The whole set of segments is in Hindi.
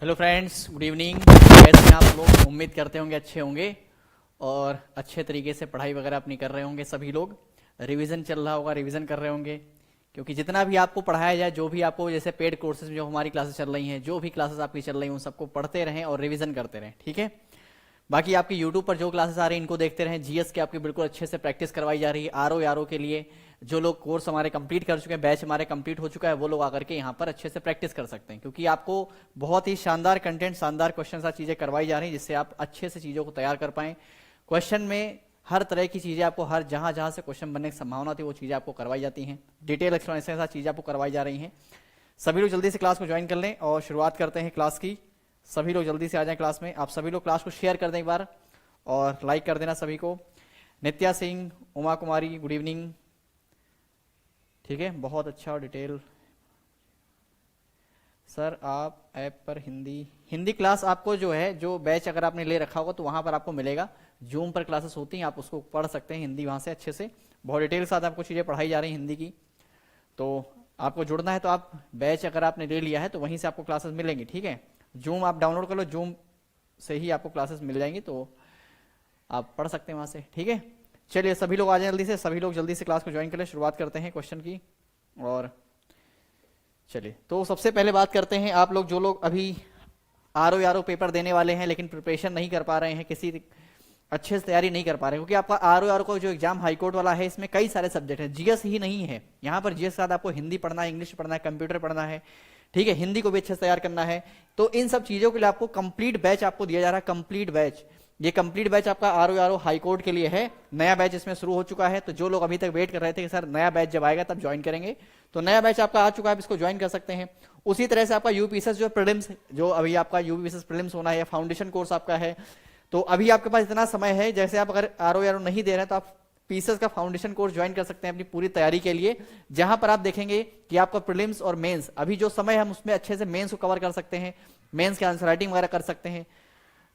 Hello friends, good evening. कैसे हैं आप लोग? उम्मीद करते होंगे अच्छे होंगे और अच्छे तरीके से पढ़ाई वगैरह अपनी कर रहे होंगे। सभी लोग रिवीजन चल रहा होगा, रिवीजन कर रहे होंगे, क्योंकि जितना भी आपको पढ़ाया जाए, जो भी आपको जैसे पेड कोर्सेज में जो हमारी क्लासेस चल रही हैं, जो भी क्लासेस आपकी चल रही हैं, उन सबको पढ़ते रहें और रिवीजन करते रहें, ठीक है। बाकी आपकी यूट्यूब पर जो क्लासेस आ रही हैं इनको देखते रहें। जीएस की आपकी बिल्कुल अच्छे से प्रैक्टिस करवाई जा रही है। आरओ के लिए जो लोग कोर्स हमारे कंप्लीट कर चुके हैं, बैच हमारे कंप्लीट हो चुका है, वो लोग आकर के यहाँ पर अच्छे से प्रैक्टिस कर सकते हैं, क्योंकि आपको बहुत ही शानदार कंटेंट, शानदार क्वेश्चन सा चीजें करवाई जा रही हैं, जिससे आप अच्छे से चीजों को तैयार कर पाएं। क्वेश्चन में हर तरह की चीजें आपको, हर जहां जहां से क्वेश्चन बनने की संभावना थी, वो चीजें आपको करवाई जाती हैं। डिटेल एक्सप्लेनेशन के साथ चीजें आपको करवाई जा रही हैं। सभी लोग जल्दी से क्लास को ज्वाइन कर लें और शुरुआत करते हैं क्लास की। सभी लोग जल्दी से आ जाएं क्लास में। आप सभी लोग क्लास को शेयर कर दें एक बार और लाइक कर देना सभी को। नित्या सिंह, उमा कुमारी, गुड इवनिंग। ठीक है, बहुत अच्छा और डिटेल। सर आप ऐप पर हिंदी क्लास आपको जो है, जो बैच अगर आपने ले रखा होगा तो वहां पर आपको मिलेगा। जूम पर क्लासेस होती हैं, आप उसको पढ़ सकते हैं हिंदी वहां से अच्छे से। बहुत डिटेल के साथ आपको चीजें पढ़ाई जा रही हैं हिंदी की। तो आपको जुड़ना है तो आप बैच अगर आपने ले लिया है तो वहीं से आपको क्लासेस मिलेंगी, ठीक है। जूम आप डाउनलोड कर लो, जूम से ही आपको क्लासेस मिल जाएंगी, तो आप पढ़ सकते हैं वहां से, ठीक है। चलिए सभी लोग आ जाए जल्दी से, सभी लोग जल्दी से क्लास को ज्वाइन कर ले। शुरुआत करते हैं क्वेश्चन की। और चलिए, तो सबसे पहले बात करते हैं, आप लोग जो लोग अभी आरओ पेपर देने वाले हैं लेकिन प्रिपरेशन नहीं कर पा रहे हैं, किसी अच्छे से तैयारी नहीं कर पा रहे, क्योंकि आपका आरओ का जो एग्जाम हाईकोर्ट वाला है, इसमें कई सारे सब्जेक्ट हैं, जीएस ही नहीं है। यहाँ पर जीएस के साथ आपको हिंदी पढ़ना है, इंग्लिश पढ़ना है, कंप्यूटर पढ़ना है, ठीक है, हिंदी को भी अच्छे से तैयार करना है। तो इन सब चीजों के लिए आपको कंप्लीट बैच आपको दिया जा रहा है, कंप्लीट बैच। ये कंप्लीट बैच आपका आरओ हाई कोर्ट के लिए है। नया बैच इसमें शुरू हो चुका है, तो जो लोग अभी तक वेट कर रहे थे कि सर नया बैच जब आएगा तब ज्वाइन करेंगे, तो नया बैच आपका आ चुका है, आप इसको ज्वाइन कर सकते हैं। उसी तरह से आपका यूपीएसएस जो प्रीलिम्स, जो अभी आपका यूपीएसएस प्रीलिम्स होना है, या फाउंडेशन कोर्स आपका है, तो अभी आपके पास इतना समय है, जैसे आप अगर आरओ नहीं दे रहे हैं तो आप पीसेस का फाउंडेशन कोर्स ज्वाइन कर सकते हैं अपनी पूरी तैयारी के लिए, जहां पर आप देखेंगे कि आपका प्रीलिम्स और मेंस, अभी जो समय हम उसमें अच्छे से मेंस को कवर कर सकते हैं, मेंस के आंसर राइटिंग वगैरह कर सकते हैं।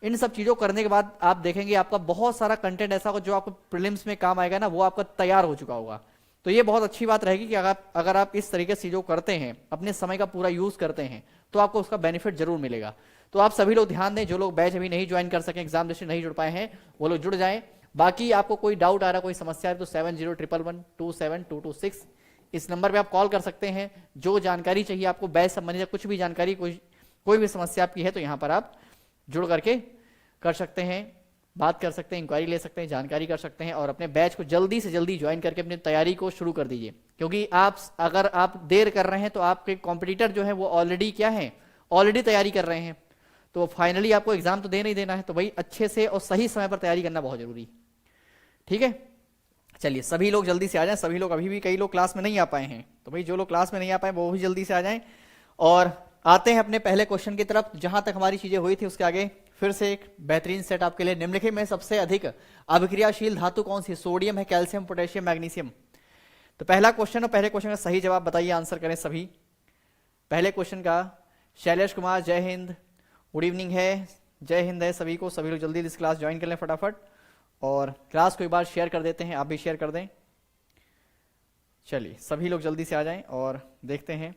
इन सब चीजों को करने के बाद आप देखेंगे आपका बहुत सारा कंटेंट ऐसा होगा जो आपको प्रीलिम्स में काम आएगा ना, वो आपका तैयार हो चुका होगा। तो ये बहुत अच्छी बात रहेगी कि अगर आप इस तरीके से चीजों को करते हैं, अपने समय का पूरा यूज करते हैं, तो आपको उसका बेनिफिट जरूर मिलेगा। तो आप सभी लोग ध्यान दें, जो लोग बैच अभी नहीं ज्वाइन कर सके, एग्जाम रजिस्टर नहीं जुड़ पाए हैं, वो लोग जुड़ जाएं। बाकी आपको कोई डाउट आ रहा है, कोई समस्या है, तो 7011127226 इस नंबर पे आप कॉल कर सकते हैं। जो जानकारी चाहिए आपको बैच संबंधित, कुछ भी जानकारी, कोई भी समस्या आपकी है, तो यहाँ पर आप जुड़ करके कर सकते हैं, बात कर सकते हैं, इंक्वायरी ले सकते हैं, जानकारी कर सकते हैं, और अपने बैच को जल्दी से जल्दी ज्वाइन करके अपनी तैयारी को शुरू कर दीजिए। क्योंकि अगर आप देर कर रहे हैं तो आपके कॉम्पिटिटर जो है वो ऑलरेडी क्या है, ऑलरेडी तैयारी कर रहे हैं, तो फाइनली आपको एग्जाम तो देना ही देना है। तो भाई अच्छे से और सही समय पर तैयारी करना बहुत जरूरी, ठीक है। चलिए सभी लोग जल्दी से आ जाएं। सभी लोग, अभी भी कई लोग क्लास में नहीं आ पाए हैं, तो भाई जो लोग क्लास में नहीं आ पाए वो भी जल्दी से आ जाएं। और आते हैं अपने पहले क्वेश्चन की तरफ। जहां तक हमारी चीजें हुई थी उसके आगे फिर से एक बेहतरीन सेट आपके लिए। निम्नलिखित में सबसे अधिक अभिक्रियाशील धातु कौन सी? सोडियम है, कैल्शियम, पोटेशियम, मैग्नीशियम। तो पहला क्वेश्चन, और पहले क्वेश्चन का सही जवाब बताइए, आंसर करें सभी। पहले क्वेश्चन का शैलेश कुमार, जय हिंद, गुड इवनिंग है, जय हिंद है सभी को। सभी लोग जल्दी इस क्लास ज्वाइन कर लें फटाफट, और क्लास को एक बार शेयर कर देते हैं, आप भी शेयर कर दें। चलिए सभी लोग जल्दी से आ जाएं और देखते हैं।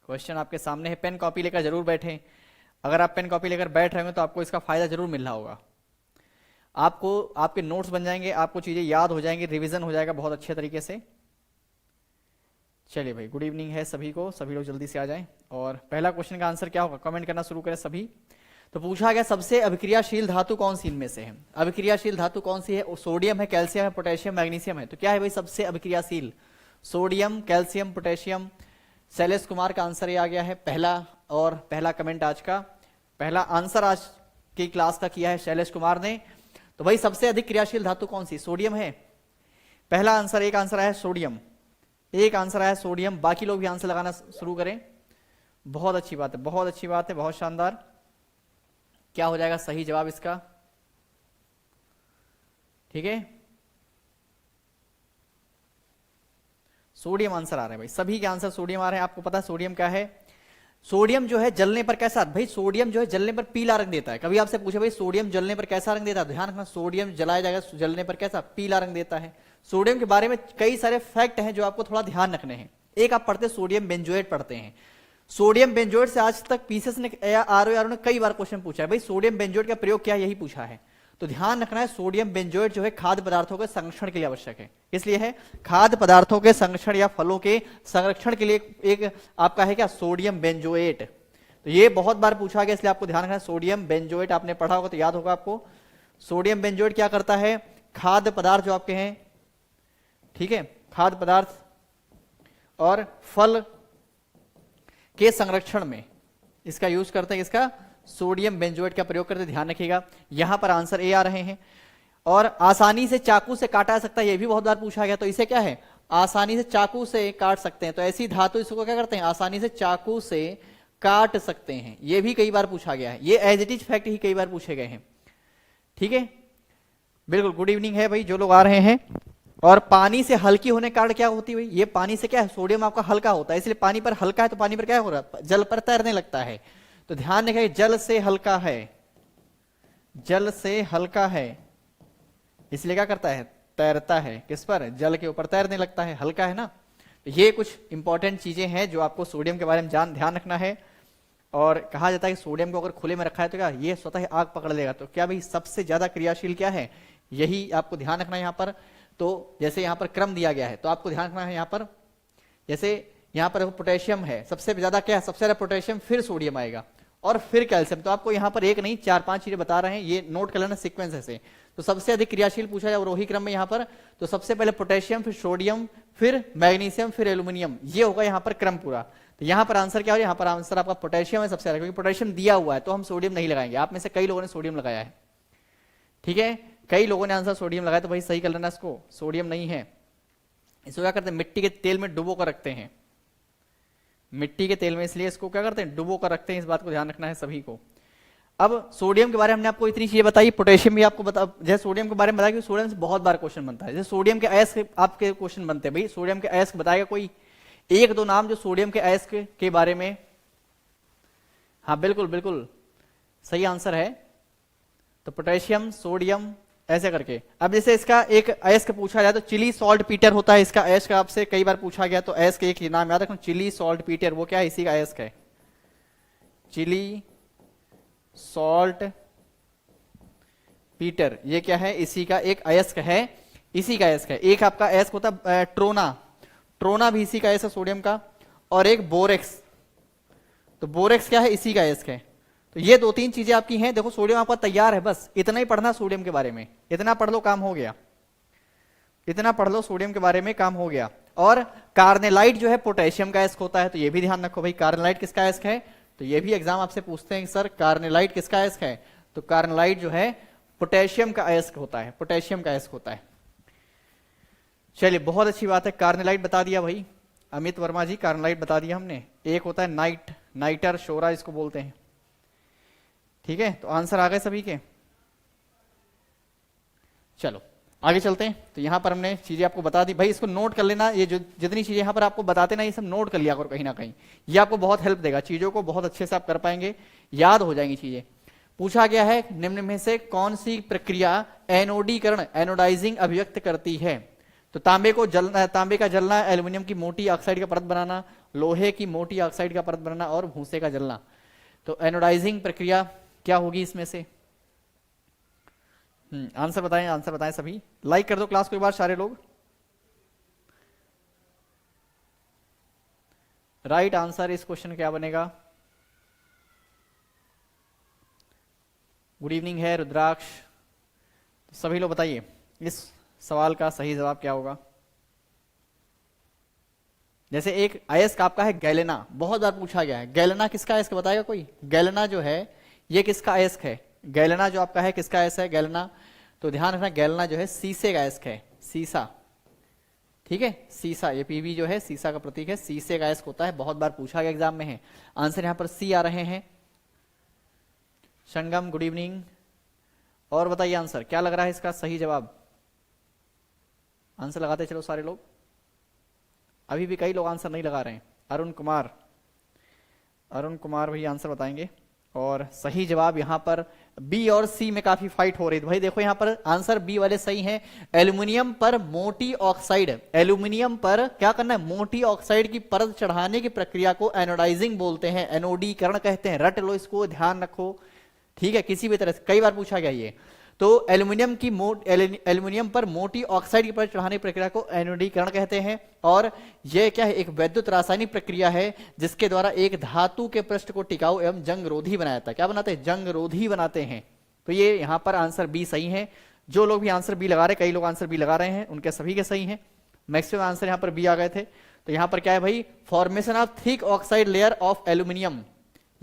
क्वेश्चन आपके सामने है, पेन कॉपी लेकर जरूर बैठें। अगर आप पेन कॉपी लेकर बैठ रहे हो तो आपको इसका फायदा जरूर मिल रहा होगा। आपको आपके नोट्स बन जाएंगे, आपको चीजें याद हो जाएंगी, रिवीजन हो जाएगा बहुत अच्छे तरीके से। चलिए भाई, गुड इवनिंग है सभी को, सभी लोग जल्दी से आ जाएं। और पहला क्वेश्चन का आंसर क्या होगा, कमेंट करना शुरू करें सभी। तो पूछा गया सबसे अभिक्रियाशील धातु कौन सी इनमें से है? अभिक्रियाशील धातु कौन सी है? सोडियम है, कैल्शियम है, पोटेशियम, मैग्नीशियम है। तो क्या है भाई सबसे अभिक्रियाशील? Sodium, calcium, potassium. Shailesh Kumar का आंसर ये आ गया है पहला, और पहला कमेंट आज का, पहला आंसर आज की क्लास का किया है शैलेश कुमार ने। तो भाई सबसे अधिक क्रियाशील धातु कौन सी? सोडियम है। पहला आंसर, एक आंसर आया सोडियम, एक आंसर आया सोडियम। बाकी लोग भी आंसर लगाना शुरू करें। बहुत अच्छी बात है, बहुत अच्छी बात है, बहुत शानदार। क्या हो जाएगा सही जवाब इसका? ठीक है, सोडियम आंसर आ रहे हैं भाई, सभी के आंसर सोडियम आ रहे हैं। आपको पता है सोडियम क्या है? सोडियम जो है जलने पर कैसा, भाई सोडियम जो है जलने पर पीला रंग देता है। कभी आपसे पूछे भाई सोडियम जलने पर कैसा रंग देता है, ध्यान रखना, सोडियम जलाया जाएगा जलने पर कैसा, पीला रंग देता है। सोडियम के बारे में कई सारे फैक्ट हैं जो आपको थोड़ा ध्यान रखने हैं। एक आप पढ़ते सोडियम बेंजोएट पढ़ते हैं, सोडियम बेंजोएट से आज तक पीसीएस ने या आरओ ने कई बार क्वेश्चन पूछा है भाई सोडियम बेंजोएट का प्रयोग क्या, यही पूछा है। तो ध्यान रखना है सोडियम बेंजोएट जो है खाद्य पदार्थों के संरक्षण के लिए आवश्यक है। इसलिए है खाद्य पदार्थों के संरक्षण या फलों के संरक्षण के लिए एक आपका है क्या सोडियम बेंजोएट। तो ये बहुत बार पूछा गया, इसलिए आपको ध्यान रखना है सोडियम बेंजोएट आपने पढ़ा होगा तो याद होगा आपको। सोडियम बेंजोएट क्या करता है, खाद्य पदार्थ जो आपके हैं, ठीक है, खाद्य पदार्थ और फल के संरक्षण में इसका यूज करते हैं, इसका सोडियम बेंजोएट का प्रयोग करते, ध्यान रखिएगा। यहां पर आंसर ए आ रहे हैं। और आसानी से चाकू से काटा जा सकता है, यह भी बहुत बार पूछा गया, तो इसे क्या है, आसानी से चाकू से काट सकते हैं। तो ऐसी धातु इसको क्या करते हैं, आसानी से चाकू से काट सकते हैं, यह भी कई बार पूछा गया है। ये एज इट इज फैक्ट ही कई बार पूछे गए हैं, ठीक है। बिल्कुल, गुड इवनिंग है भाई जो लोग आ रहे हैं। और पानी से हल्की होने के कारण क्या होती है भाई, ये पानी से क्या है, सोडियम आपका हल्का होता है, इसलिए पानी पर हल्का है तो पानी पर क्या हो रहा है, जल पर तैरने लगता है। तो ध्यान रखिए जल से हल्का है, जल से हल्का है, इसलिए क्या करता है, तैरता है, किस पर, जल के ऊपर तैरने लगता है, हल्का है ना। तो ये कुछ इंपॉर्टेंट चीजें हैं जो आपको सोडियम के बारे में ध्यान रखना है। और कहा जाता है कि सोडियम को अगर खुले में रखा है तो क्या ये स्वतः ही आग पकड़ लेगा। तो क्या भाई सबसे ज्यादा क्रियाशील क्या है, यही आपको ध्यान रखना है यहाँ पर। तो जैसे यहाँ पर क्रम दिया गया है तो आपको ध्यान रखना है यहाँ पर, जैसे यहाँ पर पोटेशियम है, सबसे ज्यादा क्या है, सबसे ज्यादा पोटेशियम, फिर सोडियम आएगा और फिर कैल्शियम। तो आपको यहाँ पर एक नहीं 4-5 चीजें बता रहे हैं, ये नोट कर लेना सीक्वेंस ऐसे। तो सबसे अधिक क्रियाशील पूछा जाए अवरोही क्रम में यहाँ पर, तो सबसे पहले पोटेशियम, फिर सोडियम, फिर मैग्नीशियम, फिर एल्यूमिनियम, ये होगा यहाँ पर क्रम पूरा। तो यहाँ पर आंसर क्या हो, यहाँ पर आंसर आपका पोटेशियम है सबसे ज्यादा, क्योंकि पोटेशियम दिया हुआ है तो हम सोडियम नहीं लगाएंगे। आप में से कई लोगों ने सोडियम लगाया है, ठीक है, कई लोगों ने आंसर सोडियम लगाया, तो भाई सही कर लेना इसको, सोडियम नहीं है। इसको क्या करते हैं, मिट्टी के तेल में डुबो कर रखते हैं, मिट्टी के तेल में, इसलिए इसको क्या करते हैं, डुबो कर रखते हैं। इस बात को ध्यान रखना है सभी को। अब सोडियम के बारे में हमने आपको इतनी चीजें बताई, पोटेशियम भी आपको बता, जैसे सोडियम के बारे में बताया कि सोडियम से बहुत बार क्वेश्चन बनता है। जैसे सोडियम के अयस्क आपके क्वेश्चन बनते हैं, भाई सोडियम के अयस्क बताएगा कोई, एक दो नाम जो सोडियम के अयस्क के बारे में। हाँ बिल्कुल बिल्कुल सही आंसर है। तो पोटेशियम, सोडियम, ऐसे करके। अब जैसे इसका एक अयस्क पूछा जाए तो चिली सॉल्ट पीटर होता है, इसका अयस्क आपसे कई बार पूछा गया, तो अयस्क एक ही नाम याद रखना, चिली सॉल्ट पीटर, वो क्या है, इसी का अयस्क है, चिली सॉल्ट पीटर, ये क्या है, इसी का एक अयस्क है, इसी का अयस्क है। एक आपका अयस्क होता है ट्रोना, ट्रोना भी इसी का अयस्क है सोडियम का। और एक बोरेक्स, तो बोरेक्स क्या है, इसी का अयस्क है। तो ये 2-3 चीजें आपकी हैं। देखो सोडियम आपका तैयार है, बस इतना ही पढ़ना सोडियम के बारे में, इतना पढ़ लो काम हो गया, इतना पढ़ लो सोडियम के बारे में काम हो गया। और कार्नेलाइट जो है पोटेशियम का अयस्क होता है, तो ये भी ध्यान रखो भाई, कार्नेलाइट किसका अयस्क है। तो ये भी एग्जाम आपसे पूछते हैं सर कार्नेलाइट किसका अयस्क है, तो कार्नेलाइट जो है पोटेशियम का अयस्क होता है, पोटेशियम का अयस्क होता है। चलिए बहुत अच्छी बात है, कार्नेलाइट बता दिया भाई अमित वर्मा जी, कार्नेलाइट बता दिया हमने। एक होता है नाइट, नाइटर शोरा इसको बोलते हैं, ठीक है। तो आंसर आ गए सभी के। चलो आगे चलते हैं। तो यहां पर हमने चीजें आपको बता दी भाई, इसको नोट कर लेना, ये जो जितनी चीजें यहां पर आपको बताते ना, ये सब नोट कर लिया करो कहीं ना कहीं, ये आपको बहुत हेल्प देगा, चीजों को बहुत अच्छे से आप कर पाएंगे, याद हो जाएंगी चीजें। पूछा गया है निम्न में से कौन सी प्रक्रिया एनोडीकरण, एनोडाइजिंग अभिव्यक्त करती है। तो तांबे को जलना, तांबे का जलना, एल्यूमिनियम की मोटी ऑक्साइड का परत बनाना, लोहे की मोटी ऑक्साइड का परत बनाना और भूसे का जलना। तो एनोडाइजिंग प्रक्रिया क्या होगी इसमें से, आंसर बताएं, आंसर बताएं सभी। लाइक कर दो क्लास को एक बार सारे लोग। राइट आंसर इस क्वेश्चन क्या बनेगा। गुड इवनिंग है रुद्राक्ष, सभी लोग बताइए इस सवाल का सही जवाब क्या होगा। जैसे एक अयस्क आपका है गैलेना, बहुत बार पूछा गया है, गैलेना किसका अयस्क बताएगा कोई, गैलेना जो है ये किसका अयस्क है, गैलेना जो आपका है किसका अयस्क है गैलेना। तो ध्यान रखना गैलेना जो है शीशे का अयस्क है, सीसा, ठीक है, सीसा, ये पीवी जो है सीसा का प्रतीक है, शीशे का अयस्क होता है, बहुत बार पूछा गया एग्जाम में है। आंसर यहां पर सी आ रहे हैं। संगम गुड इवनिंग, और बताइए आंसर क्या लग रहा है इसका सही जवाब, आंसर लगाते चलो सारे लोग। अभी भी कई लोग आंसर नहीं लगा रहे हैं। अरुण कुमार, अरुण कुमार भाई आंसर बताएंगे। और सही जवाब यहां पर बी और सी में काफी फाइट हो रही है। भाई देखो यहाँ पर आंसर बी वाले सही हैं। एल्यूमिनियम पर मोटी ऑक्साइड, एल्यूमिनियम पर क्या करना है, मोटी ऑक्साइड की परत चढ़ाने की प्रक्रिया को एनोडाइजिंग बोलते हैं, एनोडीकरण कहते हैं। रट लो इसको, ध्यान रखो, ठीक है, किसी भी तरह से कई बार पूछा गया ये। तो एल्यूमिनियम पर मोटी ऑक्साइड की परत चढ़ाने की प्रक्रिया को एनोडीकरण कहते हैं। और यह क्या है, एक वैद्युत रासायनिक प्रक्रिया है जिसके द्वारा एक धातु के पृष्ठ को टिकाऊ एवं जंगरोधी बनाया जाता है। क्या बनाते हैं, जंगरोधी बनाते हैं। तो ये यहां पर आंसर बी सही है। जो लोग भी आंसर बी लगा रहे, कई लोग आंसर बी लगा रहे हैं, उनके सभी के सही हैं। मैक्सिमम आंसर यहां पर बी आ गए थे। तो यहां पर क्या है भाई, formation of thick oxide layer of aluminium,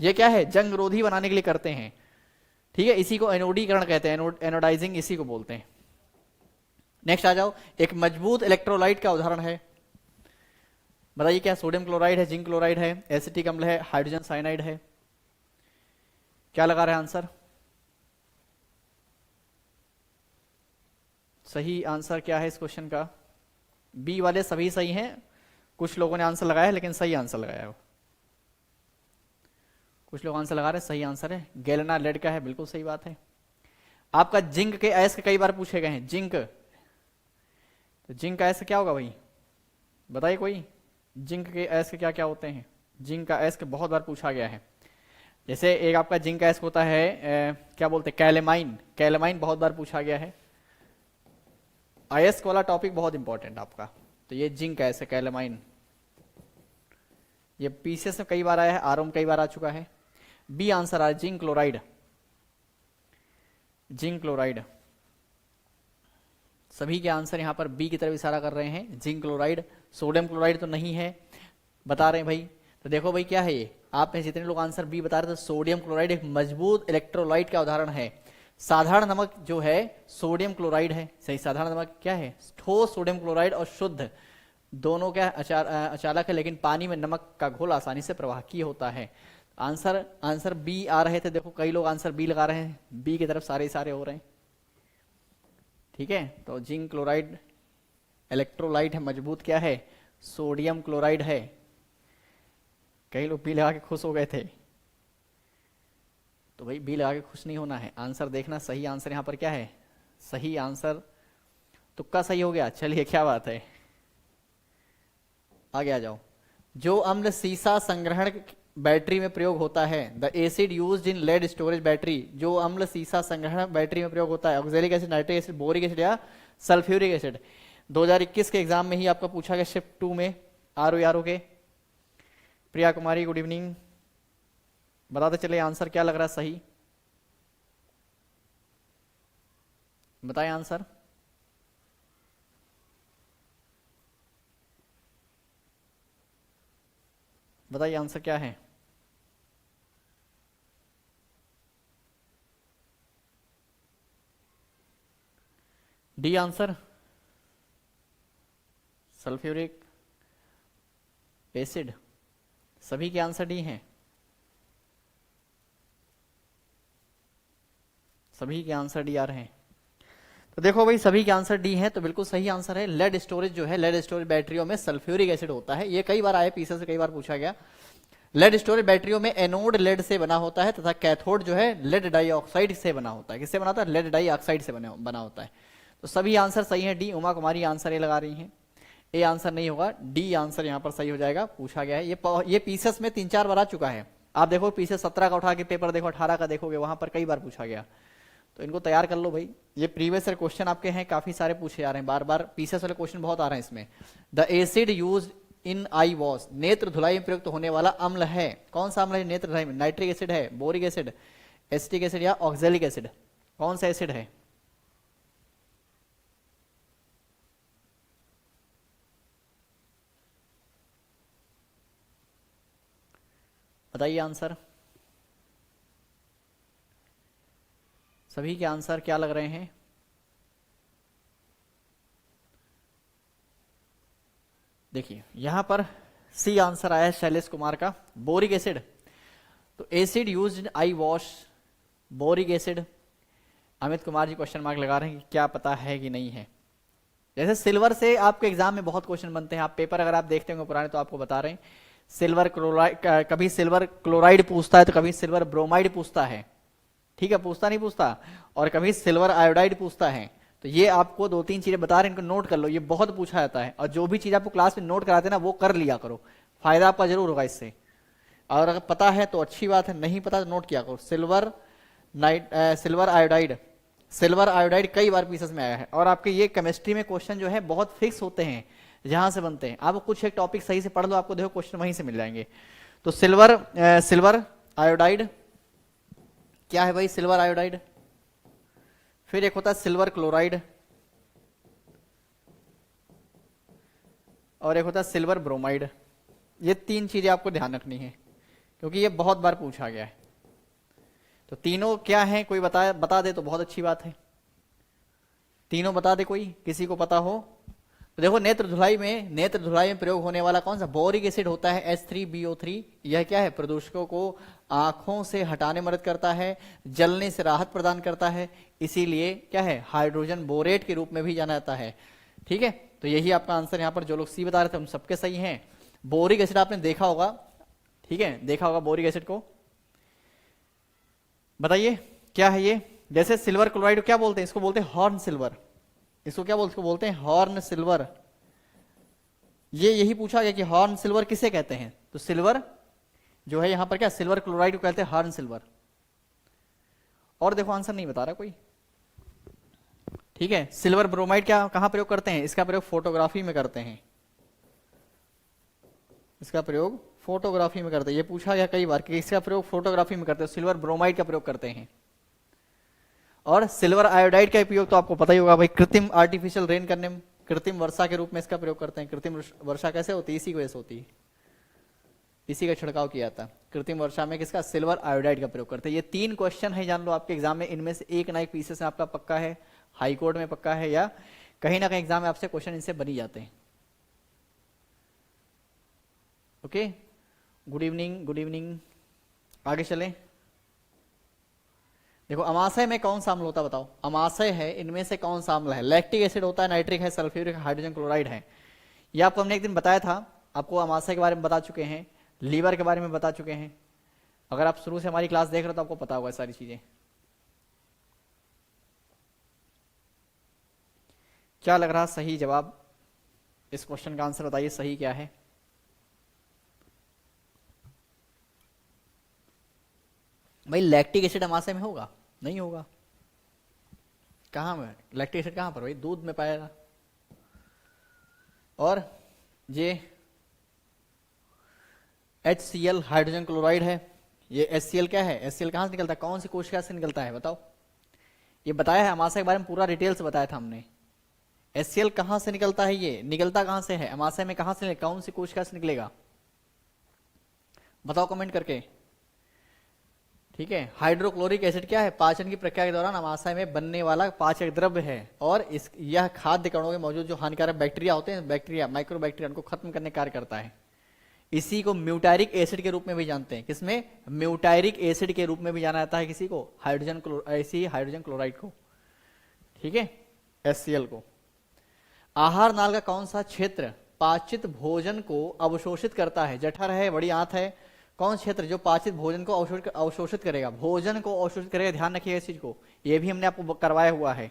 ये क्या है, जंगरोधी बनाने के लिए करते हैं, ठीक है। इसी को एनोडीकरण कहते हैं, एनोडाइजिंग इसी को बोलते हैं। नेक्स्ट आ जाओ, एक मजबूत इलेक्ट्रोलाइट का उदाहरण है, बताइए क्या, सोडियम क्लोराइड है, जिंक क्लोराइड है, एसिटिक अम्ल है, हाइड्रोजन साइनाइड है, क्या लगा रहे हैं आंसर? सही आंसर क्या है इस क्वेश्चन का? बी वाले सभी सही हैं, कुछ लोगों ने आंसर लगाया है लेकिन सही आंसर लगाया है, कुछ लोग आंसर लगा रहे हैं, सही आंसर है गैलेना लेड का है, बिल्कुल सही बात है। आपका जिंक के अयस्क कई बार पूछे गए हैं, जिंक, तो जिंक का अयस्क क्या होगा भाई, बताइए कोई, जिंक के अयस्क क्या क्या होते हैं? जिंक का अयस्क बहुत बार पूछा गया है। जैसे एक आपका जिंक का अयस्क होता है क्या बोलते हैं, कैलेमाइन, कैलेमाइन बहुत बार पूछा गया है। अयस्क वाला टॉपिक बहुत इंपॉर्टेंट आपका। तो ये जिंक का अयस्क कैलेमाइन, ये पीसीएस में कई बार आया है, आरओ में कई बार आ चुका है। बी आंसर आ जिंक क्लोराइड, जिंक क्लोराइड, सभी के आंसर यहां पर बी की तरफ इशारा कर रहे हैं, जिंक क्लोराइड। सोडियम क्लोराइड तो नहीं है बता रहे हैं भाई। तो देखो भाई क्या है ये, आप में जितने लोग आंसर बी बता रहे थे, सोडियम क्लोराइड एक मजबूत इलेक्ट्रोलाइट का उदाहरण है। साधारण नमक जो है सोडियम क्लोराइड है, सही, साधारण नमक क्या है, ठोस सोडियम क्लोराइड, और शुद्ध दोनों क्या अचालक है, लेकिन पानी में नमक का घोल आसानी से प्रवाहकीय होता है। आंसर बी आ रहे थे, देखो कई लोग आंसर बी लगा रहे हैं, बी की तरफ सारे हो रहे हैं, ठीक है। तो जिंक क्लोराइड इलेक्ट्रोलाइट है, मजबूत क्या है, सोडियम क्लोराइड है। कई लोग बी लगा के खुश हो गए थे, तो भाई बी लगा के खुश नहीं होना है, आंसर देखना। सही आंसर यहां पर क्या है, सही आंसर, तुक्का सही हो गया, चलिए क्या बात है, आगे आ जाओ। जो अम्ल सीसा संग्रहण बैटरी में प्रयोग होता है, the acid used in lead storage battery, जो अम्ल सीसा संग्रहण बैटरी में प्रयोग होता है, oxalic acid, nitric acid, boric acid या सल्फ्यूरिक एसिड। 2021 के एग्जाम में ही आपका पूछा गया शिफ्ट 2 में, आरओ के। प्रिया कुमारी गुड इवनिंग, बताते चले आंसर क्या लग रहा है सही, बताएं आंसर। बताइए आंसर क्या है? डी आंसर, सल्फ्यूरिक एसिड, सभी के आंसर डी हैं, सभी के आंसर डी आ रहे हैं। तो देखो भाई सभी के आंसर डी हैं, तो बिल्कुल सही आंसर है। लेड स्टोरेज जो है, लेड स्टोरेज बैटरियों में सल्फ्यूरिक एसिड होता है, ये कई बार आया पीछे से, कई बार पूछा गया। लेड स्टोरेज बैटरियों में एनोड लेड से बना होता है तथा कैथोड जो है लेड डाइऑक्साइड से बना होता है। किससे बना होता है? लेड डाइऑक्साइड से बना होता है। तो सभी आंसर सही है। D, Uma Kumari answer A लगा रही हैं, ए आंसर नहीं होगा, डी आंसर यहां पर सही हो जाएगा। पूछा गया है ये पीसेस में 3-4 बार आ चुका है। आप देखो पीछे 17 का उठा के पेपर देखो, 18 का देखोगे, वहां पर कई बार पूछा गया। तो इनको तैयार कर लो भाई, ये प्रीवियस ईयर क्वेश्चन आपके हैं, काफी सारे पूछे जा रहे हैं, बार बार पीसेस वाले क्वेश्चन बहुत आ रहे हैं इसमें। The acid used in eye wash, नेत्र धुलाई में प्रयुक्त होने वाला अम्ल है, कौन सा अम्ल है नेत्र धुलाई में? नाइट्रिक एसिड है, बोरिक एसिड, एसिटिक एसिड या ऑक्सैलिक एसिड, कौन सा एसिड है? बताइए आंसर, सभी के आंसर क्या लग रहे हैं? देखिए यहां पर सी आंसर आया है शैलेश कुमार का, बोरिक एसिड। तो acid used in eye wash, boric acid. Amit Kumar ji question mark लगा रहे हैं कि क्या पता है कि नहीं है। जैसे सिल्वर से आपके एग्जाम में बहुत क्वेश्चन बनते हैं, आप पेपर अगर आप देखते होंगे पुराने तो आपको बता रहे हैं, सिल्वर क्लोराइड, कभी सिल्वर क्लोराइड पूछता है तो कभी सिल्वर ब्रोमाइड पूछता है, ठीक है, पूछता नहीं पूछता, और कभी सिल्वर आयोडाइड पूछता है। तो ये आपको 2-3 चीजें बता रहे हैं, इनको नोट कर लो, ये बहुत पूछा जाता है। और जो भी चीज आपको क्लास में नोट कराते हैं ना, वो कर लिया करो, फायदा आपका जरूर होगा इससे। और अगर पता है तो अच्छी बात है, नहीं पता तो नोट किया करो। सिल्वर आयोडाइड, सिल्वर आयोडाइड कई बार पीसेस में आया है। और आपके ये केमिस्ट्री में क्वेश्चन जो है बहुत फिक्स होते हैं, जहां से बनते हैं। आप कुछ एक टॉपिक सही से पढ़ लो, आपको देखो क्वेश्चन वहीं से मिल जाएंगे। तो सिल्वर आयोडाइड क्या है भाई? Silver iodide. फिर एक होता है सिल्वर क्लोराइड, और एक होता है सिल्वर ब्रोमाइड। ये 3 चीजें आपको ध्यान रखनी है, क्योंकि ये बहुत बार पूछा गया है। तो तीनों क्या है, कोई बता दे तो बहुत अच्छी बात है। तीनों बता दे कोई, किसी को पता हो तो। देखो, नेत्र धुलाई में प्रयोग होने वाला कौन सा? बोरिक एसिड होता है, H3BO3। यह क्या है? प्रदूषकों को आंखों से हटाने में मदद करता है, जलने से राहत प्रदान करता है, इसीलिए क्या है? हाइड्रोजन बोरेट के रूप में भी जाना जाता है। ठीक है, तो यही आपका आंसर। यहाँ पर जो लोग सी बता रहे थे हम सबके सही हैं। बोरिक एसिड आपने देखा होगा, ठीक है, देखा होगा बोरिक एसिड को। बताइए क्या है ये? जैसे सिल्वर क्लोराइड क्या बोलते हैं? इसको बोलते हैं हॉर्न सिल्वर। इसको क्या बोलते? इसको बोलते हैं हॉर्न सिल्वर। ये यही पूछा गया कि हॉर्न सिल्वर किसे कहते हैं? तो सिल्वर जो है यहां पर क्या, सिल्वर क्लोराइड को कहते हैं हॉर्न सिल्वर। और देखो आंसर नहीं बता रहा कोई। ठीक है, सिल्वर ब्रोमाइड क्या कहां प्रयोग करते हैं? इसका प्रयोग फोटोग्राफी में करते हैं। इसका प्रयोग फोटोग्राफी में करते हैं। ये पूछा गया कई बार कि इसका प्रयोग फोटोग्राफी में करते हैं, सिल्वर ब्रोमाइड का प्रयोग करते हैं। और सिल्वर आयोडाइड का उपयोग तो आपको पता ही होगा भाई, कृत्रिम आर्टिफिशियल रेन करने में, कृत्रिम वर्षा के रूप में इसका प्रयोग करते हैं। कृत्रिम वर्षा कैसे होती है? इसी की वजह से होती है, इसी का छिड़काव किया जाता है। कृत्रिम वर्षा में किसका? सिल्वर आयोडाइड का प्रयोग करते हैं। ये 3 क्वेश्चन है, जान लो आपके एग्जाम में। इनमें से एक ना एक पीसेस में आपका पक्का है, हाई कोर्ट में पक्का है, या कहीं ना कहीं एग्जाम में आपसे क्वेश्चन इनसे बनी जाते हैं। Okay, good evening, good evening. आगे चलें। देखो, अमाशय में कौन सा अम्ल होता है? बताओ, अमाशय है, इनमें से कौन सा अम्ल है? लैक्टिक एसिड होता है, नाइट्रिक है, सल्फ्यूरिक, हाइड्रोजन क्लोराइड है। ये आपको हमने एक दिन बताया था, आपको अमाशय के बारे में बता चुके हैं, लीवर के बारे में बता चुके हैं। अगर आप शुरू से हमारी क्लास देख रहे हो तो आपको पता होगा सारी चीजें। क्या लग रहा सही जवाब? इस क्वेश्चन का आंसर बताइए, सही क्या है? भाई लैक्टिक एसिड अमाशय में होगा? नहीं होगा। कहां में लैक्टिक एसिड? कहां पर भाई? दूध में पाएगा। और ये HCl हाइड्रोजन क्लोराइड है। ये HCl क्या है? HCl कहां से निकलता है? कौन सी कोशिका से निकलता है? बताओ। ये बताया है, अमाशय के बारे में पूरा डिटेल से बताया था हमने। HCl कहां से निकलता है? ये निकलता कहां से है? अमाशय में कहां से निकलेगा? कौन सी कोशिका से निकलेगा? बताओ कमेंट करके। ठीक है, हाइड्रोक्लोरिक एसिड क्या है? पाचन की प्रक्रिया के दौरान अमाशय में बनने वाला पाचक द्रव्य है, और यह खाद्य कणों में मौजूद जो हानिकारक बैक्टीरिया होते हैं, बैक्टीरिया, माइक्रो बैक्टीरिया, उनको खत्म करने का कार्य करता है। इसी को म्यूटायरिक एसिड के रूप में भी जानते हैं। किसमें? म्यूटायरिक एसिड के रूप में भी जाना जाता है किसी को? हाइड्रोजन क्लोराइड को। ठीक है, HCl को। आहार नाल का कौन सा क्षेत्र पाचित भोजन को अवशोषित करता है? जठर है, बड़ी आंत है, कौन क्षेत्र जो पाचित भोजन को अवशोषित करेगा? भोजन को अवशोषित करेगा, ध्यान रखिएगा इस चीज को। ये भी हमने आपको करवाया हुआ है।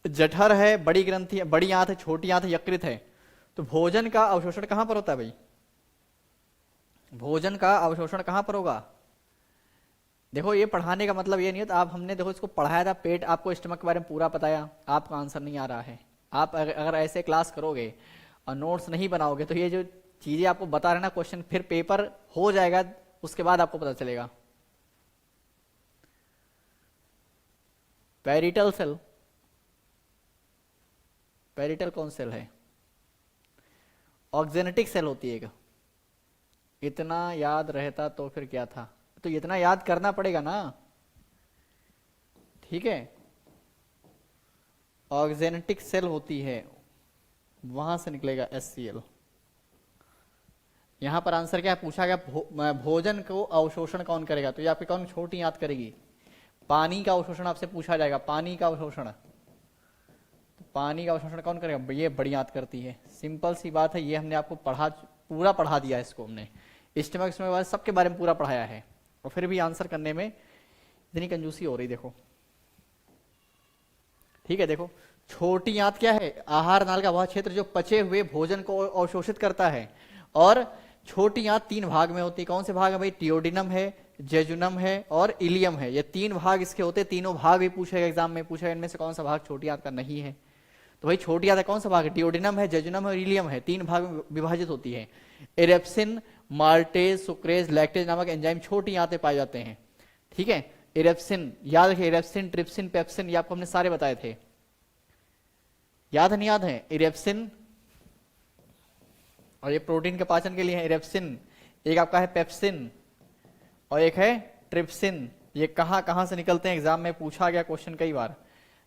जठर है, बड़ी ग्रंथि है, बड़ी आंत है, छोटी आंत है, यकृत है। तो भोजन का अवशोषण कहां पर होता है भाई? भोजन का अवशोषण कहां पर होगा? देखो, ये पढ़ाने का मतलब ये नहीं है तो आप, हमने देखो इसको पढ़ाया था, पेट आपको स्टमक के बारे में पूरा बताया, आपका आंसर नहीं आ रहा है। आप अगर ऐसे क्लास करोगे और नोट्स नहीं बनाओगे तो ये जो चीजें आपको बता रहे ना क्वेश्चन, फिर पेपर हो जाएगा, उसके बाद आपको पता चलेगा। पेरिटल सेल, पेरिटल कौन सेल है? ऑक्जेनेटिक सेल होती है। इतना याद रहता तो फिर क्या था? तो इतना याद करना पड़ेगा ना। ठीक है, ऑक्जेनेटिक सेल होती है, वहां से निकलेगा HCl। यहां पर आंसर क्या है पूछा गया? भोजन को अवशोषण कौन करेगा? तो ये आपकी कौन छोटी याद करेगी? पानी का अवशोषण आपसे पूछा जाएगा, पानी का अवशोषण। तो पानी का अवशोषण कौन करेगा? ये बड़ी याद करती है, सिंपल सी बात है। ये हमने आपको पूरा पढ़ा दिया है, इसको हमने स्टमक सबके बारे में पूरा पढ़ाया है। और फिर भी आंसर करने में इतनी कंजूसी हो रही, देखो। ठीक है, देखो, छोटी आंत क्या है? आहार नाल का वह क्षेत्र जो पचे हुए भोजन को अवशोषित करता है। और छोटी आंत 3 भाग में होती है। कौन से भाग है भाई? टियोडिनम है, जेजुनम है और इलियम है। ये 3 भाग इसके होते हैं। तीनों भाग भी पूछेगा, एग्जाम में पूछेगा इनमें से कौन सा भाग छोटी आंत का नहीं है। तो भाई छोटी आंत कौन सा भाग है? टियोडिनम है, जेजुनम है और इलियम है। 3 भाग में विभाजित होती है। इरेप्सिन, माल्टेज, सुक्रेज, लैक्टेज नामक एंजाइम छोटी आंतें पाए जाते हैं। ठीक है, इरेप्सिन याद रखिए, इरेप्सिन, ट्रिप्सिन, पेप्सिन, ये आपको हमने सारे बताए थे। याद है नहीं याद है? इरेप्सिन, और ये प्रोटीन के पाचन के लिए है इरेप्सिन। एक आपका है पेप्सिन और एक है ट्रिप्सिन। ये कहां कहां से निकलते हैं? एग्जाम में पूछा गया क्वेश्चन कई बार।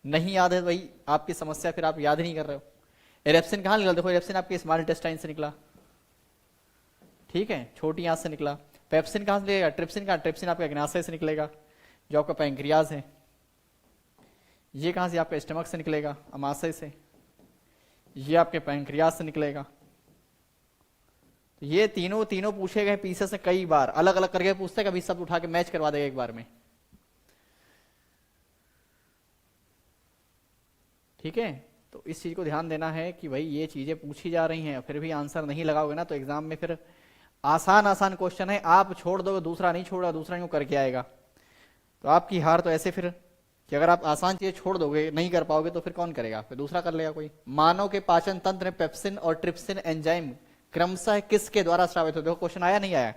नहीं याद है भाई, आपकी समस्या, फिर आप याद नहीं कर रहे हो। इरेप्सिन कहां निकला? देखो, इरेप्सिन आपके स्मॉल इंटेस्टाइन से निकला। ठीक है, छोटी आंत से निकला। पेप्सिन कहां से निकलेगा? ट्रिप्सिन कहां? ट्रिप्सिन आपका अग्नाशय से निकलेगा, जो आपका पैंक्रियाज है। ये कहां से? आपका स्टमक से निकलेगा, अमाशय से। ये आपके पैंक्रियाज से निकलेगा। तो ये तीनों पूछे गए पीछे से कई बार, अलग अलग करके पूछते हैं, कभी सब उठा के मैच करवा देगा एक बार में। ठीक है, तो इस चीज को ध्यान देना है कि भाई ये चीजें पूछी जा रही हैं, फिर भी आंसर नहीं लगाओगे ना तो एग्जाम में फिर आसान क्वेश्चन है, आप छोड़ दोगे, दूसरा नहीं छोड़ा, दूसरा यूं करके आएगा, तो आपकी हार तो ऐसे फिर कि अगर आप आसान चीजें छोड़ दोगे, नहीं कर पाओगे, तो फिर कौन करेगा? फिर दूसरा कर लेगा कोई। मानव के पाचन तंत्र में पेप्सिन और ट्रिप्सिन एंजाइम क्रमशः किसके द्वारा स्रावित होते? देखो क्वेश्चन आया नहीं आया?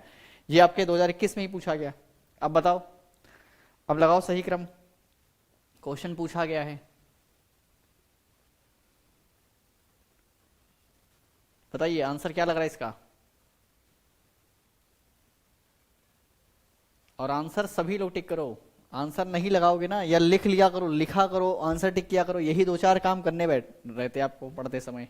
ये आपके 2021 में ही पूछा गया। अब बताओ, अब लगाओ सही क्रम। क्वेश्चन पूछा गया है, बताइए आंसर क्या लग रहा है इसका? और आंसर सभी लोग टिक करो। आंसर नहीं लगाओगे ना, या लिख लिया करो, लिखा करो, आंसर टिक किया करो, यही 2-4 काम करने बैठ रहते आपको पढ़ते समय।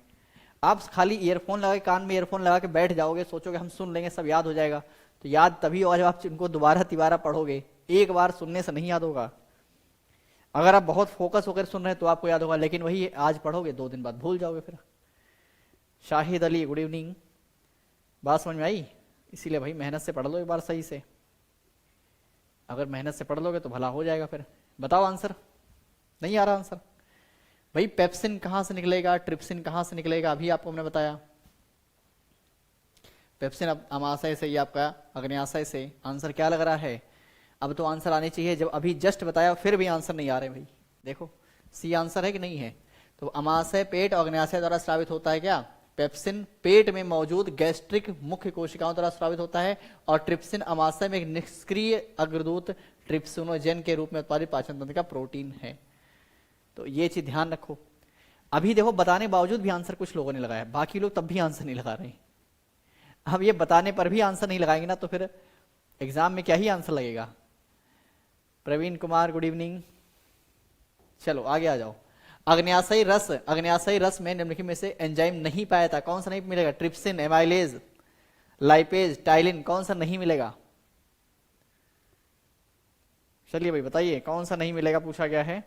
आप खाली ईयरफोन लगा के, कान में ईयरफोन लगा के बैठ जाओगे, सोचोगे हम सुन लेंगे, सब याद हो जाएगा, तो याद तभी होगा जब आप इनको दोबारा तिबारा पढ़ोगे। एक बार सुनने से नहीं याद होगा। अगर आप बहुत फोकस होकर सुन रहे हैं तो आपको याद होगा, लेकिन वही आज पढ़ोगे 2 दिन बाद भूल जाओगे। फिर शाहिद अली, गुड इवनिंग। बात समझ में आई? इसीलिए भाई मेहनत से पढ़ लो एक बार सही से। अगर मेहनत से पढ़ लोगे तो भला हो जाएगा। फिर बताओ आंसर। नहीं आ रहा आंसर? भाई पेप्सिन कहां से निकलेगा, ट्रिप्सिन कहां से निकलेगा? अभी आपको हमने बताया, पेप्सिन अमाशय से, ये आपका अग्न्याशय से। आंसर क्या लग रहा है? अब तो आंसर आने चाहिए, जब अभी जस्ट बताया फिर भी आंसर नहीं आ रहे भाई। देखो सी आंसर है कि नहीं है? तो अमाशय, पेट और अग्न्याशय द्वारा स्रावित होता है क्या? पेप्सिन पेट में मौजूद गैस्ट्रिक मुख्य कोशिकाओं द्वारा स्रावित होता है, और ट्रिप्सिन अमाशय में एक निष्क्रिय अग्रदूत ट्रिप्सिनोजेन के रूप में उत्पादित पाचन तंत्र का प्रोटीन है। तो ये चीज ध्यान रखो। अभी देखो बताने बावजूद भी आंसर कुछ लोगों ने लगाया, बाकी लोग तब भी आंसर नहीं लगा रहे। अब ये बताने पर भी आंसर नहीं लगाएंगे ना तो फिर एग्जाम में क्या ही आंसर लगेगा। Praveen Kumar, good evening. चलो आगे आ जाओ। अग्न्याशयी रस में निम्नलिखित में से एंजाइम नहीं पाया था, कौन सा नहीं मिलेगा? ट्रिप्सिन, एमाइलेज, लाइपेज, टाइलिन, कौन सा नहीं मिलेगा? चलिए भाई बताइए कौन सा नहीं मिलेगा, पूछा गया है।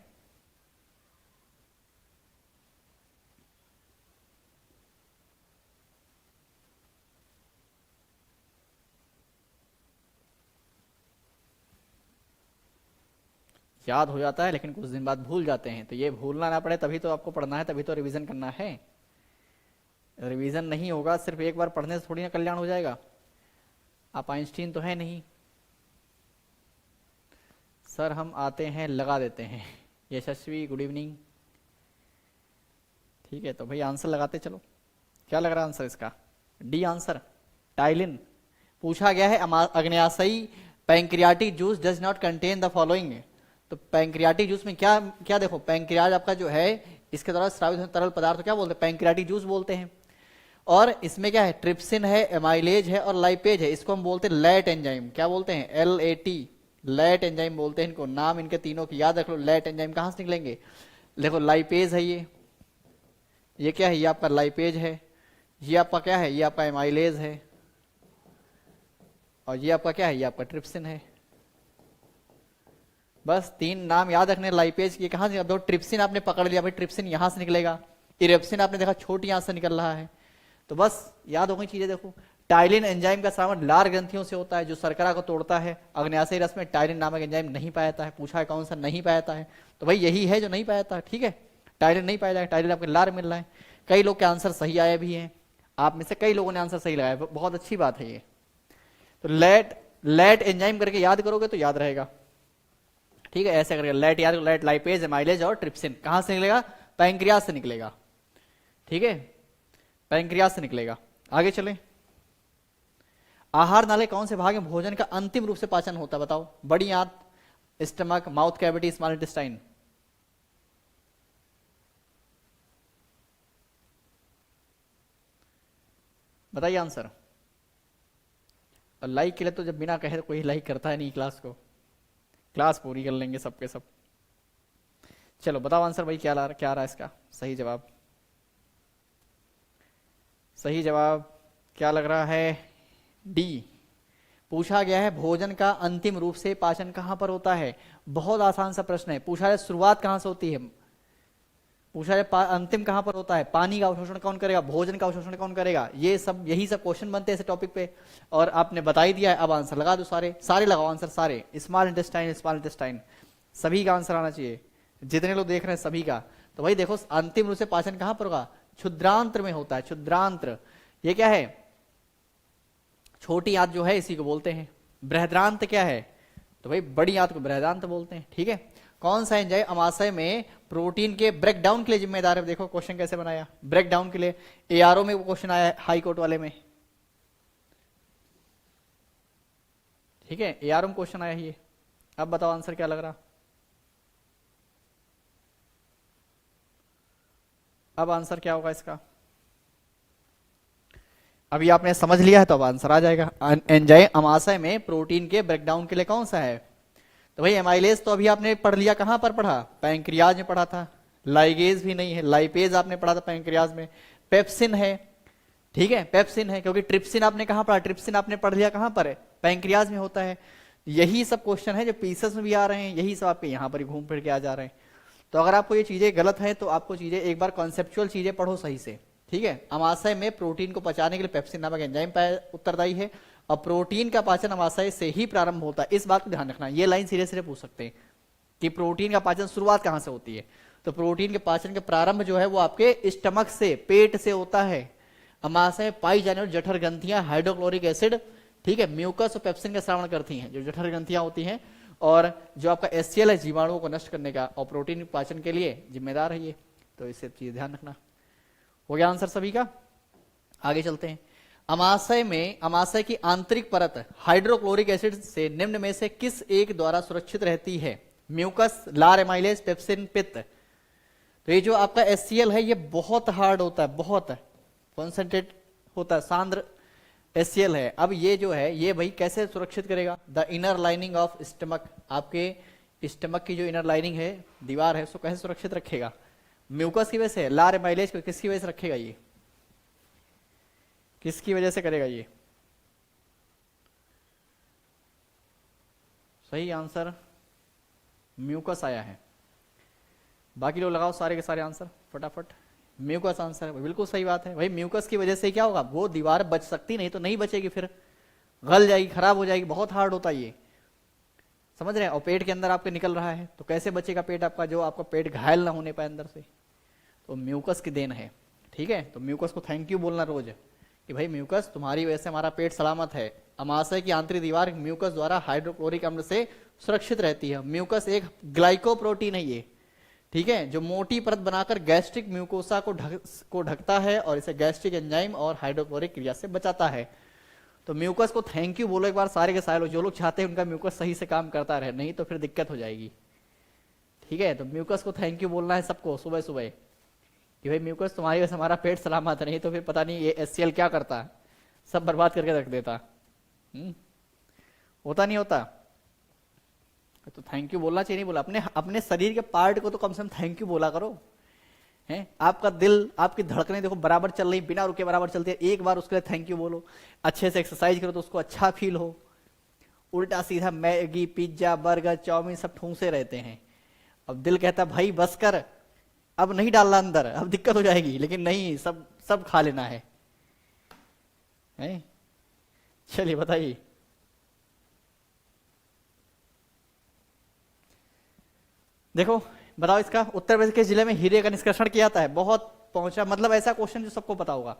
याद हो जाता है लेकिन कुछ दिन बाद भूल जाते हैं, तो ये भूलना ना पड़े तभी तो आपको पढ़ना है, तभी तो रिवीजन करना है। रिवीजन नहीं होगा, सिर्फ एक बार पढ़ने से थोड़ी ना कल्याण हो जाएगा। आप आइंस्टीन तो है नहीं। सर हम आते हैं लगा देते हैं। यशस्वी, गुड इवनिंग। ठीक है, तो भाई आंसर लगाते चलो। क्या लग रहा है आंसर इसका? D answer, ptyalin. पूछा गया है अग्न्याशयी pancreatic juice does not contain the following. तो पैंक्रियाटिक जूस में क्या क्या? देखो पैंक्रियाज आपका जो है, इसके द्वारा स्रावित होने तरल पदार्थ को क्या बोलते हैं? पैंक्रियाटिक जूस बोलते हैं। और इसमें क्या है? ट्रिप्सिन है, एमाइलेज है और लाइपेज है। इसको हम बोलते हैं लैट एंजाइम। क्या बोलते हैं? LAT, लैट एंजाइम बोलते हैं इनको। नाम इनके तीनों की याद रख लो। लैट एंजाइम कहां से निकलेंगे? देखो लाइपेज है ये क्या है? ये आपका लाइपेज है। ये आपका क्या है? ये आपका एमाइलेज है। और ये आपका क्या है? ये आपका ट्रिप्सिन है। बस 3 नाम याद रखने लाइपेज की। कहां से? अब ट्रिप्सिन आपने पकड़ लिया भाई, ट्रिप्सिन यहां से निकलेगा। इरेप्सिन आपने देखा छोटी यहां से निकल रहा है। तो बस याद हो गई चीजें। देखो टाइलिन एंजाइम का श्रावण लार ग्रंथियों से होता है जो शर्करा को तोड़ता है। अग्न्याशयी रस में टाइलिन नामक एंजाइम नहीं पाया जाता है। पूछा है कौन सा नहीं पाया जाता है, तो भाई यही है जो नहीं पाया जाता है। ठीक है, टाइलिन नहीं पाया जाएगा, टाइलिन आपके लार मिल रहा है। कई लोग के आंसर सही आए भी हैं, आप में से कई लोगों ने आंसर सही लगाया, बहुत अच्छी बात है ये। तो लेट एंजाइम करके याद करोगे तो याद रहेगा। ठीक है, ऐसे करके लेट याद, लेट लाइपेज, एमाइलेज और ट्रिप्सिन कहां से निकलेगा? पैंक्रियाज से निकलेगा। ठीक है, पैंक्रियाज से निकलेगा। आगे चलें। आहार नाले कौन से भाग में भोजन का अंतिम रूप से पाचन होता है? बताओ। बड़ी आंत, stomach, mouth cavity, small intestine. बताइए आंसर। और लाइक के लिए तो जब बिना कहे तो कोई लाइक करता है नहीं क्लास को, क्लास पूरी कर लेंगे सबके सब। चलो बताओ आंसर भाई, क्या आ रहा है इसका सही जवाब? सही जवाब क्या लग रहा है? डी। पूछा गया है भोजन का अंतिम रूप से पाचन कहां पर होता है। बहुत आसान सा प्रश्न है। पूछा है शुरुआत कहां से होती है, पूछा है अंतिम कहां पर होता है, पानी का अवशोषण कौन करेगा, भोजन का अवशोषण कौन करेगा, ये सब यही सब क्वेश्चन बनते हैं इस टॉपिक पे। और आपने बता ही दिया है, अब आंसर लगा दो। सारे लगाओ आंसर, सारे। स्मॉल इंटेस्टाइन सभी का आंसर आना चाहिए, जितने लोग देख रहे हैं सभी का। तो भाई देखो, अंतिम रूप से पाचन कहां पर होगा? क्षुद्रांत्र में होता है। क्षुद्रांत्र ये क्या है? छोटी आंत जो है इसी को बोलते हैं। बृहदांत्र क्या है? तो भाई बड़ी आंत को बृहदांत्र बोलते हैं। ठीक है, कौन सा एंजाइम अमाशय में प्रोटीन के ब्रेकडाउन के लिए जिम्मेदार है? देखो क्वेश्चन कैसे बनाया, ब्रेकडाउन के लिए। एआरओ में वो क्वेश्चन आया है, हाई कोर्ट वाले में। ठीक है, एआरओ में क्वेश्चन आया है ये। अब बताओ आंसर क्या लग रहा? अब आंसर क्या होगा इसका? अभी आपने समझ लिया है तो अब आंसर आ जाएगा। एंजाइम अमाशय में प्रोटीन के ब्रेकडाउन के लिए कौन सा है? तो भाई एमाइलेज तो अभी आपने पढ़ लिया, कहां पर पढ़ा? पैंक्रियाज में पढ़ा था। लाइगेज भी नहीं है, लाइपेज आपने पढ़ा था पैंक्रियाज में। पेप्सिन है। ठीक है, पेप्सिन है, क्योंकि ट्रिप्सिन आपने कहां पढ़ा? ट्रिप्सिन आपने पढ़ लिया कहां पर है? पैंक्रियाज में होता है। यही सब क्वेश्चन है जो पीसेस में भी आ रहे हैं, यही सब आपके यहां पर घूम फिर के आ जा रहे हैं। तो अगर आपको ये चीजें गलत है तो आपको चीजें एक बार कॉन्सेप्चुअल चीजें पढ़ो सही से। ठीक है, अमाशय में प्रोटीन को पचाने के लिए पेप्सिन नामक एंजाइम उत्तरदायी है, और प्रोटीन का पाचन अमाशय से ही प्रारंभ होता है। इस बात को ध्यान रखना, ये लाइन सीधे सीधे पूछ सकते हैं कि प्रोटीन का पाचन शुरुआत कहां से होती है। तो प्रोटीन के पाचन का प्रारंभ जो है वो आपके स्टमक से, पेट से होता है। अमाशय पाई जाने वाली जठर ग्रंथियां हाइड्रोक्लोरिक एसिड, ठीक है, म्यूकस और पेप्सिन का श्रावण करती हैं, जो जठर ग्रंथियां होती हैं। और जो आपका एचसीएल है जीवाणुओं को नष्ट करने का, और प्रोटीन पाचन के लिए जिम्मेदार है ये। तो इससे चीज ध्यान रखना। हो गया आंसर सभी का? आगे चलते हैं। अमाशय की आंतरिक परत हाइड्रोक्लोरिक एसिड से निम्न में से किस एक द्वारा सुरक्षित रहती है? म्यूकस, लार एमाइलेज, पेप्सिन, पित्त। तो ये जो आपका एचसीएल है ये बहुत हार्ड होता है, बहुत कॉन्सेंट्रेट होता है, सांद्र एचसीएल है। अब ये जो है ये भाई कैसे सुरक्षित करेगा? The inner lining of stomach, आपके स्टमक की जो इनर लाइनिंग है, दीवार है, उसको कैसे सुरक्षित रखेगा? म्यूकस की वजह से। लार एमाइलेज को किसकी वजह से रखेगा? ये किसकी वजह से करेगा? ये सही आंसर म्यूकस आया है। बाकी लोग लगाओ सारे के सारे आंसर फटाफट। म्यूकस आंसर है, बिल्कुल सही बात है भाई। म्यूकस की वजह से क्या होगा? वो दीवार बच सकती, नहीं तो नहीं बचेगी, फिर गल जाएगी, खराब हो जाएगी। बहुत हार्ड होता है ये, समझ रहे हैं? और पेट के अंदर आपके निकल रहा है तो कैसे बचेगा पेट आपका, जो आपका पेट घायल ना होने पाए अंदर से? तो म्यूकस की देन है। ठीक है, तो म्यूकस को थैंक यू बोलना रोज कि भाई म्यूकस तुम्हारी वजह से हमारा पेट सलामत है। अमाशय की आंतरिक दीवार म्यूकस द्वारा हाइड्रोक्लोरिक अम्ल से सुरक्षित रहती है। म्यूकस एक ग्लाइकोप्रोटीन है ये, ठीक है, जो मोटी परत बनाकर गैस्ट्रिक म्यूकोसा को ढकता है और इसे गैस्ट्रिक एंजाइम और हाइड्रोक्लोरिक क्रिया से बचाता है। तो म्यूकस को थैंक यू बोलो एक बार सारे के सारे लोग, जो लोग चाहते हैं उनका म्यूकस सही से काम करता रहे, नहीं तो फिर दिक्कत हो जाएगी। ठीक है, तो म्यूकस को थैंक यू बोलना है सबको सुबह सुबह कि भाई म्यूकस तुम्हारी वजह से हमारा पेट सलामत है, नहीं तो फिर पता नहीं ये एचसीएल क्या करता, सब बर्बाद करके रख देता। होता नहीं होता? तो थैंक यू बोलना चाहिए, नहीं बोला? अपने शरीर के पार्ट को तो कम से कम थैंक यू बोला करो। हैं, आपका दिल, आपकी धड़कनें देखो बराबर चल रही, बिना रुके बराबर चलती है, एक बार उसके लिए थैंक यू बोलो। अच्छे से एक्सरसाइज करो तो उसको अच्छा फील हो। उल्टा सीधा मैगी, पिज्जा, बर्गर, चाउमीन सब ठूंसे रहते हैं। अब दिल कहता भाई बस कर, अब नहीं डालना अंदर, अब दिक्कत हो जाएगी, लेकिन नहीं, सब खा लेना है। चलिए बताइए। देखो बताओ, इसका उत्तर प्रदेश के जिले में हीरे का निष्कर्षण किया जाता है। बहुत पहुंचा, मतलब ऐसा क्वेश्चन जो सबको पता होगा।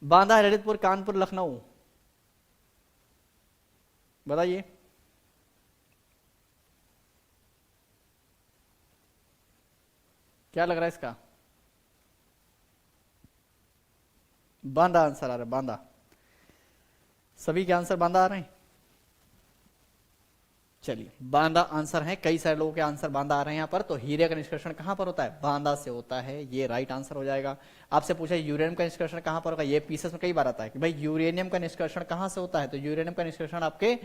बांदा, ललितपुर, कानपुर, लखनऊ, बताइए। क्या लग रहा है इसका? बांदा आंसर आ रहा है, बांदा। सभी के आंसर बांदा आ रहे हैं। चलिए, बांदा आंसर है। कई सारे लोगों के आंसर बांदा आ रहे हैं यहाँ पर। तो हीरे का निष्कर्षण कहां पर होता है? बांदा से होता है। ये राइट आंसर हो जाएगा। आपसे पूछा यूरेनियम का निष्कर्षण कहां पर होगा? ये पीसेस में कई बार आता है कि भाई यूरेनियम का निष्कर्षण कहां से होता है, तो यूरेनियम का निष्कर्षण आपके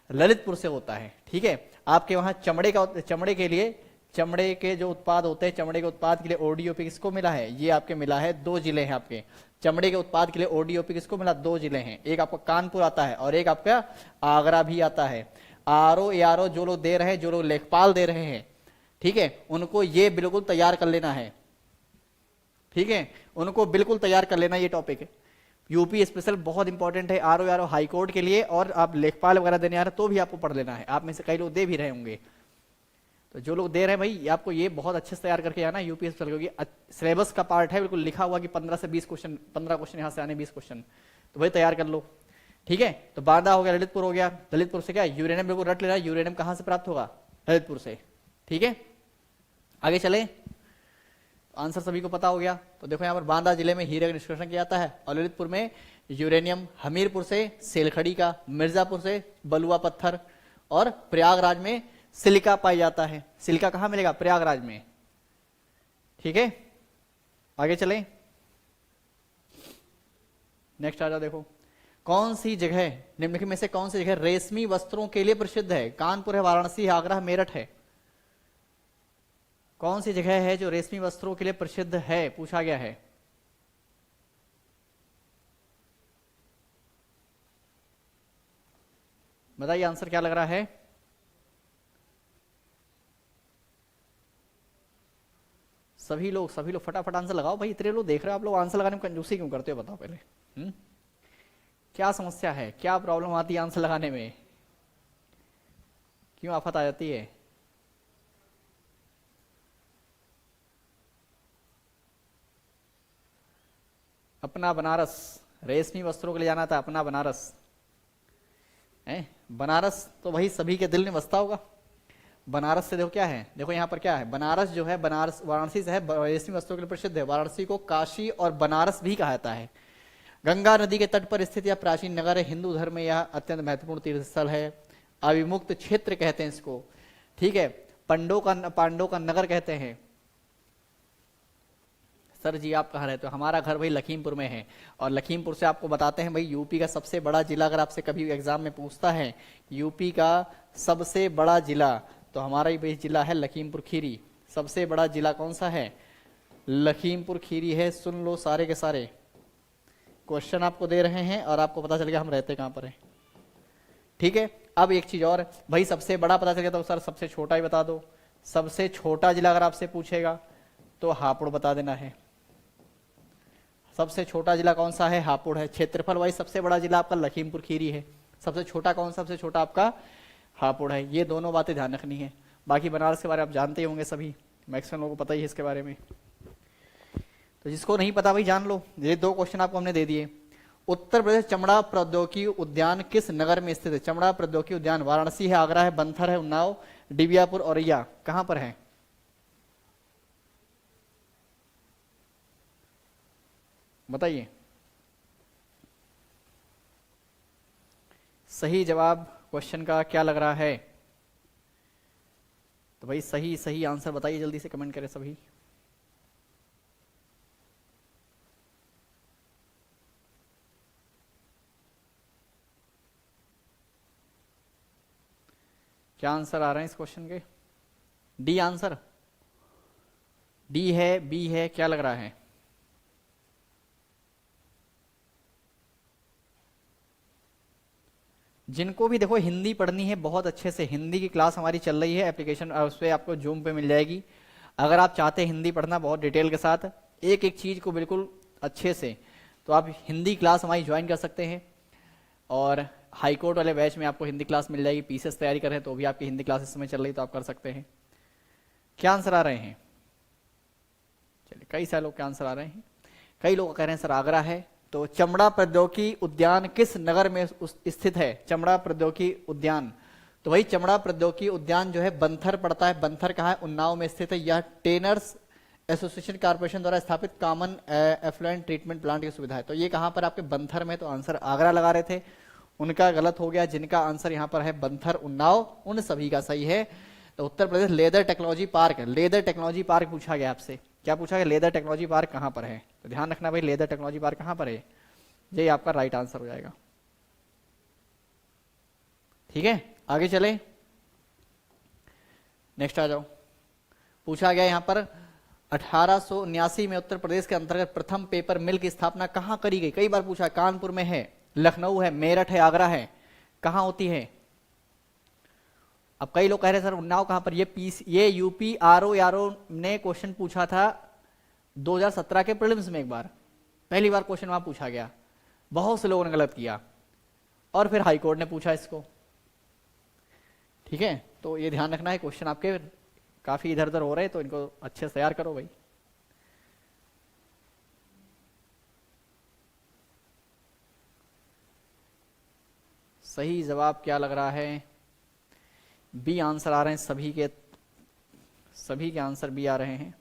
ललितपुर से होता है। ठीक है, आपके वहां चमड़े के लिए, चमड़े के जो उत्पाद होते हैं, चमड़े के उत्पाद के लिए ओडीओपी किसको मिला है? ये आपके मिला है, 2 जिले हैं आपके चमड़े के उत्पाद के लिए ओडीओपी किसको मिला? 2 जिले हैं। एक आपका कानपुर आता है और एक आपका आगरा भी आता है। आरओ जो लोग दे रहे हैं, जो लोग लेखपाल दे रहे हैं, ठीक है, उनको ये बिल्कुल तैयार कर लेना है। ठीक है, उनको बिल्कुल तैयार कर लेना ये टॉपिक। यूपी स्पेशल बहुत इंपॉर्टेंट है आरओ हाई कोर्ट के लिए, और आप लेखपाल वगैरह देने आ रहे तो भी आपको पढ़ लेना है। आप में से कई लोग दे भी रहे होंगे, तो जो लोग दे रहे हैं भाई, आपको ये बहुत अच्छे से तैयार करके आना यूपी स्पेशल, क्योंकि सिलेबस का पार्ट है, बिल्कुल लिखा हुआ कि 15 से 20 क्वेश्चन, 15 क्वेश्चन यहाँ से आने, 20 क्वेश्चन, तो भाई तैयार कर लो। ठीक है, तो बांदा हो गया, ललितपुर हो गया। ललितपुर से क्या यूरेनियम बिल्कुल रट लेना, यूरेनियम कहां से प्राप्त होगा? ललितपुर से। ठीक है, आगे चले। आंसर सभी को पता हो गया। तो देखो यहाँ पर बांदा जिले में हीरे का निष्कर्षण किया जाता है, और ललितपुर में यूरेनियम, हमीरपुर से सेलखड़ी का, मिर्जापुर से बलुआ पत्थर, और प्रयागराज में सिलिका पाया जाता है। सिलिका कहां मिलेगा? प्रयागराज में। ठीक है, आगे चलें। नेक्स्ट आ जाओ। देखो कौन सी जगह निम्नलिखित में से कौन सी जगह रेशमी वस्त्रों के लिए प्रसिद्ध है? कानपुर है, वाराणसी है, आगरा, मेरठ है। कौन सी जगह है जो रेशमी वस्त्रों के लिए प्रसिद्ध है, पूछा गया है। बताइए आंसर क्या लग रहा है? सभी लोग फटाफट आंसर लगाओ भाई। इतने लोग देख रहे हो, आप लोग आंसर लगाने में कंजूसी क्यों करते हो? बताओ पहले। क्या समस्या है, क्या प्रॉब्लम आती है आंसर लगाने में? क्यों आफत आ जाती है? अपना बनारस, रेशमी वस्त्रों के लिए जाना था, अपना बनारस है। बनारस तो भाई सभी के दिल में बसता होगा। बनारस से देखो क्या है, देखो यहाँ पर क्या है, बनारस जो है, बनारस वाराणसी से है, रेशमी वस्त्रों के लिए प्रसिद्ध है। वाराणसी को काशी और बनारस भी कहा जाता है। गंगा नदी के तट पर स्थित यह प्राचीन नगर है। हिंदू धर्म में यह अत्यंत महत्वपूर्ण तीर्थ स्थल है। अविमुक्त क्षेत्र कहते हैं इसको। ठीक है, पांडवों का नगर कहते हैं। सर जी आप कहाँ रहते हो? हमारा घर भाई लखीमपुर में है, और लखीमपुर से आपको बताते हैं भाई यूपी का सबसे बड़ा जिला, अगर आपसे कभी एग्जाम में पूछता है यूपी का सबसे बड़ा जिला, तो हमारा ही भाई जिला है लखीमपुर खीरी। सबसे बड़ा जिला कौन सा है? लखीमपुर खीरी है। सुन लो सारे के सारे क्वेश्चन आपको दे रहे हैं, और आपको पता चल गया हम रहते कहां पर हैं। ठीक है, अब एक चीज और भाई, सबसे बड़ा पता चल गया तो सर सबसे छोटा ही बता दो। सबसे छोटा जिला अगर आपसे पूछेगा तो हापुड़ बता देना है। सबसे छोटा जिला कौन सा है? हापुड़ है। क्षेत्रफल वाइज सबसे बड़ा जिला आपका लखीमपुर खीरी है। सबसे छोटा कौन? सबसे छोटा आपका हापुड़ है। ये दोनों बातें ध्यान रखनी है। बाकी बनारस के बारे में आप जानते ही होंगे, सभी मैक्सिमम लोगों को पता ही है इसके बारे में। तो जिसको नहीं पता भाई जान लो। ये 2 क्वेश्चन आपको हमने दे दिए। उत्तर प्रदेश चमड़ा प्रौद्योगिकी उद्यान किस नगर में स्थित है? चमड़ा प्रौद्योगिकी उद्यान वाराणसी है, आगरा है, बंथर है, उन्नाव, डिबियापुर, औरैया, कहां पर है? बताइए। सही जवाब क्वेश्चन का क्या लग रहा है? तो भाई सही आंसर बताइए, जल्दी से कमेंट करें सभी। क्या आंसर आ रहे हैं इस क्वेश्चन के? D answer? डी है, बी है, क्या लग रहा है? जिनको भी देखो हिंदी पढ़नी है बहुत अच्छे से, हिंदी की क्लास हमारी चल रही है, एप्लीकेशन उस पर आपको जूम पे मिल जाएगी। अगर आप चाहते हैं हिंदी पढ़ना बहुत डिटेल के साथ, एक एक चीज को बिल्कुल अच्छे से, तो आप हिंदी क्लास हमारी ज्वाइन कर सकते हैं। और हाई कोर्ट वाले बैच में आपको हिंदी क्लास मिल जाएगी। पीसीएस तैयारी कर रहे हैं तो भी आपकी हिंदी क्लास इस समय चल रही तो आप कर सकते हैं। क्या आंसर आ रहे हैं? चलिए, कई सारे लोग के आंसर आ रहे हैं। कई लोग कह रहे हैं सर आगरा है। तो चमड़ा प्रौद्योगिकी उद्यान किस नगर में स्थित है? चमड़ा प्रौद्योगिकी उद्यान, तो वही चमड़ा प्रौद्योगिकी उद्यान जो है बंथर पड़ता है। बंथर कहाँ है? उन्नाव में स्थित है। यह टेनर्स एसोसिएशन कॉर्पोरेशन द्वारा स्थापित कॉमन एफ्लुएंट ट्रीटमेंट प्लांट की सुविधा है। तो ये कहाँ पर आपके? बंथर में। तो आंसर आगरा लगा रहे थे, उनका गलत हो गया। जिनका आंसर यहाँ पर है बंथर उन्नाव, उन सभी का सही है। तो Uttar Pradesh leather technology park, leather technology park पूछा गया आपसे। क्या पूछा गया? लेदर टेक्नोलॉजी पार्क कहाँ पर है? तो ध्यान रखना भाई, लेदर टेक्नोलॉजी पार्क कहाँ पर है, ये आपका राइट आंसर हो जाएगा। ठीक है, आगे चले, नेक्स्ट आ जाओ। पूछा गया यहां पर 1879 में उत्तर प्रदेश के अंतर्गत प्रथम पेपर मिल की स्थापना कहां करी गई? कई बार पूछा। कानपुर में है, लखनऊ है, मेरठ है, आगरा है, कहां होती है? अब कई लोग कह रहे हैं सर उन्नाव कहां पर? ये यूपी आरओ ने क्वेश्चन पूछा था 2017 के प्रीलिम्स में। एक बार पहली बार क्वेश्चन वहां पूछा गया, बहुत से लोगों ने गलत किया और फिर हाई कोर्ट ने पूछा इसको। ठीक है, तो ये ध्यान रखना है, क्वेश्चन आपके काफी इधर उधर हो रहे हैं तो इनको अच्छे से तैयार करो भाई। सही जवाब क्या लग रहा है? बी आंसर आ रहे हैं सभी के आंसर बी आ रहे हैं।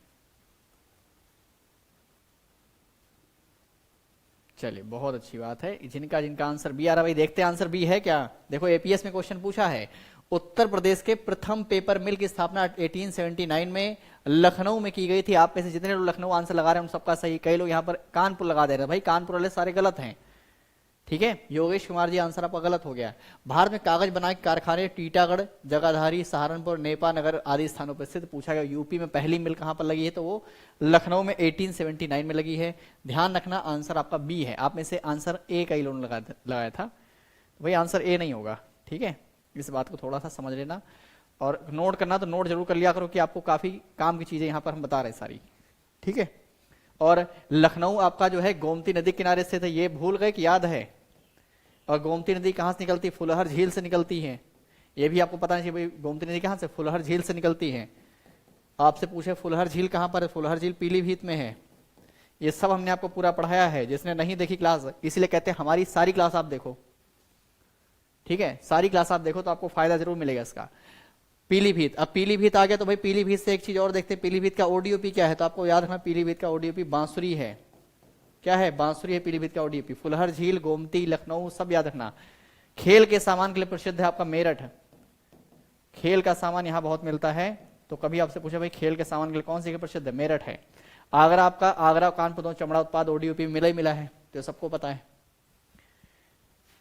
चलिए, बहुत अच्छी बात है। जिनका आंसर बी आ रहा है भाई, देखते हैं आंसर बी है क्या। देखो, एपीएस में क्वेश्चन पूछा है, उत्तर प्रदेश के प्रथम पेपर मिल की स्थापना 1879 में लखनऊ में की गई थी। आप में से जितने लोग लखनऊ आंसर लगा रहे हैं उन सबका सही। कई लोग यहाँ पर कानपुर लगा दे रहे हैं भाई, कानपुर वाले सारे गलत हैं। ठीक है, योगेश कुमार जी आंसर आपका गलत हो गया। भारत में कागज बनाने के कारखाने टीटागढ़, जगाधारी, सहारनपुर, नेपा नगर आदि स्थानों पर स्थित। पूछा गया यूपी में पहली मिल कहां पर लगी है? तो वो लखनऊ में 1879 में लगी है। ध्यान रखना, आंसर आपका बी है। आप में से आंसर ए कई लोगों ने लगाया था, वही आंसर ए नहीं होगा। ठीक है, इस बात को थोड़ा सा समझ लेना और नोट करना तो नोट जरूर कर लिया करो कि आपको काफी काम की चीजें यहां पर हम बता रहे हैं सारी। ठीक है, और लखनऊ आपका जो है गोमती नदी किनारे स्थित है, ये भूल गए कि याद है? और गोमती नदी कहां से निकलती? फुलहर झील से निकलती है। ये भी आपको पता नहीं चाहिए भाई, गोमती नदी कहां से? फुलहर झील से निकलती है। आपसे पूछे फुलहर झील कहां पर है? फुलहर झील पीलीभीत में है। ये सब हमने आपको पूरा पढ़ाया है, जिसने नहीं देखी क्लास, इसलिए कहते हैं हमारी सारी क्लास आप देखो। ठीक है, सारी क्लास आप देखो तो आपको फायदा जरूर मिलेगा इसका। पीलीभीत, अब पीलीभीत आ गया तो भाई पीलीभीत से एक चीज और देखते हैं, पीलीभीत का ओडीओपी क्या है? तो आपको याद रखना, पीलीभीत का ओडीओपी बांसुरी है। क्या है? बांसुरी है पीलीभीत का ओडीओपी। फुलहर झील, गोमती, लखनऊ सब याद रखना। खेल के सामान के लिए प्रसिद्ध है आपका मेरठ। खेल का सामान यहां बहुत मिलता है, तो कभी आपसे पूछे भाई खेल के सामान के लिए कौन सी के प्रसिद्ध है? मेरठ है। आगरा आपका, आगरा कानपुर दोनों चमड़ा उत्पाद ओडीओपी मिला ही मिला है, तो सबको पता है।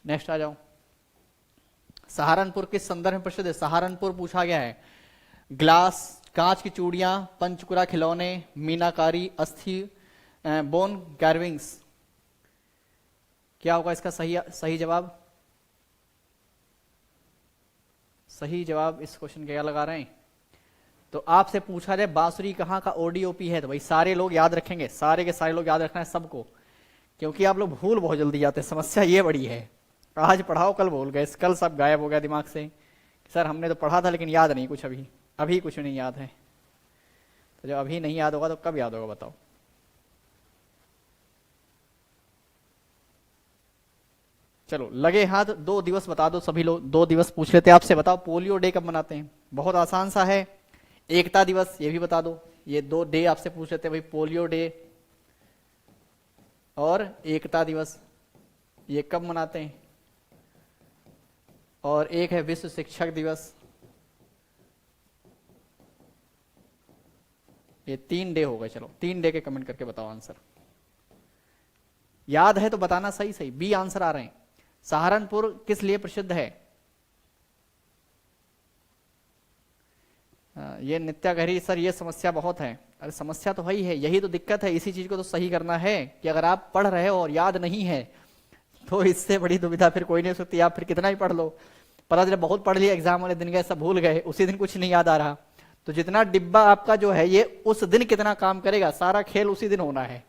नेक्स्ट आ जाओ, सहारनपुर किस संदर्भ में प्रसिद्ध है? सहारनपुर पूछा गया है, ग्लास, कांच की चूड़ियां, पंचकुरा खिलौने, मीनाकारी, अस्थि बोन कार्विंग्स। क्या होगा इसका सही जवाब? सही जवाब इस क्वेश्चन क्या लगा रहे हैं? तो आपसे पूछा जाए बांसुरी कहां का ओडीओपी है, तो भाई सारे लोग याद रखेंगे, सारे के सारे लोग याद रखना है सबको, क्योंकि आप लोग भूल बहुत जल्दी जाते हैं। समस्या ये बड़ी है, आज पढ़ाओ कल भूल गए, कल सब गायब हो गया दिमाग से। सर हमने तो पढ़ा था लेकिन याद नहीं कुछ, अभी कुछ नहीं याद है। तो जब अभी नहीं याद होगा तो कब याद होगा बताओ? चलो लगे हाथ, 2 दिवस बता दो सभी लोग। 2 दिवस पूछ लेते हैं आपसे, बताओ पोलियो डे कब मनाते हैं? बहुत आसान सा है। एकता दिवस, ये भी बता दो। ये 2 डे आपसे पूछ लेते हैं भाई, पोलियो डे और एकता दिवस, ये कब मनाते हैं? और एक है विश्व शिक्षक दिवस। ये 3 डे हो गए। चलो 3 डे के कमेंट करके बताओ आंसर। याद है तो बताना सही सही। बी आंसर आ रहे हैं। सहारनपुर किस लिए प्रसिद्ध है? ये नित्या गहरी, सर ये समस्या बहुत है। अरे समस्या तो वही है, यही तो दिक्कत है, इसी चीज को तो सही करना है कि अगर आप पढ़ रहे हो और याद नहीं है तो इससे बड़ी दुविधा फिर कोई नहीं हो सकती। आप फिर कितना ही पढ़ लो, पता चले बहुत पढ़ लिया, एग्जाम वाले दिन गए सब भूल गए, उसी दिन कुछ नहीं याद आ रहा। तो जितना डिब्बा आपका जो है ये उस दिन कितना काम करेगा, सारा खेल उसी दिन होना है।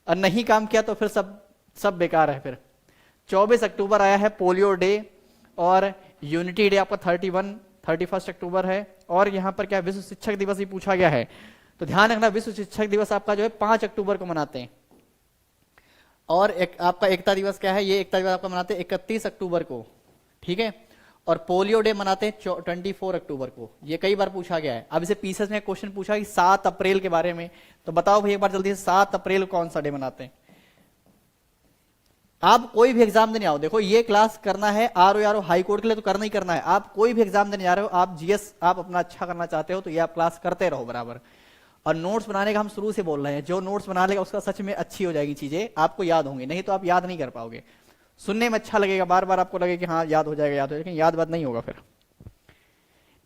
और नहीं काम किया तो फिर सब बेकार है फिर। 24 अक्टूबर आया है पोलियो डे, और यूनिटी डे आपका 31 अक्टूबर है, और यहाँ पर क्या विश्व शिक्षक दिवस भी पूछा गया है। तो ध्यान रखना विश्व शिक्षक दिवस आपका जो है 5 अक्टूबर को मनाते हैं, और आपका एकता दिवस क्या है, ये एकता दिवस आपका मनाते हैं 31 अक्टूबर को, ठीक है। और पोलियो डे मनाते हैं 24 अक्टूबर को। ये कई बार पूछा गया है। अब इसे पीसेस में क्वेश्चन पूछा कि 7 अप्रैल के बारे में, तो बताओ भाई एक बार जल्दी से 7 अप्रैल कौन सा डे मनाते हैं। आप कोई भी एग्जाम देने आओ, देखो ये क्लास करना है आर हाई कोर्ट के लिए तो करना ही करना है। आप कोई भी एग्जाम देने जा रहे हो, आप जीएस आप अपना अच्छा करना चाहते हो, तो ये आप क्लास करते रहो बराबर। और नोट्स बनाने का हम शुरू से बोल रहे हैं, जो नोट्स बना लेगा उसका सच में अच्छी हो जाएगी, चीजें आपको याद होंगी, नहीं तो आप याद नहीं कर पाओगे। सुनने में अच्छा लगेगा, बार बार आपको लगे कि हाँ याद हो जाएगा, लेकिन याद बात नहीं होगा फिर।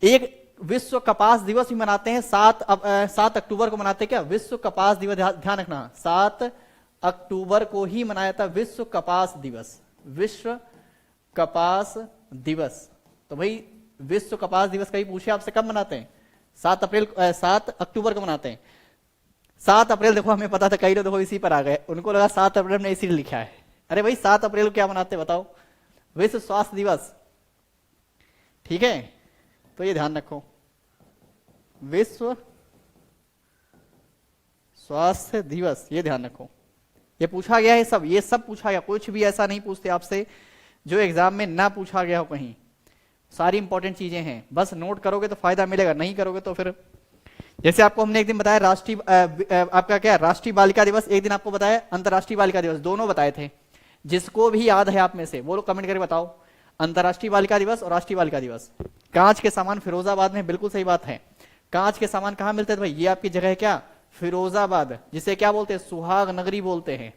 एक विश्व कपास दिवस भी मनाते हैं, 7 अक्टूबर को मनाते हैं क्या, विश्व कपास दिवस। ध्यान रखना 7 अक्टूबर को ही मनाया था विश्व कपास दिवस, विश्व कपास दिवस। तो भाई विश्व कपास दिवस कहीं पूछे आपसे कब मनाते हैं, 7 अक्टूबर को मनाते हैं। 7 अप्रैल देखो हमें पता था, कई लोग देखो इसी पर आ गए, उनको लगा 7 अप्रैल ने इसीलिए लिखा है। अरे भाई 7 अप्रैल को क्या मनाते बताओ, विश्व स्वास्थ्य दिवस, ठीक है। तो ये ध्यान रखो, विश्व स्वास्थ्य दिवस, ये ध्यान रखो। ये पूछा गया है सब, ये सब पूछा गया, कुछ भी ऐसा नहीं पूछते आपसे जो एग्जाम में ना पूछा गया हो कहीं। सारी इंपॉर्टेंट चीजें हैं, बस नोट करोगे तो फायदा मिलेगा, नहीं करोगे तो फिर। जैसे आपको हमने एक दिन बताया राष्ट्रीय आपका क्या राष्ट्रीय बालिका दिवस, एक दिन आपको बताया अंतर्राष्ट्रीय बालिका दिवस, दोनों बताए थे। जिसको भी याद है आप में से वो लोग कमेंट करके बताओ, अंतर्राष्ट्रीय बालिका दिवस और राष्ट्रीय बालिका दिवस। कांच के सामान फिरोजाबाद में, बिल्कुल सही बात है। कांच के सामान कहां मिलते हैं भाई, ये आपकी जगह है क्या, फिरोजाबाद, जिसे क्या बोलते हैं, सुहाग नगरी बोलते हैं।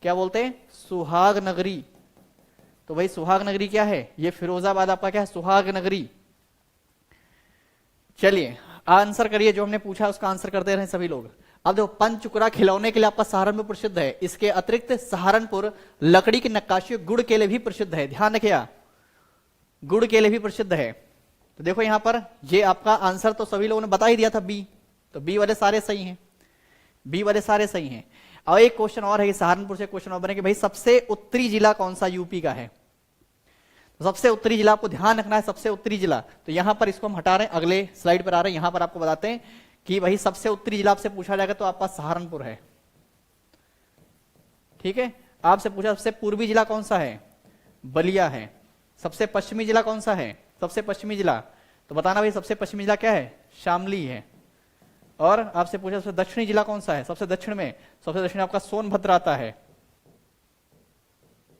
क्या बोलते हैं, सुहाग नगरी। तो भाई सुहाग नगरी क्या है, ये फिरोजाबाद आपका क्या है, सुहाग नगरी। चलिए आंसर करिए, जो हमने पूछा उसका आंसर करते रहे सभी लोग। अब देखो पंचकुरा खिलौने के लिए आपका सहारनपुर प्रसिद्ध है, इसके अतिरिक्त सहारनपुर लकड़ी की नक्काशी गुड़ के लिए भी प्रसिद्ध है। ध्यान रखिए, गुड़ के लिए भी प्रसिद्ध है। तो देखो यहां पर ये आपका आंसर तो सभी लोगों ने बता ही दिया था, बी। तो बी वाले सारे सही हैं, बी वाले सारे सही हैं। और एक क्वेश्चन और है, सहारनपुर से क्वेश्चन और बने कि भाई सबसे उत्तरी जिला कौन सा यूपी का है। तो सबसे उत्तरी जिला आपको ध्यान रखना है, सबसे उत्तरी जिला। तो यहां पर इसको हम हटा रहे हैं, अगले स्लाइड पर आ रहे हैं। यहां पर आपको बताते हैं कि भाई सबसे उत्तरी जिला आपसे पूछा जाएगा तो आपका सहारनपुर है, ठीक है। आपसे पूछा सबसे पूर्वी जिला कौन सा है, बलिया है। सबसे पश्चिमी जिला कौन सा है, सबसे पश्चिमी जिला, तो बताना भाई सबसे पश्चिमी जिला क्या है, शामली है। और आपसे पूछा सबसे दक्षिणी जिला कौन सा है, सबसे दक्षिण में, सबसे दक्षिण आपका सोनभद्र आता है,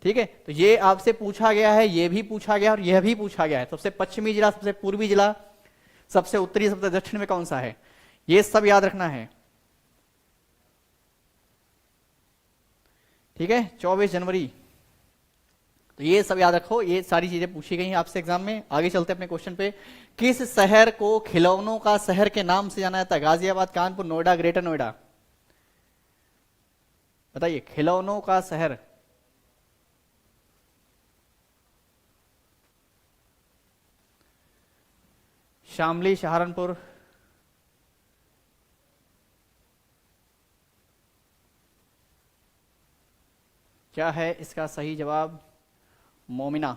ठीक है। तो ये आपसे पूछा गया है, ये भी पूछा गया और यह भी पूछा गया है। सबसे पश्चिमी जिला, सबसे पूर्वी जिला, सबसे उत्तरी, सबसे दक्षिण में कौन सा है, ये सब याद रखना है, ठीक है। 24 जनवरी, तो ये सब याद रखो, ये सारी चीजें पूछी गई हैं आपसे एग्जाम में। आगे चलते हैं अपने क्वेश्चन पे। किस शहर को खिलौनों का शहर के नाम से जाना जाता है, गाजियाबाद, कानपुर, नोएडा, ग्रेटर नोएडा, बताइए। खिलौनों का शहर, शामली, सहारनपुर, क्या है इसका सही जवाब, मोमिना।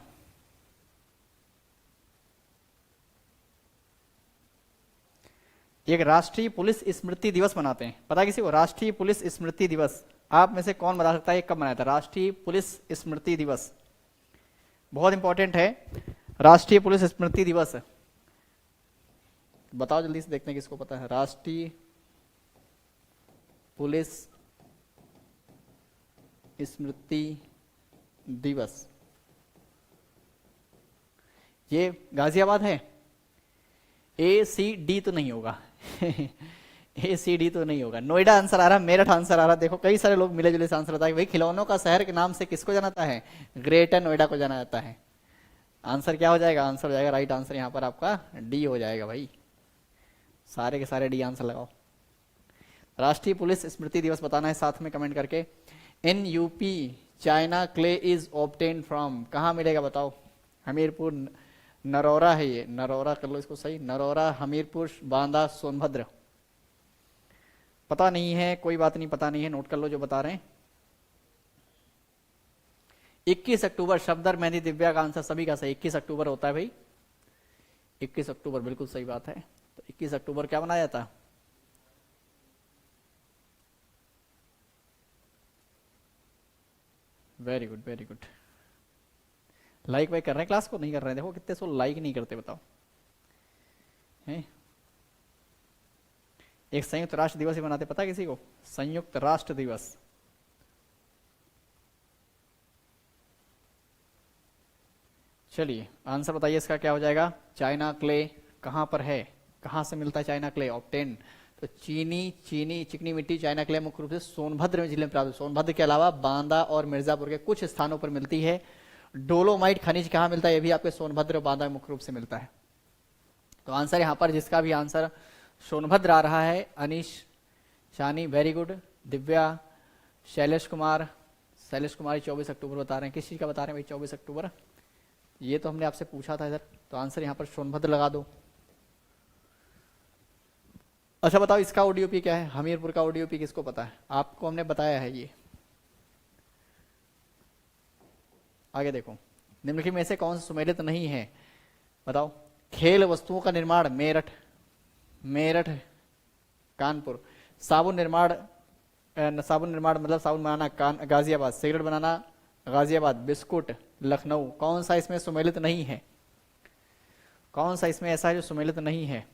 एक राष्ट्रीय पुलिस स्मृति दिवस मनाते हैं, पता है किसी को, राष्ट्रीय पुलिस स्मृति दिवस। आप में से कौन बता सकता है कब मनाया था राष्ट्रीय पुलिस स्मृति दिवस, बहुत इंपॉर्टेंट है राष्ट्रीय पुलिस स्मृति दिवस। बताओ जल्दी से, देखते हैं किसको पता है। राष्ट्रीय पुलिस स्मृति दिवस, ये गाजियाबाद है। ACD तो नहीं होगा ACD तो नहीं होगा। नोएडा आंसर आ रहा, मेरठ आंसर आ रहा। देखो कई सारे लोग मिले जुले से आंसर आता है भाई खिलौनों का शहर के नाम से किसको जाना जाता है, ग्रेटर नोएडा को जाना जाता है। आंसर क्या हो जाएगा, आंसर हो जाएगा, राइट आंसर यहाँ पर आपका डी हो जाएगा भाई। सारे के सारे डी आंसर लगाओ। राष्ट्रीय पुलिस स्मृति दिवस बताना है साथ में कमेंट करके। In UP China clay is obtain from, कहाँ मिलेगा बताओ, हमीरपुर, नरौरा है ये, नरौरा कर लो इसको सही, नरौरा, हमीरपुर, बांदा, सोनभद्र। पता नहीं है कोई बात नहीं, पता नहीं है, नोट कर लो जो बता रहे हैं। 21 अक्टूबर, शब्दर मेहंदी दिव्या का आंसर सभी का सही, 21 अक्टूबर होता है भाई, 21 अक्टूबर बिल्कुल सही बात है। तो 21 अक्टूबर क्या मनाया जाता है? Very good very good. Like वाइक कर रहे हैं क्लास को? नहीं कर रहे हैं, देखो कितने सो लाइक नहीं करते बताओ हैं। एक संयुक्त राष्ट्र दिवस ही मनाते, पता है किसी को? संयुक्त राष्ट्र दिवस। चलिए आंसर बताइए इसका क्या हो जाएगा। चाइना क्ले कहां पर है, कहां से मिलता है चाइना क्ले? ऑप्टेन। तो चीनी चिकनी मिट्टी चाइना क्ले मुख्य रूप से सोनभद्र में जिले में प्राप्त, सोनभद्र के अलावा बांदा और मिर्जापुर के कुछ स्थानों पर मिलती है। डोलोमाइट खनिज कहां मिलता है? ये भी आपके सोनभद्र और बांदा मुख्य रूप से मिलता है। तो आंसर यहां पर जिसका भी आंसर सोनभद्र आ रहा है, अनीश शानी वेरी गुड, दिव्या, शैलेश कुमार 24 अक्टूबर बता रहे हैं। किस चीज का बता रहे हैं भाई 24 अक्टूबर? ये तो हमने आपसे पूछा था इधर, तो आंसर यहां पर सोनभद्र लगा दो। अच्छा बताओ इसका ओडीओपी क्या है? हमीरपुर का ओडीओपी किसको पता है? आपको हमने बताया है ये। आगे देखो, निम्नलिखित में से कौन सा सुमेलित नहीं है? बताओ। खेल वस्तुओं का निर्माण मेरठ कानपुर। साबुन निर्माण मतलब साबुन बनाना गाजियाबाद। सिगरेट बनाना गाजियाबाद। बिस्कुट लखनऊ। कौन सा इसमें सुमेलित नहीं है? कौन सा इसमें ऐसा है जो सुमेलित नहीं है?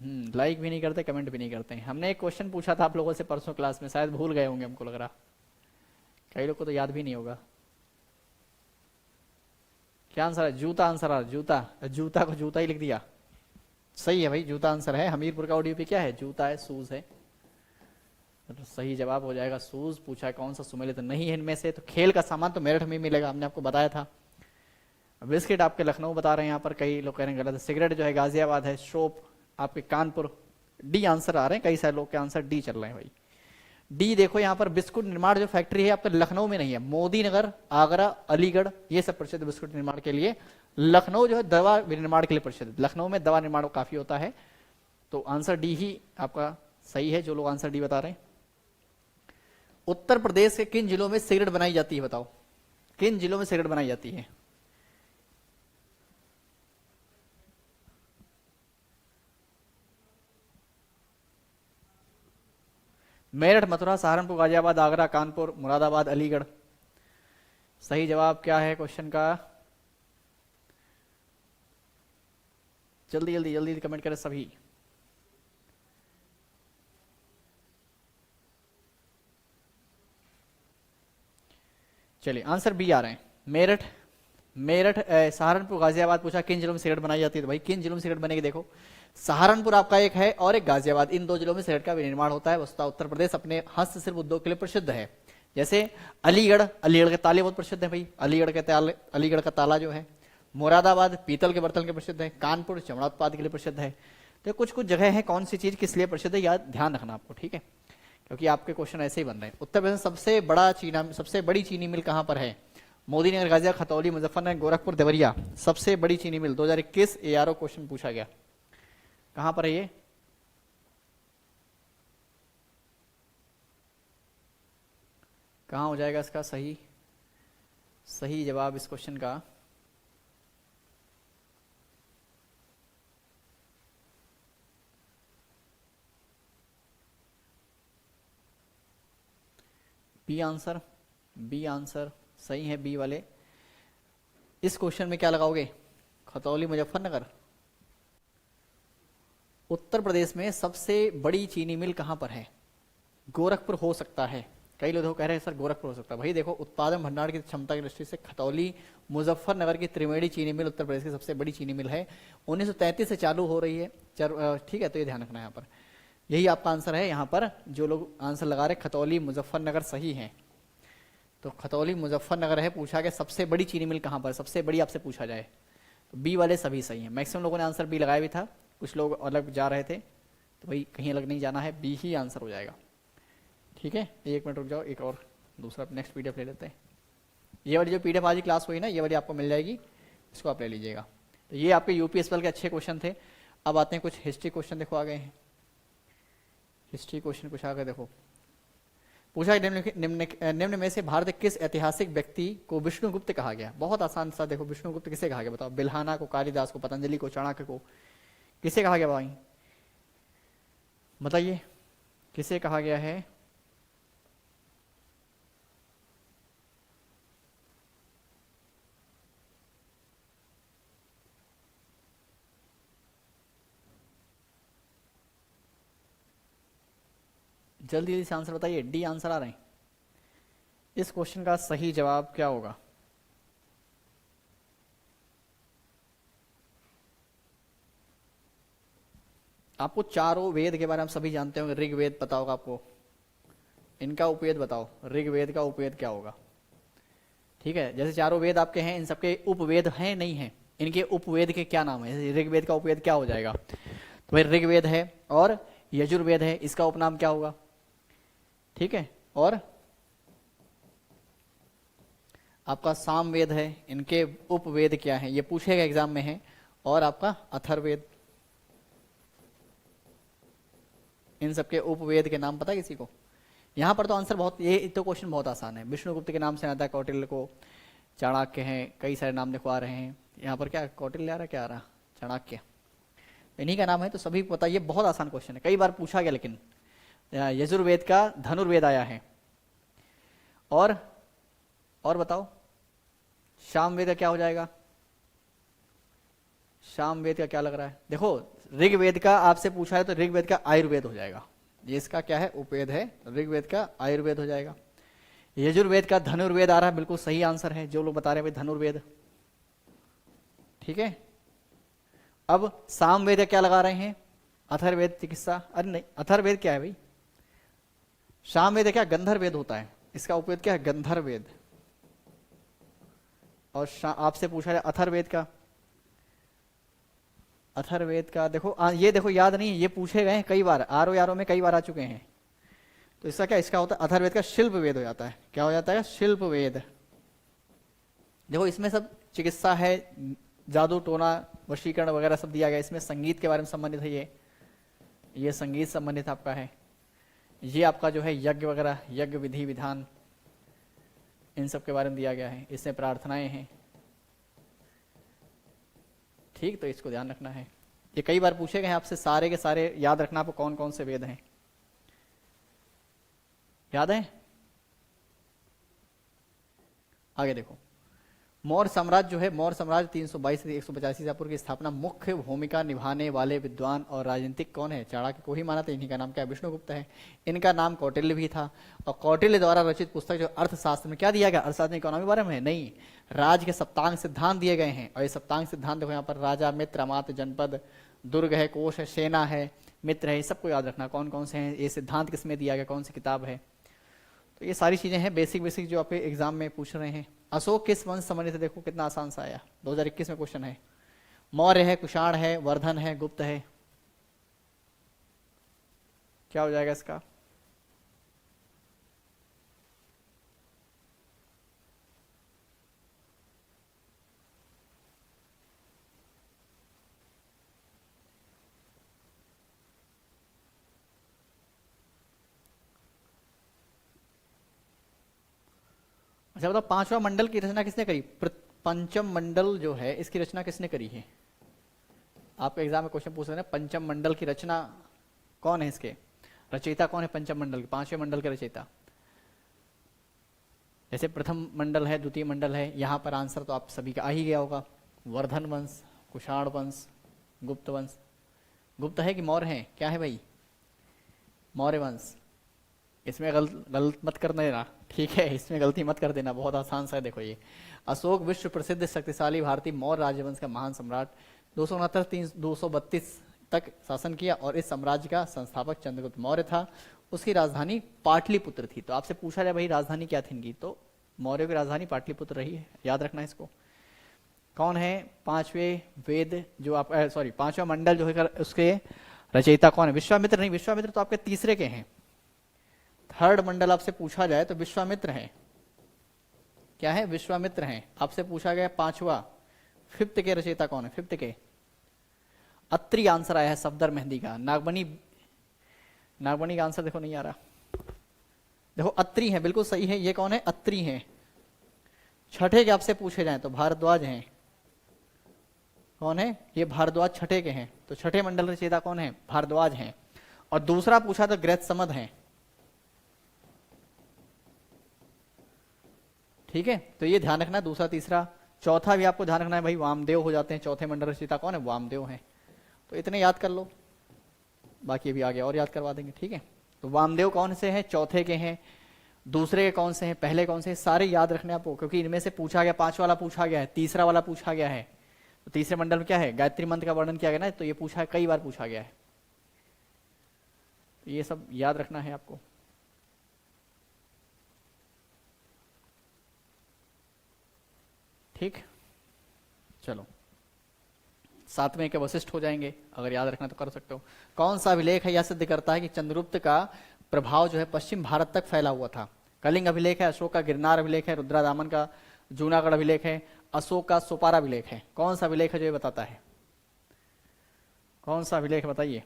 लाइक भी नहीं करते, कमेंट भी नहीं करते। हमने एक क्वेश्चन पूछा था आप लोगों से परसों क्लास में, शायद भूल गए होंगे, हमको लग रहा कई लोग को तो याद भी नहीं होगा। क्या आंसर है? जूता आंसर है। जूता को जूता ही लिख दिया। सही है भाई, जूता आंसर है। हमीरपुर का ओडीओपी क्या है? जूता है, शूज है। तो सही जवाब हो जाएगा शूज। पूछा है कौन सा सुमेलित नहीं है इनमें से? तो खेल का सामान तो मेरठ में मिलेगा, हमने आपको बताया था। बिस्किट आपके लखनऊ बता रहे हैं, यहाँ पर कई लोग कह रहे हैं गलत है। सिगरेट जो है गाजियाबाद है। शोप आपके कानपुर। डी आंसर आ रहे हैं, कई सारे लोग के आंसर डी चल रहे हैं भाई। डी देखो यहाँ पर बिस्कुट निर्माण जो फैक्ट्री है आपके लखनऊ में नहीं है, मोदी नगर, आगरा, अलीगढ़ ये सब प्रसिद्ध बिस्कुट निर्माण के लिए। लखनऊ जो है दवा निर्माण के लिए प्रसिद्ध, लखनऊ में दवा निर्माण काफी होता है। तो आंसर डी ही आपका सही है, जो लोग आंसर डी बता रहे हैं। उत्तर प्रदेश के किन जिलों में सिगरेट बनाई जाती है? बताओ किन जिलों में सिगरेट बनाई जाती है? मेरठ, मथुरा, सहारनपुर, गाजियाबाद, आगरा, कानपुर, मुरादाबाद, अलीगढ़। सही जवाब क्या है क्वेश्चन का? जल्दी जल्दी जल्दी कमेंट करें सभी। चलिए आंसर बी आ रहे हैं। मेरठ सहारनपुर, गाजियाबाद। पूछा किन जिलों में सिगरेट बनाई जाती है? तो भाई किन जिलों में सिगरेट बनेगी? देखो सहारनपुर आपका एक है और एक गाजियाबाद, इन दो जिलों में सिगरेट का निर्माण होता है। वस्तुतः उत्तर प्रदेश अपने हस्तशिल्प उद्योग के लिए प्रसिद्ध है। जैसे अलीगढ़ के ताले बहुत प्रसिद्ध है भाई, अलीगढ़ का ताला जो है। मुरादाबाद पीतल के बर्तन के प्रसिद्ध है। कानपुर चमड़ा उत्पाद के लिए प्रसिद्ध है। तो कुछ कुछ जगह है, कौन सी चीज किस लिए प्रसिद्ध है याद ध्यान रखना आपको, ठीक है, क्योंकि आपके क्वेश्चन ऐसे ही बन रहे हैं। उत्तर प्रदेश में सबसे बड़ी चीनी मिल कहां पर है? मोदी नगर, गाजिया, खतौली, मुजफ्फरनगर, गोरखपुर, देवरिया। सबसे बड़ी चीनी मिल 2021 ARO क्वेश्चन पूछा गया, कहां पर है ये? कहां हो जाएगा इसका सही जवाब इस क्वेश्चन का? बी आंसर सही है, बी वाले। इस क्वेश्चन में क्या लगाओगे? खतौली, मुजफ्फरनगर। उत्तर प्रदेश में सबसे बड़ी चीनी मिल कहां पर है? गोरखपुर हो सकता है। कई लोग कह रहे हैं सर गोरखपुर हो सकता है। भाई देखो उत्पादन भंडार की क्षमता की दृष्टि से खतौली, मुजफ्फरनगर की त्रिवेणी चीनी मिल उत्तर प्रदेश की सबसे बड़ी चीनी मिल है। 1933 से चालू हो रही है। ठीक है, तो ये ध्यान रखना है यहाँ पर। यही आपका आंसर है। यहाँ पर जो लोग आंसर लगा रहे खतौली, मुजफ्फरनगर सही है। तो खतौली, मुजफ्फरनगर है। पूछा गया सबसे बड़ी चीनी मिल कहां पर, सबसे बड़ी आपसे पूछा जाए तो बी वाले सभी सही है। मैक्सिमम लोगों ने आंसर बी लगाया भी था, कुछ लोग अलग जा रहे थे, तो भाई कहीं अलग नहीं जाना है, बी ही आंसर हो जाएगा। ठीक है, एक मिनट रुक जाओ, एक और दूसरा नेक्स्ट PDF ले लेते हैं। ये वाली जो PDF आज की क्लास हुई ना, ये वाली आपको मिल जाएगी, इसको आप ले लीजिएगा। तो ये आपके UPSL के अच्छे क्वेश्चन थे। अब आते हैं कुछ हिस्ट्री क्वेश्चन, देखो आ गए हैं। हिस्ट्री क्वेश्चन पूछा कर देखो, पूछा निम्न में से भारत के किस ऐतिहासिक व्यक्ति को विष्णुगुप्त कहा गया? बहुत आसान सा, देखो विष्णुगुप्त किसे कहा गया बताओ? बिल्हाना को, कालिदास को, पतंजलि को, चाणक्य को, किसे कहा गया भाई बताइए, किसे कहा गया है? जल्दी जल्दी से आंसर बताइए, डी आंसर आ रहे हैं। इस क्वेश्चन का सही जवाब क्या होगा? आपको चारों वेद के बारे में सभी जानते होंगे, ऋग्वेद पता होगा आपको, इनका उपवेद बताओ, ऋग्वेद का उपवेद क्या होगा? ठीक है, जैसे चारों वेद आपके हैं, इन सबके उपवेद हैं नहीं है, इनके उपवेद के क्या नाम है? ऋग्वेद का उपवेद क्या हो जाएगा? तो भाई ऋग्वेद है, और यजुर्वेद है, इसका उपनाम क्या होगा? ठीक है, और आपका सामवेद है, इनके उपवेद क्या है? ये पूछेगा एग्जाम में है। और आपका अथर्ववेद, इन सबके उपवेद के नाम पता है किसी को? यहां पर तो आंसर बहुत, ये तो क्वेश्चन बहुत आसान है। विष्णुगुप्त के नाम से आता है, कौटिल्य को, चाणक्य हैं, कई सारे नाम देखो आ रहे हैं यहाँ पर। क्या कौटिल्य आ रहा है, क्या आ रहा? चाणक्य, इन्हीं का नाम है, तो सभी को पता। ये बहुत आसान क्वेश्चन है, कई बार पूछा गया, लेकिन यजुर्वेद का धनुर्वेद आया है। और बताओ सामवेद का क्या हो जाएगा? सामवेद का क्या लग रहा है? देखो ऋग्वेद का आपसे पूछा है तो ऋग्वेद का आयुर्वेद हो जाएगा, ये इसका क्या है? उपवेद है, ऋग्वेद का आयुर्वेद हो जाएगा। यजुर्वेद का धनुर्वेद आ रहा है, बिल्कुल सही आंसर है जो लोग बता रहे हैं भाई, धनुर्वेद। ठीक है, अब सामवेद क्या लगा रहे हैं? अथर्ववेद चिकित्सा। अरे नहीं, अथर्ववेद क्या है भाई? सामवेद क्या? गंधर्ववेद होता है, इसका उपवेद क्या है? गंधर्ववेद। और आपसे पूछा जाए अथर्ववेद का, अथर्ववेद का देखो ये देखो याद नहीं है, ये पूछे गए हैं कई बार, आरो में कई बार आ चुके हैं। तो इसका क्या, इसका होता है अथर्ववेद का शिल्प वेद हो जाता है। क्या हो जाता है? शिल्प वेद। देखो इसमें सब चिकित्सा है, जादू टोना वशीकरण वगैरह सब दिया गया, इसमें संगीत के बारे में संबंधित है, ये संगीत संबंधित आपका है। ये आपका जो है यज्ञ वगैरह, यज्ञ विधि विधान, इन सब के बारे में दिया गया है, इसमें प्रार्थनाएं हैं। ठीक, तो इसको ध्यान रखना है, ये कई बार पूछे गए हैं आपसे, सारे के सारे याद रखना आपको कौन कौन से वेद हैं, याद है? आगे देखो, मौर्य साम्राज्य जो है, मौर्य साम्राज्य 322 से 185 ईसा पूर्व की स्थापना मुख्य भूमिका निभाने वाले विद्वान और राजनीतिक कौन है? चाणक्य को ही माना था, इन्हीं का नाम क्या है? विष्णुगुप्त है। इनका नाम कौटिल्य भी था, और कौटिल्य द्वारा रचित पुस्तक जो अर्थशास्त्र में क्या दिया गया? अर्थशास्त्र इकोनॉमी बारे में नहीं, राज के सप्तांग सिद्धांत दिए गए हैं। और ये सप्तांग सिद्धांत देखो यहाँ पर, राजा, मित्र, अमात्य, जनपद, दुर्ग है, कोश है, सेना है, मित्र है, सबको याद रखना कौन कौन से हैं, ये सिद्धांत किसमें दिया गया, कौन सी किताब है। तो ये सारी चीजें हैं बेसिक जो आपके एग्जाम में पूछ रहे हैं। अशोक किस वंश संबंधित है? देखो कितना आसान सा आया, 2021 में क्वेश्चन है। मौर्य है, कुषाण है, वर्धन है, गुप्त है, क्या हो जाएगा इसका? अच्छा बताओ, पांचवा मंडल की रचना किसने करी? पंचम मंडल जो है इसकी रचना किसने करी है? आपके एग्जाम में क्वेश्चन पूछ रहे हैं, पंचम मंडल की रचना कौन है, इसके रचयिता कौन है? पंचम मंडल के, पांचवें मंडल के रचयिता। जैसे प्रथम मंडल है, द्वितीय मंडल है, यहां पर आंसर तो आप सभी का आ ही गया होगा, वर्धन वंश, कुषाण वंश, गुप्त वंश। गुप्त है कि मौर्य है? क्या है भाई? मौर्य वंश। इसमें गलत मत कर देना, ठीक है, इसमें गलती मत कर देना, बहुत आसान सा है। देखो ये अशोक विश्व प्रसिद्ध शक्तिशाली भारतीय मौर्य राजवंश का महान सम्राट, 269-232 तक शासन किया, और इस साम्राज्य का संस्थापक चंद्रगुप्त मौर्य था। उसकी राजधानी पाटलिपुत्र थी। तो आपसे पूछा जाए भाई राजधानी क्या थी इनकी, तो मौर्य की राजधानी पाटलिपुत्र रही है, याद रखना इसको। कौन है पांचवें वेद जो आप सॉरी पांचवा मंडल जो है उसके रचयिता कौन है? विश्वामित्र नहीं, विश्वामित्र तो आपके तीसरे के हैं। थर्ड मंडल आपसे पूछा जाए तो विश्वामित्र है। क्या है? विश्वामित्र हैं। आपसे पूछा गया पांचवा, फिफ्थ के रचयिता कौन है? फिफ्थ के अत्रि आंसर आया है सफदर मेहंदी का। नागमणि का आंसर देखो नहीं आ रहा। देखो अत्रि है, बिल्कुल सही है। ये कौन है? अत्रि है। छठे के आपसे पूछे जाए तो भारद्वाज हैं। कौन है ये? भारद्वाज छठे के हैं। तो छठे मंडल रचयिता कौन है? भारद्वाज हैं। और दूसरा पूछा तो गृहसमद हैं। ठीक है, तो ये ध्यान रखना, दूसरा तीसरा। चौथा भी आपको ध्यान रखना है भाई, वामदेव हो जाते हैं चौथे मंडल रचयिता। कौन है? वामदेव हैं। तो इतने याद कर लो, बाकी अभी आगे और याद करवा देंगे। ठीक है, तो वामदेव कौन से हैं? चौथे के हैं। दूसरे के कौन से हैं? पहले कौन से हैं? सारे याद रखने आपको, क्योंकि इनमें से पूछा गया, 5 वाला पूछा गया है, तीसरा वाला पूछा गया है। तो तीसरे मंडल में क्या है? गायत्री मंत्र का वर्णन किया गया ना, तो ये पूछा है, कई बार पूछा गया है। तो ये सब याद रखना है आपको। ठीक, चलो 7वें के वशिष्ठ हो जाएंगे, अगर याद रखना तो कर सकते हो। कौन सा अभिलेख है यह सिद्ध करता है कि चंद्रगुप्त का प्रभाव जो है पश्चिम भारत तक फैला हुआ था? कलिंग अभिलेख है, अशोक का गिरनार अभिलेख है, रुद्रादामन का जूनागढ़ अभिलेख है, अशोक का सोपारा अभिलेख है। कौन सा अभिलेख है जो ये बताता है? कौन सा अभिलेख बताइए?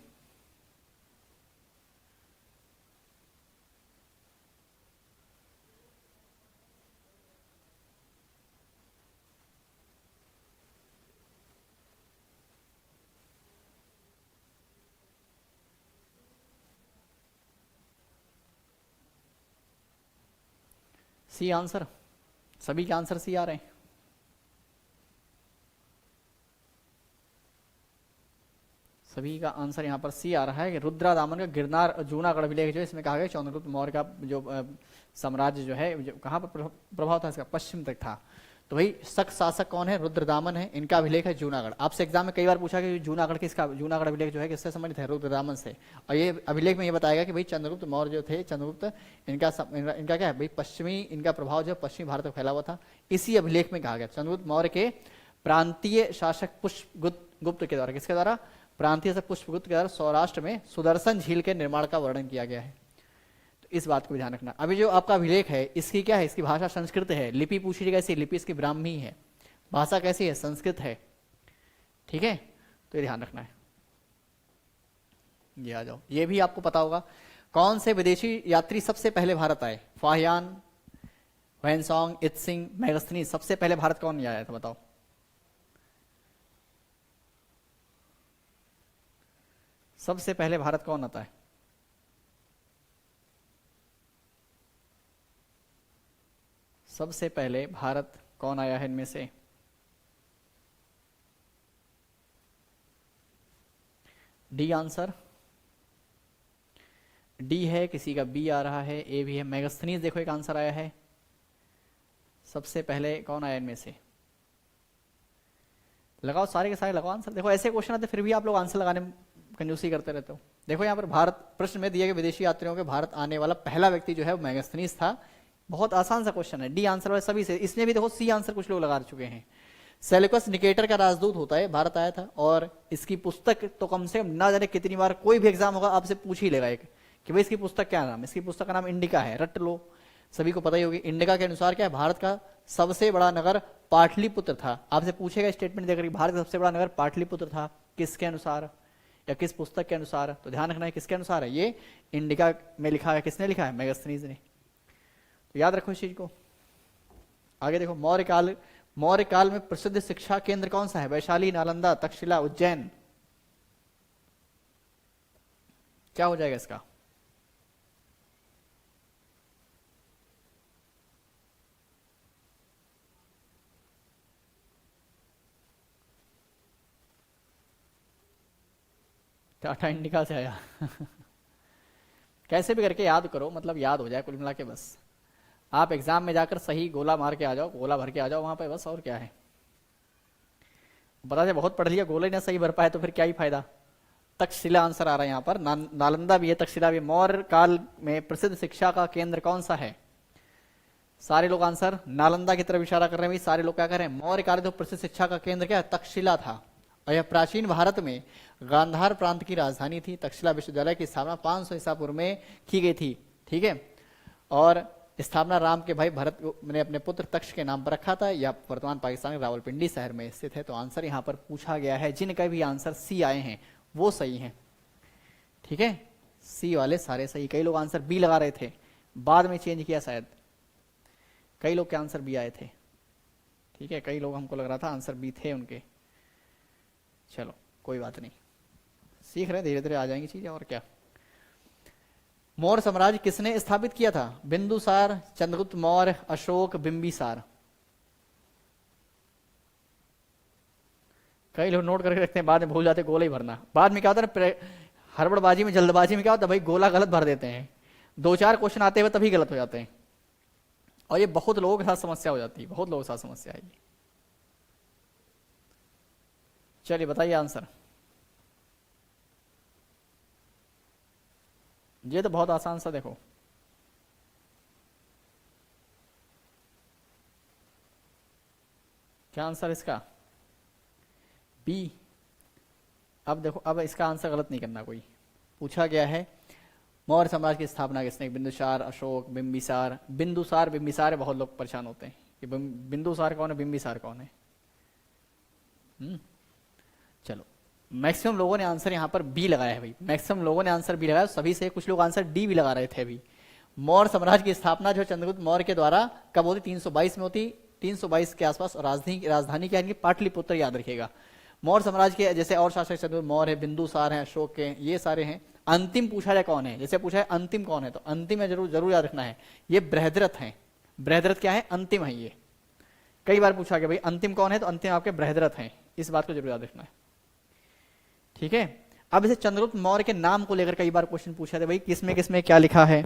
सी आंसर, सभी के आंसर सी आ रहे हैं। सभी का आंसर यहाँ पर सी आ रहा है कि रुद्रादामन का गिरनार जूनागढ़ अभिलेख जो है, इसमें कहा गया चंद्रगुप्त मौर्य का जो साम्राज्य जो है, जो कहाँ पर प्रभाव था इसका? पश्चिम तक था। तो भाई शक शासक कौन है? रुद्रदामन है। इनका अभिलेख है जूनागढ़। आपसे एग्जाम में कई बार पूछा कि जूनागढ़ किसका? जूनागढ़ अभिलेख जो है किससे संबंधित है? रुद्रदामन से। और ये अभिलेख में ये बताएगा कि भाई चंद्रगुप्त मौर्य जो थे, चंद्रगुप्त इनका क्या है भाई? पश्चिमी, इनका प्रभाव जो पश्चिमी भारत में फैला हुआ था। इसी अभिलेख में कहा गया चंद्रगुप्त मौर्य के प्रांतीय शासक पुष्पगुप्त के द्वारा, किसके द्वारा? प्रांतीय शासक पुष्पगुप्त के द्वारा सौराष्ट्र में सुदर्शन झील के निर्माण का वर्णन किया गया है। तो इस बात को भी ध्यान रखना। अभी जो आपका अभिलेख है, इसकी क्या है? इसकी भाषा संस्कृत है। लिपि पूछी जाएगी कैसी? लिपि इसकी ब्राह्मी है। भाषा कैसी है? संस्कृत है। ठीक है, तो ये ध्यान रखना है। ये आ जाओ, ये भी आपको पता होगा। कौन से विदेशी यात्री सबसे पहले भारत आए? फाहियान, वैनसोंग, इत्सिंग, मेगस्थनीज। सबसे पहले भारत कौन आया था बताओ? सबसे पहले भारत कौन आता है? सबसे पहले भारत कौन आया है इनमें से? डी आंसर, डी है, किसी का बी आ रहा है, ए भी है। मेगस्थनीज देखो एक आंसर आया है। सबसे पहले कौन आया इनमें से? लगाओ, सारे के सारे लगाओ आंसर। देखो ऐसे क्वेश्चन आते फिर भी आप लोग आंसर लगाने में कंजूसी करते रहते हो। देखो यहाँ पर भारत प्रश्न में दिए गए विदेशी यात्रियों के भारत आने वाला पहला व्यक्ति जो है वो मेगस्थनीज था। बहुत आसान सा क्वेश्चन है, डी आंसर वाले सभी से। इसमें भी देखो सी आंसर कुछ लोग लगा चुके हैं। सेल्यूकस निकेटर का राजदूत होता है, भारत आया था। और इसकी पुस्तक तो कम से कम ना जाने कितनी बार कोई भी एग्जाम होगा आपसे पूछ ही लेगा एक कि भाई इसकी पुस्तक क्या नाम? इसकी पुस्तक का नाम इंडिका है, रट लो, सभी को पता ही होगी। इंडिका के अनुसार क्या है? भारत का सबसे बड़ा नगर पाटलिपुत्र था। आपसे पूछेगा स्टेटमेंट देकर भारत का सबसे बड़ा नगर पाटलिपुत्र था, किसके अनुसार या किस पुस्तक के अनुसार? तो ध्यान रखना है किसके अनुसार है। ये इंडिका में लिखा है। किसने लिखा है? मेगस्थनीज ने। तो याद रखो इस चीज को। आगे देखो, मौर्य काल में प्रसिद्ध शिक्षा केंद्र कौन सा है? वैशाली, नालंदा, तक्षशिला, उज्जैन। क्या हो जाएगा इसका? टाटा इंडिका से आया कैसे भी करके याद करो, मतलब याद हो जाए कुल मिला के। बस आप एग्जाम में जाकर सही गोला मार के आ जाओ, गोला भर के आ जाओ वहां पे, बस। और क्या है, बता दे बहुत पढ़ लिया, गोला ही ना सही भर पाए तो फिर क्या ही फायदा। तक्षशिला आंसर आ रहा है यहाँ पर। नालंदा भी है, तक्षशिला भी। मौर्य काल में प्रसिद्ध शिक्षा का केंद्र कौन सा है? सारे लोग आंसर नालंदा की तरफ इशारा कर रहे हैं भाई। सारे लोग क्या कर रहे हैं? मौर्य काल तो प्रसिद्ध शिक्षा का केंद्र क्या है? तक्षशिला था। और यह प्राचीन भारत में गांधार प्रांत की राजधानी थी। तक्षशिला विश्वविद्यालय की स्थापना 500 ईसा पूर्व में की गई थी। ठीक है, और स्थापना राम के भाई भरत ने अपने पुत्र तक्ष के नाम पर रखा था। यह वर्तमान पाकिस्तान के रावलपिंडी शहर में स्थित है। तो आंसर यहाँ पर पूछा गया है, जिनका भी आंसर सी आए हैं वो सही है। ठीक है, सी वाले सारे सही। कई लोग आंसर बी लगा रहे थे, बाद में चेंज किया शायद। कई लोग के आंसर बी आए थे, ठीक है, कई लोग हमको लग रहा था आंसर बी थे उनके। चलो कोई बात नहीं, सीख रहे, धीरे धीरे आ जाएंगी चीजें, और क्या। मौर्य साम्राज्य किसने स्थापित किया था? बिंदुसार, चंद्रगुप्त मौर्य, अशोक, बिंबिसार। कई लोग नोट करके रखते हैं, बाद में भूल जाते, गोला ही भरना। बाद में क्या होता है ना, हड़बड़बाजी में, जल्दबाजी में क्या होता है भाई, गोला गलत भर देते हैं, 2-4 क्वेश्चन आते हुए तभी गलत हो जाते हैं, और ये बहुत लोगों के साथ समस्या हो जाती है, बहुत लोगों के साथ समस्या है ये। चलिए बताइए आंसर। ये तो बहुत आसान सा, देखो क्या आंसर इसका, बी। अब देखो, अब इसका आंसर गलत नहीं करना कोई। पूछा गया है मौर्य साम्राज्य की स्थापना किसने? बिंदुसार, अशोक, बिंबिसार। बिंदुसार बिंबिसार बहुत लोग परेशान होते हैं कि बिंदुसार कौन है, बिंबिसार कौन है। चलो, मैक्सिमम लोगों ने आंसर यहाँ पर बी लगाया है भाई, मैक्सिमम लोगों ने आंसर बी लगाया, सभी से कुछ लोग आंसर डी भी लगा रहे थे अभी। मौर्य साम्राज्य की स्थापना जो चंद्रगुप्त मौर्य के द्वारा कब होती? 322 में होती, 322 के आसपास। और राजधानी क्या है इनकी? पाटलिपुत्र, याद रखिएगा। मौर्य साम्राज्य के जैसे और शासक चंद्रगुप्त मौर्य है, बिंदुसार है, अशोक के, ये सारे हैं। अंतिम पूछा जाए कौन है, जैसे पूछा है अंतिम कौन है, तो अंतिम है जरूर जरूर याद रखना है, ये बृहद्रथ है। बृहद्रथ क्या है? अंतिम है ये। कई बार पूछा गया भाई अंतिम कौन है, तो अंतिम आपके बृहद्रथ हैं, इस बात को जरूर याद रखना है, ठीक है। अब इसे चंद्रगुप्त मौर्य के नाम को लेकर कई बार क्वेश्चन पूछा था भाई, किसमें किसमें क्या लिखा है।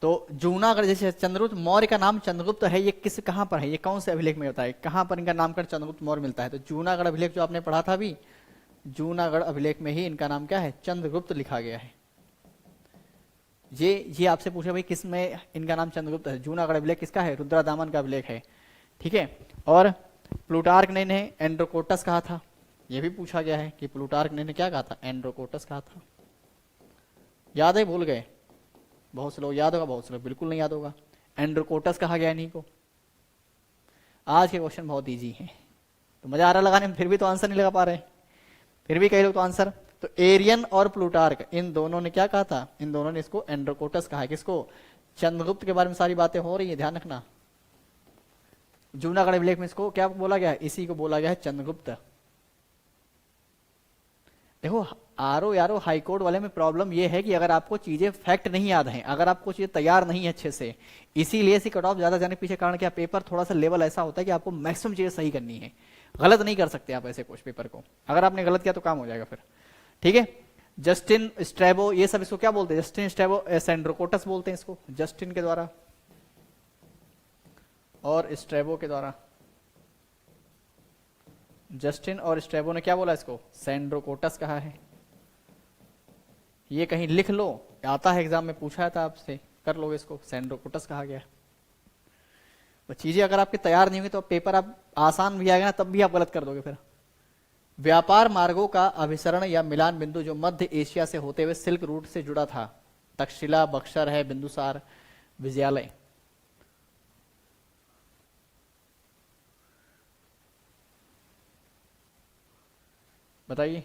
तो जूनागढ़, जैसे चंद्रगुप्त मौर्य का नाम चंद्रगुप्त है, ये किस कहां पर है, ये कौन से अभिलेख में होता है, कहां पर इनका नामकरण चंद्रगुप्त मौर्य मिलता है? तो जूनागढ़ अभिलेख जो आपने पढ़ा था अभी, जूनागढ़ अभिलेख में ही इनका नाम क्या है? चंद्रगुप्त लिखा गया है। ये आपसे पूछे भाई किसमें इनका नाम चंद्रगुप्त है, जूनागढ़ अभिलेख किसका है? रुद्रदामन का अभिलेख है, ठीक है। और प्लूटार्क ने इन्हें एंड्रोकोटस कहा था, यह भी पूछा गया है कि प्लूटार्क ने इन्हें क्या कहा था? एंड्रोकोटस कहा था। याद है? भूल गए? बहुत से लोग याद होगा, बहुत से लोग बिल्कुल नहीं याद होगा। एंड्रोकोटस कहा गया इन्हीं को। आज के क्वेश्चन बहुत इजी हैं, तो मजा आ रहा लगाने में, फिर भी तो आंसर नहीं लगा पा रहे, फिर भी कई लोग तो आंसर। तो एरियन और प्लूटार्क, इन दोनों ने क्या कहा था? इन दोनों ने इसको एंड्रोकोटस कहा है। किसको? चंद्रगुप्त के बारे में सारी बातें हो रही है, ध्यान रखना। जूनागढ़ अभिलेख में इसको क्या बोला गया है? इसी को बोला गया है चंद्रगुप्त। देखो आरओ यारो हाईकोर्ट वाले में प्रॉब्लम यह है कि अगर आपको चीजें फैक्ट नहीं याद हैं, अगर आपको चीजें तैयार नहीं है अच्छे से, इसीलिए इसी कट ऑफ ज्यादा जाने के पीछे कारण क्या? पेपर थोड़ा सा लेवल ऐसा होता है कि आपको मैक्सिमम चीजें सही करनी है, गलत नहीं कर सकते आप ऐसे कुछ पेपर को। अगर आपने गलत किया तो काम हो जाएगा फिर, ठीक है। जस्टिन स्ट्रैबो, ये सब इसको क्या बोलते हैं? जस्टिन स्ट्रैबो एंड्रोकोटस बोलते हैं इसको, जस्टिन के द्वारा और स्ट्रैबो के द्वारा। जस्टिन और स्ट्रैबो ने क्या बोला इसको? सैंड्रोकोटस कहा है। ये कहीं लिख लो, आता है एग्जाम में, पूछा था आपसे, कर लोगे इसको, सैंड्रोकोटस कहा गया। तो चीजें अगर आपके तैयार नहीं होंगी तो पेपर आप आसान भी आएगा ना, तब भी आप गलत कर दोगे फिर। व्यापार मार्गों का अभिसरण या मिलान बिंदु जो मध्य एशिया से होते हुए सिल्क रूट से जुड़ा था, तक्षशिला, बक्सर है, बिंदुसार, विजयालय। बताइए।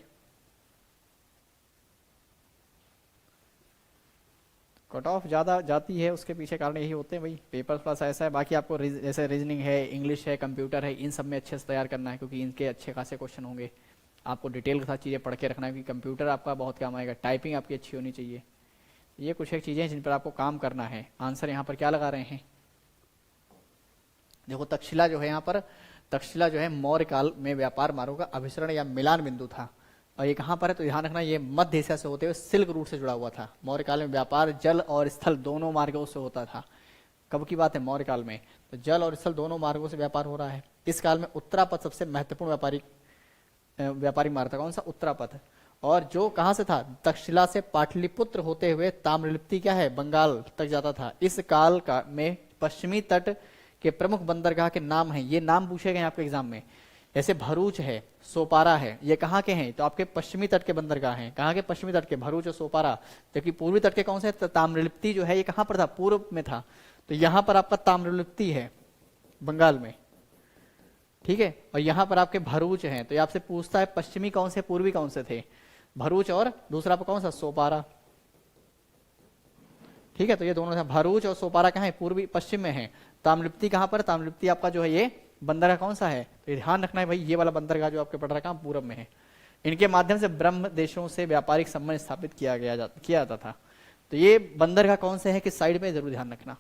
कट ऑफ ज्यादा जाती है, उसके पीछे कारण यही होते हैं भाई, पेपर थोड़ा सा ऐसा है। बाकी आपको जैसे रीजनिंग है, इंग्लिश है, कंप्यूटर है, इन सब में अच्छे से तैयार करना है, क्योंकि इनके अच्छे खासे क्वेश्चन होंगे। आपको डिटेल के साथ चीज़ें पढ़ के रखना है, क्योंकि कंप्यूटर आपका बहुत काम आएगा, टाइपिंग आपकी अच्छी होनी चाहिए। ये कुछ एक चीज़ें हैं जिन पर आपको काम करना है। आंसर यहाँ पर क्या लगा रहे हैं? देखो तक्षशिला जो है, यहाँ पर तक्षशिला जो है मौर्य काल में व्यापार मार्गों का अभिसरण या मिलान बिंदु था। और ये कहाँ पर है? तो ध्यान रखना, ये मध्य एशिया से होते हुए सिल्क रूट से जुड़ा हुआ था। मौर्य काल में व्यापार जल और स्थल दोनों मार्गों से होता था। कब की बात है? मौर्य काल में। तो जल और स्थल दोनों मार्गों से व्यापार हो रहा है। इस काल में उत्तरापथ सबसे महत्वपूर्ण व्यापारिक मार्ग था। कौन सा? उत्तरापथ। और जो कहाँ से था? तक्षशिला से पाटलिपुत्र होते हुए ताम्रलिप्ति क्या है? बंगाल तक जाता था। इस काल का में पश्चिमी तट के प्रमुख बंदरगाह के नाम हैं, ये नाम पूछे गए आपके एग्जाम में। जैसे भरूच है, सोपारा है, ये कहाँ के हैं? तो आपके पश्चिमी तट के बंदरगाह हैं। कहाँ के? पश्चिमी तट के, भरूच और सोपारा। जबकि पूर्वी तट के कौन से? ताम्रलिप्ति जो है ये कहाँ पर था? पूर्व में था। तो यहाँ पर आपका ताम्रलिप्ति है बंगाल में, ठीक है। और यहाँ पर आपके भरूच हैं। तो ये आपसे पूछता है पश्चिमी कौन से, पूर्वी कौन से थे? भरूच और दूसरा आपका कौन सा, सोपारा। ठीक है, तो ये दोनों भरूच और सोपारा कहाँ है, पूर्वी पश्चिम में है। ताम्रलिप्ति कहाँ पर, ताम्रलिप्ति आपका जो है ये बंदरगाह कौन सा है, तो ध्यान रखना है भाई, ये वाला बंदरगाह जो आपके पड़ रहा है कहाँ, पूरब में है। इनके माध्यम से ब्रह्म देशों से व्यापारिक संबंध स्थापित किया जाता था। तो ये बंदरगाह कौन से है, किस साइड में, जरूर ध्यान रखना।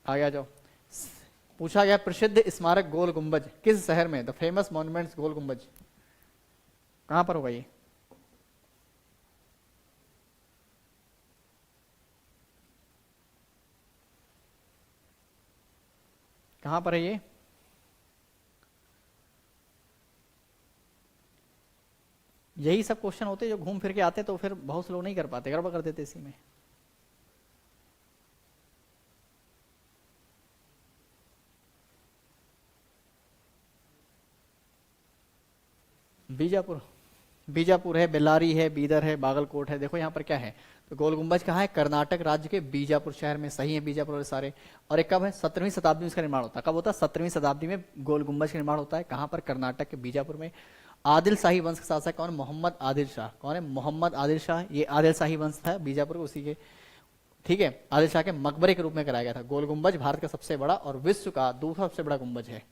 आगे आ जाओ। पूछा गया प्रसिद्ध स्मारक गोल गुंबज किस शहर में, द फेमस मॉन्यूमेंट्स गोल गुंबज कहां पर होगा ये, कहां पर है ये? यही सब क्वेश्चन होते जो घूम फिर के आते तो फिर बहुत से लोग नहीं कर पाते, गड़बड़ कर देते इसी में। बीजापुर, बीजापुर है, बेल्लारी है, बीदर है, बागलकोट है। देखो यहाँ पर क्या है, तो गोल गुंबज कहाँ है, कर्नाटक राज्य के बीजापुर शहर में। सही है, बीजापुर वाले सारे। और एक कब है, 17वीं शताब्दी में इसका निर्माण होता है। कब होता है, 17वीं शताब्दी में गोल गुंबज का निर्माण होता है। कहाँ पर, कर्नाटक के बीजापुर में। आदिल शाही वंश का शासक कौन, मोहम्मद आदिल शाह। कौन है, मोहम्मद आदिल शाह। ये आदिल शाही वंश था बीजापुर उसी के, ठीक है। आदिल शाह के मकबरे के रूप में कराया गया था। गोल गुंबज भारत का सबसे बड़ा और विश्व का दूसरा सबसे बड़ा गुंबज है।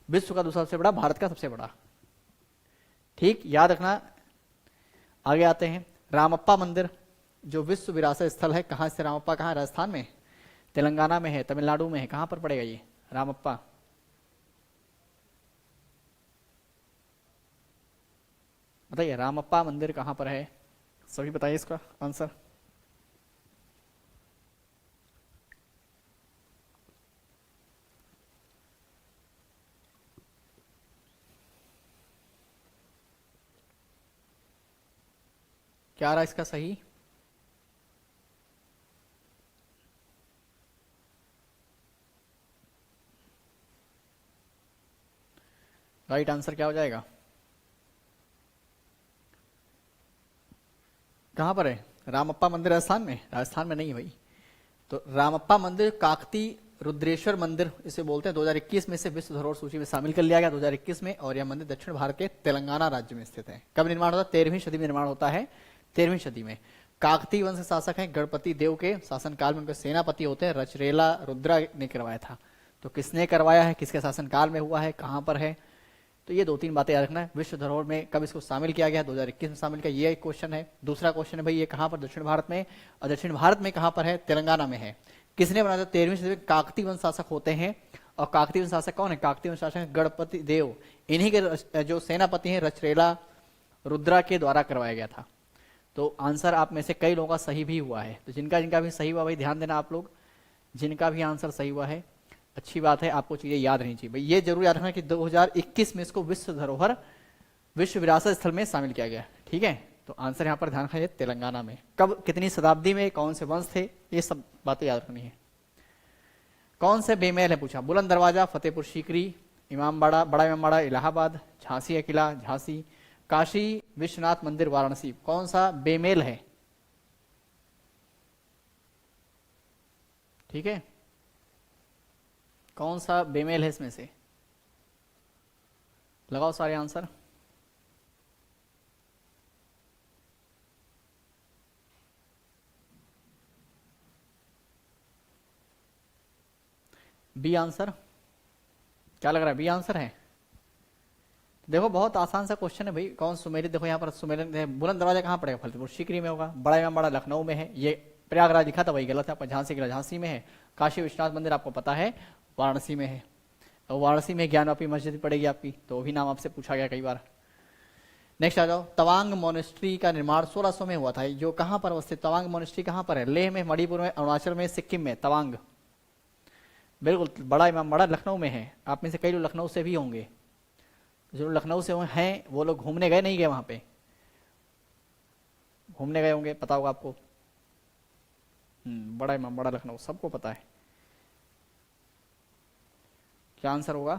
विश्व का दूसरा सबसे बड़ा, भारत का सबसे बड़ा। ठीक, याद रखना। आगे आते हैं, रामप्पा मंदिर जो विश्व विरासत स्थल है, कहां से, रामप्पा कहां है, राजस्थान में, तेलंगाना में है, तमिलनाडु में है, कहां पर पड़ेगा ये रामप्पा? बताइए रामप्पा मंदिर कहां पर है, सभी बताइए इसका आंसर। क्या रहा इसका सही? राइट आंसर क्या हो जाएगा, कहां पर है रामप्पा मंदिर? राजस्थान में? राजस्थान में नहीं है भाई। तो रामप्पा मंदिर काकती रुद्रेश्वर मंदिर इसे बोलते हैं, 2021 में से विश्व धरोहर सूची में शामिल कर लिया गया 2021 में। और यह मंदिर दक्षिण भारत के तेलंगाना राज्य में स्थित है। कब निर्माण होता है, 13वीं सदी में निर्माण होता है, 13वीं सदी में। काकती वंश शासक हैं गणपति देव के शासनकाल में, उनके सेनापति होते हैं रचरेला रुद्रा ने करवाया था। तो किसने करवाया है, किसके शासनकाल में हुआ है, कहां पर है, तो ये 2-3 बातें याद रखना है। विश्व धरोहर में कब इसको शामिल किया गया, 2021 में शामिल किया, ये एक क्वेश्चन है। दूसरा क्वेश्चन है भाई ये कहां पर, दक्षिण भारत में, और दक्षिण भारत में कहां पर है, तेलंगाना में है। किसने बनाया था, 13वीं सदी में काकती वंश शासक होते हैं। और काकती वंश शासक कौन है, काकती वंश शासक गणपति देव, इन्हीं के जो सेनापति हैं रचरेला रुद्रा के द्वारा करवाया गया था। तो आंसर आप में से कई लोगों का सही भी हुआ है। तो जिनका जिनका भी सही हुआ भाई ध्यान देना आप लोग, जिनका भी आंसर सही हुआ है अच्छी बात है, आपको चीजें याद रहनी चाहिए भाई। ये जरूर याद रखना कि 2021 में इसको विश्व धरोहर, विश्व विरासत स्थल में शामिल किया गया। ठीक है, तो आंसर यहाँ पर ध्यान रखिए तेलंगाना में। कब, कितनी शताब्दी में, कौन से वंश थे, ये सब बातें याद रखनी है। कौन से बेमेल है पूछा, बुलंद दरवाजा, फतेहपुर सीकरी, इमामबाड़ा, बड़ा इमामबाड़ा इलाहाबाद, झांसी का किला झांसी, काशी विश्वनाथ मंदिर वाराणसी, कौन सा बेमेल है? ठीक है, कौन सा बेमेल है इसमें से, लगाओ सारे आंसर। बी आंसर, क्या लग रहा है, बी आंसर है? देखो बहुत आसान सा क्वेश्चन है भाई, कौन सुमेलित, देखो यहाँ पर सुमेलित है। बुलंद दरवाजा कहाँ पड़ेगा, फतेहपुर सीकरी में होगा। बड़ा इमामबाड़ा लखनऊ में है, ये प्रयागराज लिखा था वही गलत है आपका, झांसी किला झांसी में है। काशी विश्वनाथ मंदिर आपको पता है वाराणसी में है। और वाराणसी में ज्ञानवापी मस्जिद पड़ेगी आपकी, तो भी नाम आपसे पूछा गया कई बार। नेक्स्ट आ जाओ, तवांग मोनेस्ट्री का निर्माण 1600 में हुआ था, जो कहाँ पर अवस्थित, तवांग मोनेस्ट्री कहाँ पर है, लेह में, मणिपुर में, अरुणाचल में, सिक्किम में, तवांग। बिल्कुल, बड़ा इमामबाड़ा लखनऊ में है। आप में से कई लोग लखनऊ से भी होंगे, जो लखनऊ से हैं वो लोग घूमने गए, नहीं गए वहां पे, घूमने गए होंगे, पता होगा आपको। बड़ा इमामबाड़ा लखनऊ सबको पता है। क्या आंसर होगा,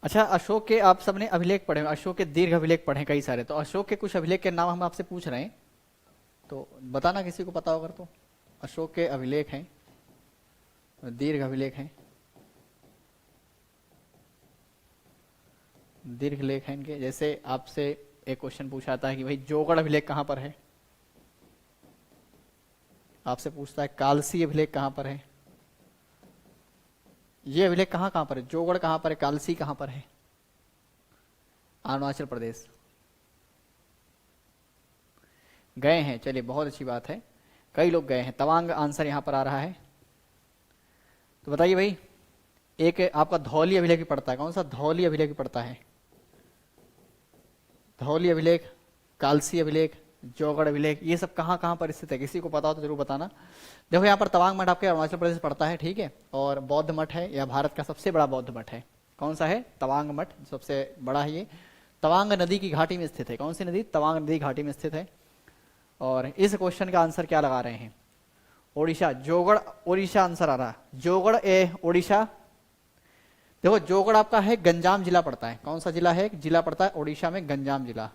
अच्छा अशोक के आप सबने अभिलेख पढ़े, अशोक के दीर्घ अभिलेख पढ़े कई सारे, तो अशोक के कुछ अभिलेख के नाम हम आपसे पूछ रहे हैं, तो बताना किसी को पता होगा तो। अशोक के अभिलेख हैं, दीर्घ अभिलेख हैं, दीर्घ लेख हैं इनके। जैसे आपसे एक क्वेश्चन पूछा था कि भाई जोगढ़ अभिलेख कहां पर है, आपसे पूछता है कालसी अभिलेख कहां पर है। ये अभिलेख कहां कहां पर है, जोगढ़ कहां पर है, कालसी कहां पर है, अरुणाचल प्रदेश। गए हैं, चलिए बहुत अच्छी बात है, कई लोग गए हैं। तवांग आंसर यहां पर आ रहा है। तो बताइए भाई, एक आपका धौली अभिलेख भी पड़ता है, कौन सा धौली अभिलेख भी पड़ता है, धौली अभिलेख, कालसी अभिलेख, जोगढ़ अभिलेख, ये सब कहाँ कहाँ पर स्थित है, किसी को पता हो तो जरूर बताना। देखो यहाँ पर तवांग मठ आपके अरुणाचल प्रदेश पड़ता है, ठीक है, और बौद्ध मठ है, यह भारत का सबसे बड़ा बौद्ध मठ है। कौन सा है, तवांग मठ, सबसे बड़ा है ये। तवांग नदी की घाटी में स्थित है, कौन सी नदी, तवांग नदी घाटी में स्थित है। और इस क्वेश्चन का आंसर क्या लगा रहे हैं, ओडिशा, जोगढ़ ओडिशा आंसर आ रहा है, जोगढ़ ए ओडिशा। देखो जोगढ़ आपका है गंजाम जिला पड़ता है, कौन सा जिला है, जिला पड़ता है ओडिशा में गंजाम जिला।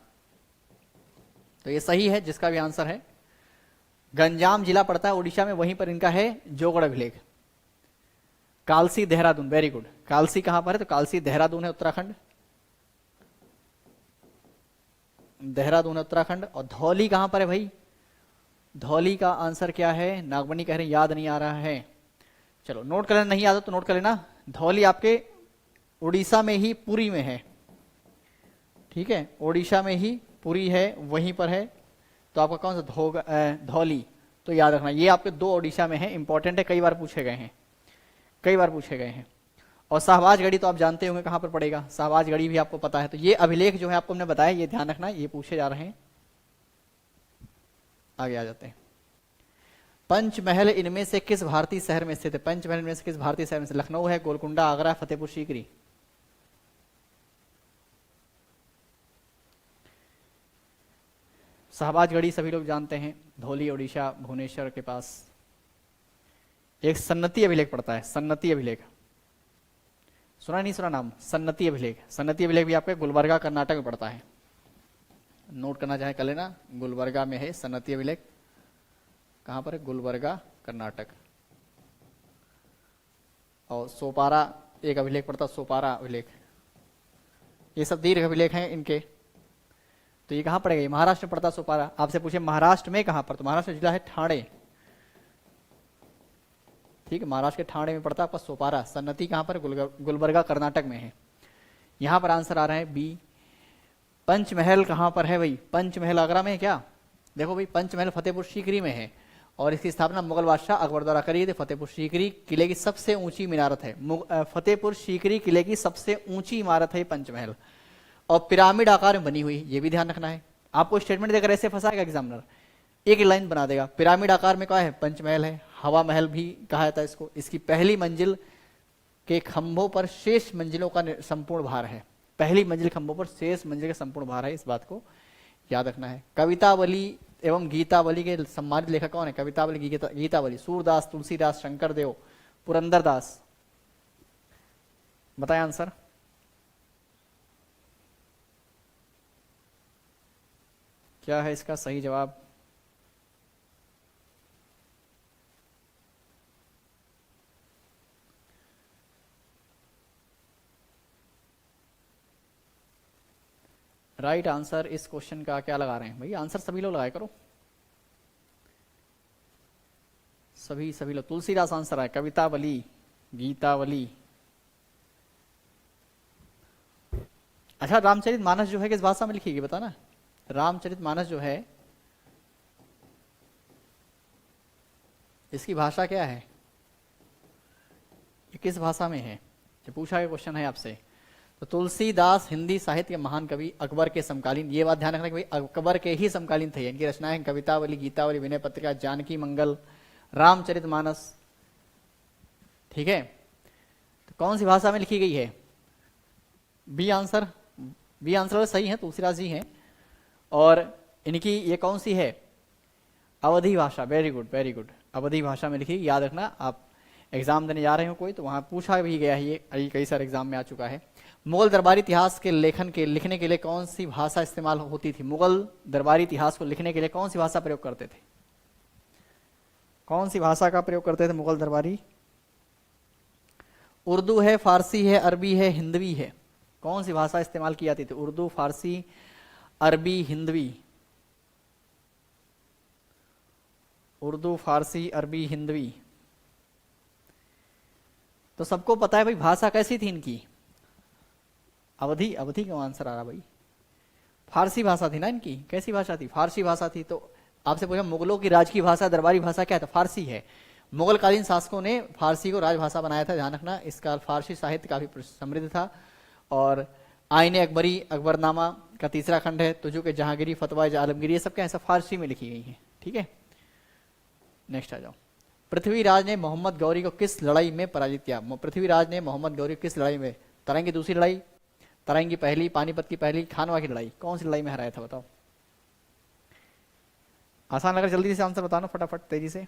तो ये सही है, जिसका भी आंसर है गंजाम जिला पड़ता है ओडिशा में, वहीं पर इनका है जोगढ़ अभिलेख। कालसी देहरादून, वेरी गुड, कालसी कहां पर है, तो कालसी देहरादून है, उत्तराखंड, देहरादून है उत्तराखंड। और धौली कहां पर है भाई, धौली का आंसर क्या है, नागमणि कह रहे हैं याद नहीं आ रहा है, चलो नोट कर लेना, नहीं याद हो तो नोट कर लेना। धौली आपके उड़ीसा में ही पुरी में है, ठीक है, ओडिशा में ही पुरी है, वहीं पर है। तो आपका कौन सा धौली, तो याद रखना ये आपके दो ओडिशा में है, इंपॉर्टेंट है, कई बार पूछे गए हैं, कई बार पूछे गए हैं। और शाहबाजगढ़ी तो आप जानते होंगे कहां पर पड़ेगा, शाहबाजगढ़ी भी आपको पता है। तो ये अभिलेख जो है आपको हमने बताया, ये ध्यान रखना, ये पूछे जा रहे हैं। आगे आ जाते हैं, पंचमहल इनमें से किस भारतीय शहर में स्थित है, पंचमहल इनमें से किस भारतीय शहर में से, लखनऊ है, गोलकुंडा, आगरा, फतेहपुर सीकरी। शाहबाजगढ़ी सभी लोग जानते हैं, धौली ओडिशा भुवनेश्वर के पास। एक सन्नती अभिलेख पड़ता है, सन्नती अभिलेख, सुना नहीं सुना नाम, सन्नती अभिलेख, सन्नती अभिलेख भी आपके गुलबर्गा कर्नाटक में पड़ता है, नोट करना चाहे कर लेना, गुलबर्गा में है सन्नती अभिलेख। कहां पर है, गुलबर्गा कर्नाटक। और सोपारा एक अभिलेख पड़ता, सोपारा अभिलेख। ये सब दीर्घ अभिलेख हैं इनके। तो ये कहां पड़ेगा, ये महाराष्ट्र में पड़ता सोपारा। आपसे पूछे महाराष्ट्र में कहां पर, तो महाराष्ट्र जिला है ठाणे, ठीक है, महाराष्ट्र के ठाणे में पड़ता है आपका सोपारा। सन्नती कहां पर, गुलबर्गा कर्नाटक में है। यहां पर आंसर आ रहा है बी। पंचमहल कहां पर है भाई, पंचमहल आगरा में है क्या, देखो भाई पंचमहल फतेहपुर सीकरी में है, और इसकी स्थापना मुगल बादशाह अकबर द्वारा करी थी। फतेहपुर सीकरी किले की सबसे ऊंची इमारत है, फतेहपुर सीकरी किले की सबसे ऊंची इमारत है पंचमहल, और पिरामिड आकार में बनी हुई, ये भी ध्यान रखना है। आपको स्टेटमेंट देकर ऐसे फंसाएगा एग्जामिनर, एक लाइन बना देगा, पिरामिड आकार में क्या है, पंचमहल है, हवा महल भी कहा जाता है इसको। इसकी पहली मंजिल के खंभों पर शेष मंजिलों का संपूर्ण भार है, पहली मंजिल खंभों पर शेष मंजिल का संपूर्ण भार है, इस बात को याद रखना है। कवितावली एवं गीतावली के सम्मानित लेखक कौन है, कवितावली गीतावली, सूरदास, तुलसीदास, शंकरदेव, पुरंदरदास। बताएं आंसर, क्या है इसका सही जवाब। राइट आंसर इस क्वेश्चन का क्या लगा रहे हैं भाई, आंसर सभी लोग लगाए करो, सभी लोग। तुलसीदास आंसर है, कवितावली, गीतावली। अच्छा, रामचरित मानस जो है किस भाषा में लिखी गई बताना, रामचरित मानस जो है इसकी भाषा क्या है, ये किस भाषा में है, जो पूछा गया क्वेश्चन है आपसे। तो तुलसीदास हिंदी साहित्य के महान कवि, अकबर के समकालीन, ये बात ध्यान रखना कि भाई अकबर के ही समकालीन थे। इनकी रचनाएं कवितावली, गीतावली, विनय पत्रिका, जानकी मंगल, रामचरितमानस, ठीक है। तो कौन सी भाषा में लिखी गई है, बी आंसर, बी आंसर सही है, तुलसीदास जी हैं। और इनकी ये कौन सी है, अवधी भाषा, वेरी गुड वेरी गुड, अवधी भाषा में लिखी, याद रखना। आप एग्जाम देने जा रहे हो कोई तो वहां पूछा भी गया है, ये कई सारे एग्जाम में आ चुका है। मुगल दरबारी इतिहास के लिखने के लिए कौन सी भाषा इस्तेमाल होती थी, मुगल दरबारी इतिहास को लिखने के लिए कौन सी भाषा प्रयोग करते थे, कौन सी भाषा का प्रयोग करते थे मुगल दरबारी? उर्दू है, फारसी है, अरबी है, हिंदवी है। कौन सी भाषा इस्तेमाल की जाती थी? उर्दू, फारसी, अरबी, हिंदवी। उर्दू, फारसी, अरबी, हिंदवी। तो सबको पता है भाई भाषा कैसी थी इनकी। अवधी, अवधी क्यों आंसर आ रहा भाई? फारसी भाषा थी ना इनकी। कैसी भाषा थी? फारसी भाषा थी। तो आपसे पूछा मुगलों की राज की भाषा, दरबारी भाषा क्या था? फारसी है। मुगल कालीन शासकों ने फारसी को राजभाषा बनाया था, ध्यान रखना। इसका फारसी साहित्य काफी समृद्ध था। और आईने अकबरी, अकबरनामा का तीसरा खंड है, तुजू के जहांगीरी, फतवा आलमगीरी, ये सब क्या है? फारसी में लिखी गई है। ठीक है, नेक्स्ट आ जाओ। पृथ्वीराज ने मोहम्मद गौरी को किस लड़ाई में पराजित किया? पृथ्वीराज ने मोहम्मद गौरी को किस लड़ाई में? तराइन की दूसरी लड़ाई, तराइन की पहली, पानीपत की पहली, खानवा की लड़ाई, कौन सी लड़ाई में हराया था बताओ? आसान लगा, जल्दी से आंसर बताना फटाफट, तेजी से।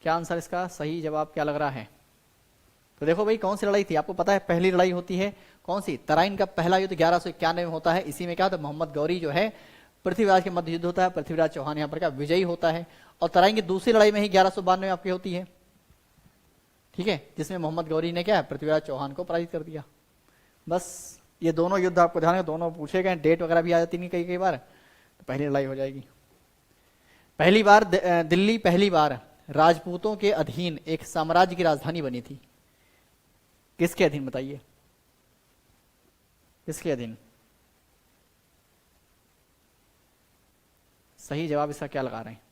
क्या आंसर इसका? सही जवाब क्या लग रहा है? तो देखो भाई कौन सी लड़ाई थी, आपको पता है पहली लड़ाई होती है कौन सी? तराइन का पहला युद्ध 1191 में होता है। इसी में क्या होता है? मोहम्मद गौरी जो है पृथ्वीराज के मध्य युद्ध होता है, पृथ्वीराज चौहान यहाँ पर क्या विजयी होता है। और तराइन की दूसरी लड़ाई में ही 1192 में आपकी होती है, ठीक है, जिसमें मोहम्मद गौरी ने क्या है? पृथ्वीराज चौहान को पराजित कर दिया। बस ये दोनों युद्ध आपको ध्यान है, दोनों पूछे गए, डेट वगैरह भी आ जाती नहीं कई बार, तो पहली लड़ाई हो जाएगी। पहली बार दिल्ली पहली बार राजपूतों के अधीन एक साम्राज्य की राजधानी बनी थी। किसके अधीन बताइए? किसके अधीन? सही जवाब इसका क्या लगा रहे हैं?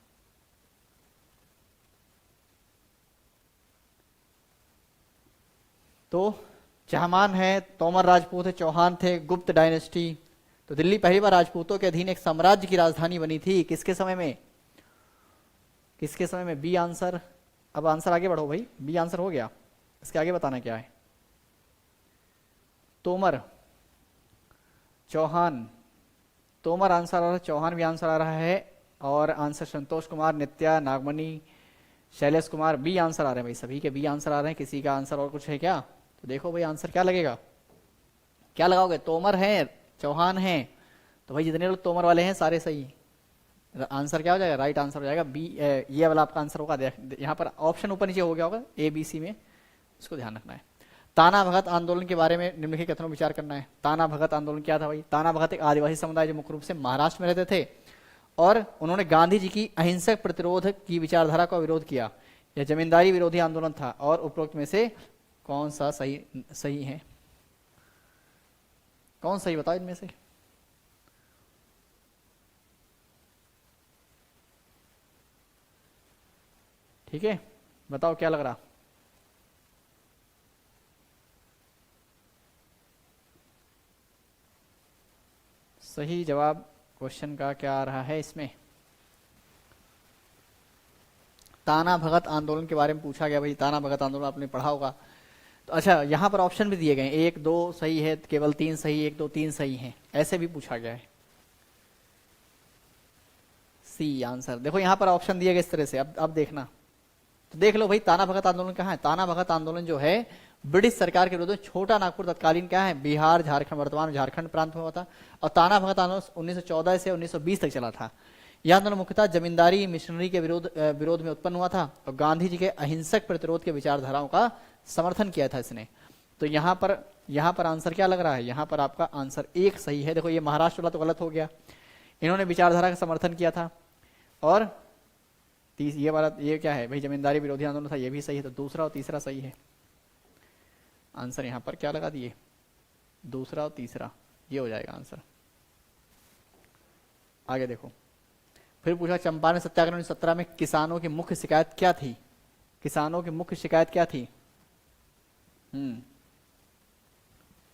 तो चहमान है, तोमर राजपूत है, चौहान थे, गुप्त डायनेस्टी। तो दिल्ली पहली बार राजपूतों के अधीन एक साम्राज्य की राजधानी बनी थी। किसके समय में? किसके समय में? B answer. अब आंसर आगे बढ़ो भाई, बी आंसर हो गया, इसके आगे बताना क्या है? तोमर, चौहान। तोमर आंसर आ रहा है, चौहान भी आंसर आ रहा है, और आंसर संतोष कुमार, नित्या, नागमणि, शैलेश कुमार, बी आंसर आ रहे हैं भाई, सभी के बी आंसर आ रहे हैं। किसी का आंसर और कुछ है क्या? तो देखो भाई आंसर क्या लगेगा, क्या लगाओगे? तोमर है, चौहान है, तो भाई जितने लोग तोमर वाले हैं सारे सही। आंसर क्या हो जाएगा? राइट आंसर हो जाएगा बी, ये वाला आपका आंसर होगा। यहाँ पर ऑप्शन ऊपर नीचे हो गया होगा ए बी सी में, इसको ध्यान रखना है। ताना भगत आंदोलन के बारे में निम्नलिखित कथनों विचार करना है। ताना भगत आंदोलन क्या था भाई? ताना भगत एक आदिवासी समुदाय जो मुख्य रूप से महाराष्ट्र में रहते थे, और उन्होंने गांधी जी की अहिंसक प्रतिरोध की विचारधारा का विरोध किया। यह जमींदारी विरोधी आंदोलन था। और उपरोक्त में से कौन सा सही है? कौन सही बताओ इनमें से? ठीक है, बताओ क्या लग रहा? सही जवाब क्वेश्चन का क्या आ रहा है इसमें? ताना भगत आंदोलन के बारे में पूछा गया भाई। ताना भगत आंदोलन आपने पढ़ा होगा। तो अच्छा, यहां पर ऑप्शन भी दिए गए, 1 2 सही है, केवल 3 सही, 1 2 3 सही है, ऐसे भी पूछा गया है। C answer. देखो यहां पर ऑप्शन दिए गए इस तरह से, अब देखना, तो देख लो भाई ताना भगत आंदोलन कहाँ है? ताना भगत आंदोलन जो है ब्रिटिश सरकार के विरुद्ध में छोटा नागपुर तत्कालीन क्या है? बिहार, झारखंड, वर्तमान झारखंड प्रांत में हुआ था। और ताना भगत आंदोलन 1914 से 1920 तक चला था। यह आंदोलन मुख्यतः जमींदारी मिशनरी के विरोध में उत्पन्न हुआ था, और गांधी जी के अहिंसक प्रतिरोध के विचारधाराओं का समर्थन किया था इसने। तो यहाँ पर आंसर क्या लग रहा है? यहाँ पर आपका आंसर 1 सही है। देखो ये महाराष्ट्र वाला तो गलत हो गया, इन्होंने विचारधारा का समर्थन किया था। और ये वाला, ये क्या है भाई? जमींदारी विरोधी आंदोलन था, ये भी सही है। तो दूसरा और तीसरा सही है। आंसर यहाँ पर क्या लगा दिए? दूसरा और तीसरा, ये हो जाएगा आंसर। आगे देखो, फिर पूछा चंपारण सत्याग्रह 1917 में किसानों की मुख्य शिकायत क्या थी? किसानों की मुख्य शिकायत क्या थी?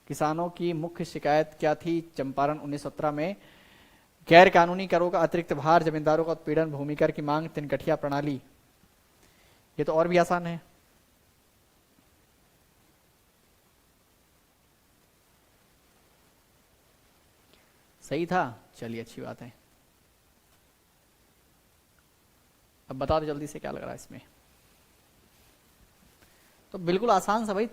किसानों की मुख्य शिकायत क्या थी चंपारण 1917 में? गैर कानूनी करों का अतिरिक्त भार, जमींदारों का उत्पीड़न, भूमि कर की मांग, तिनकठिया प्रणाली। ये तो और भी आसान है। सही था, चलिए अच्छी बात है। अब बता दो जल्दी से क्या लग रहा है इसमें? तो बिल्कुल आसान सा भाई,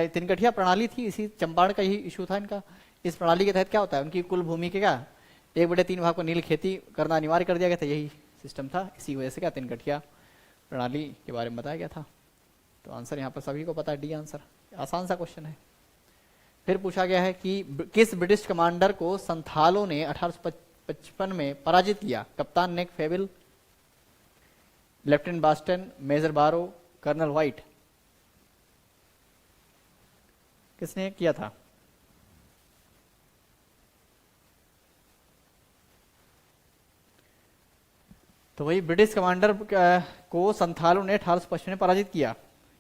तिनकठिया प्रणाली थी, इसी चंपारण का ही इशू था इनका। इस प्रणाली के तहत क्या होता है? उनकी कुल भूमि के क्या 1/3 भाग को नील खेती करना अनिवार्य कर दिया गया था, यही सिस्टम था। इसी वजह से क्या तीन गठिया प्रणाली के बारे में बताया गया था। तो आंसर यहाँ पर सभी को पता है, डी आंसर। आसान सा क्वेश्चन है। फिर पूछा गया है कि किस ब्रिटिश कमांडर को संथालों ने 1855 में पराजित किया? कप्तान निक फेबिल, लेफ्टिनेंट बास्टन, मेजर बारो, कर्नल व्हाइट, किसने किया था? तो वही ब्रिटिश कमांडर को संथालों ने 1855 में पराजित किया।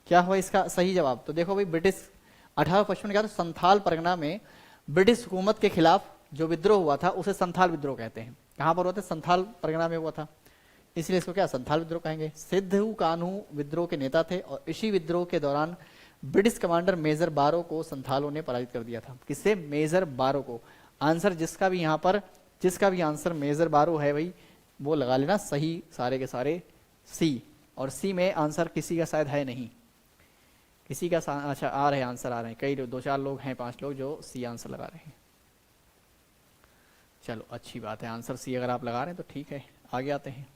क्या हुआ इसका सही जवाब? तो देखो भाई, ब्रिटिश 1855 में क्या, तो संथाल परगना में ब्रिटिश हुकूमत के खिलाफ जो विद्रोह हुआ था उसे संथाल विद्रोह कहते हैं। कहां पर हुआ था? संथाल परगना में हुआ था, इसलिए इसको क्या संथाल विद्रोह कहेंगे। सिद्धू कान्हू विद्रोह के नेता थे और इसी विद्रोह के दौरान ब्रिटिश कमांडर मेजर बारो को संथालों ने पराजित कर दिया था। किससे? मेजर बारो को। आंसर जिसका भी यहाँ पर, जिसका भी आंसर मेजर बारो है भाई, वो लगा लेना सही सारे के सारे सी। और सी में आंसर किसी का शायद है नहीं, किसी का अच्छा आ रहे हैं, आंसर आ रहे हैं, कई 2-4 लोग हैं, 5 लोग जो सी आंसर लगा रहे हैं। चलो अच्छी बात है, आंसर सी अगर आप लगा रहे हैं तो ठीक है। आगे आते हैं।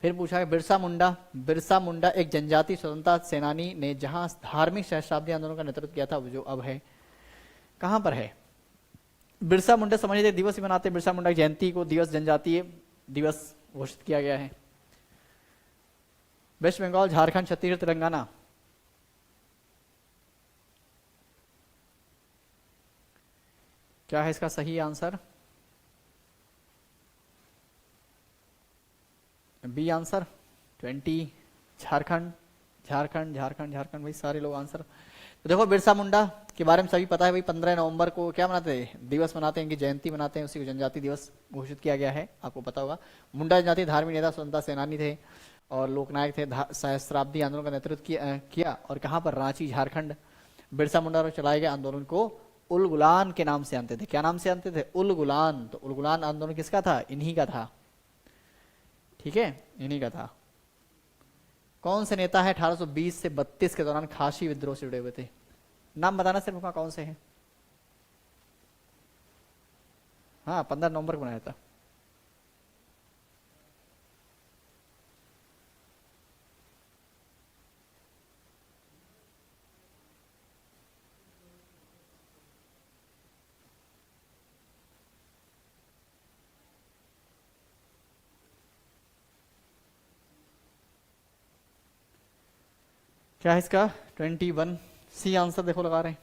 फिर पूछा है बिरसा मुंडा। बिरसा मुंडा एक जनजातीय स्वतंत्रता सेनानी ने जहां धार्मिक सहस्त्राब्दी आंदोलन का नेतृत्व किया था, जो अब है, कहां पर है? बिरसा मुंडा समझिए दिवस मनाते, बिरसा मुंडा की जयंती को दिवस जनजातीय दिवस घोषित किया गया है। वेस्ट बंगाल, झारखंड, छत्तीसगढ़, तेलंगाना, क्या है इसका सही answer? B answer 20। Jharkhand Jharkhand Jharkhand Jharkhand, भाई सारे लोग आंसर। तो देखो बिरसा मुंडा के बारे में सभी पता है भाई, 15 नवंबर को क्या मनाते हैं? दिवस मनाते हैं, इनकी जयंती मनाते हैं, उसी को जनजाति दिवस घोषित किया गया है, आपको पता होगा। मुंडा जनजाति धार्मिक नेता, स्वतंत्रता सेनानी थे और लोकनायक थे। सहस्त्राब्दी आंदोलन का नेतृत्व किया और कहां पर? रांची, झारखंड। बिरसा मुंडा द्वारा चलाए गए आंदोलन को उल गुलान के नाम से जानते थे। क्या नाम से जानते थे? उल गुलान। तो उल गुलान आंदोलन किसका था? इन्हीं का था, ठीक है, इन्हीं का था। कौन से नेता है 1820 से 32 के दौरान खासी विद्रोह से जुड़े हुए थे? नाम बताना सिर्फ, वहां कौन से हैं? हाँ, 15 नवंबर को बनाया था। क्या है इसका? 21 सी आंसर देखो लगा रहे हैं।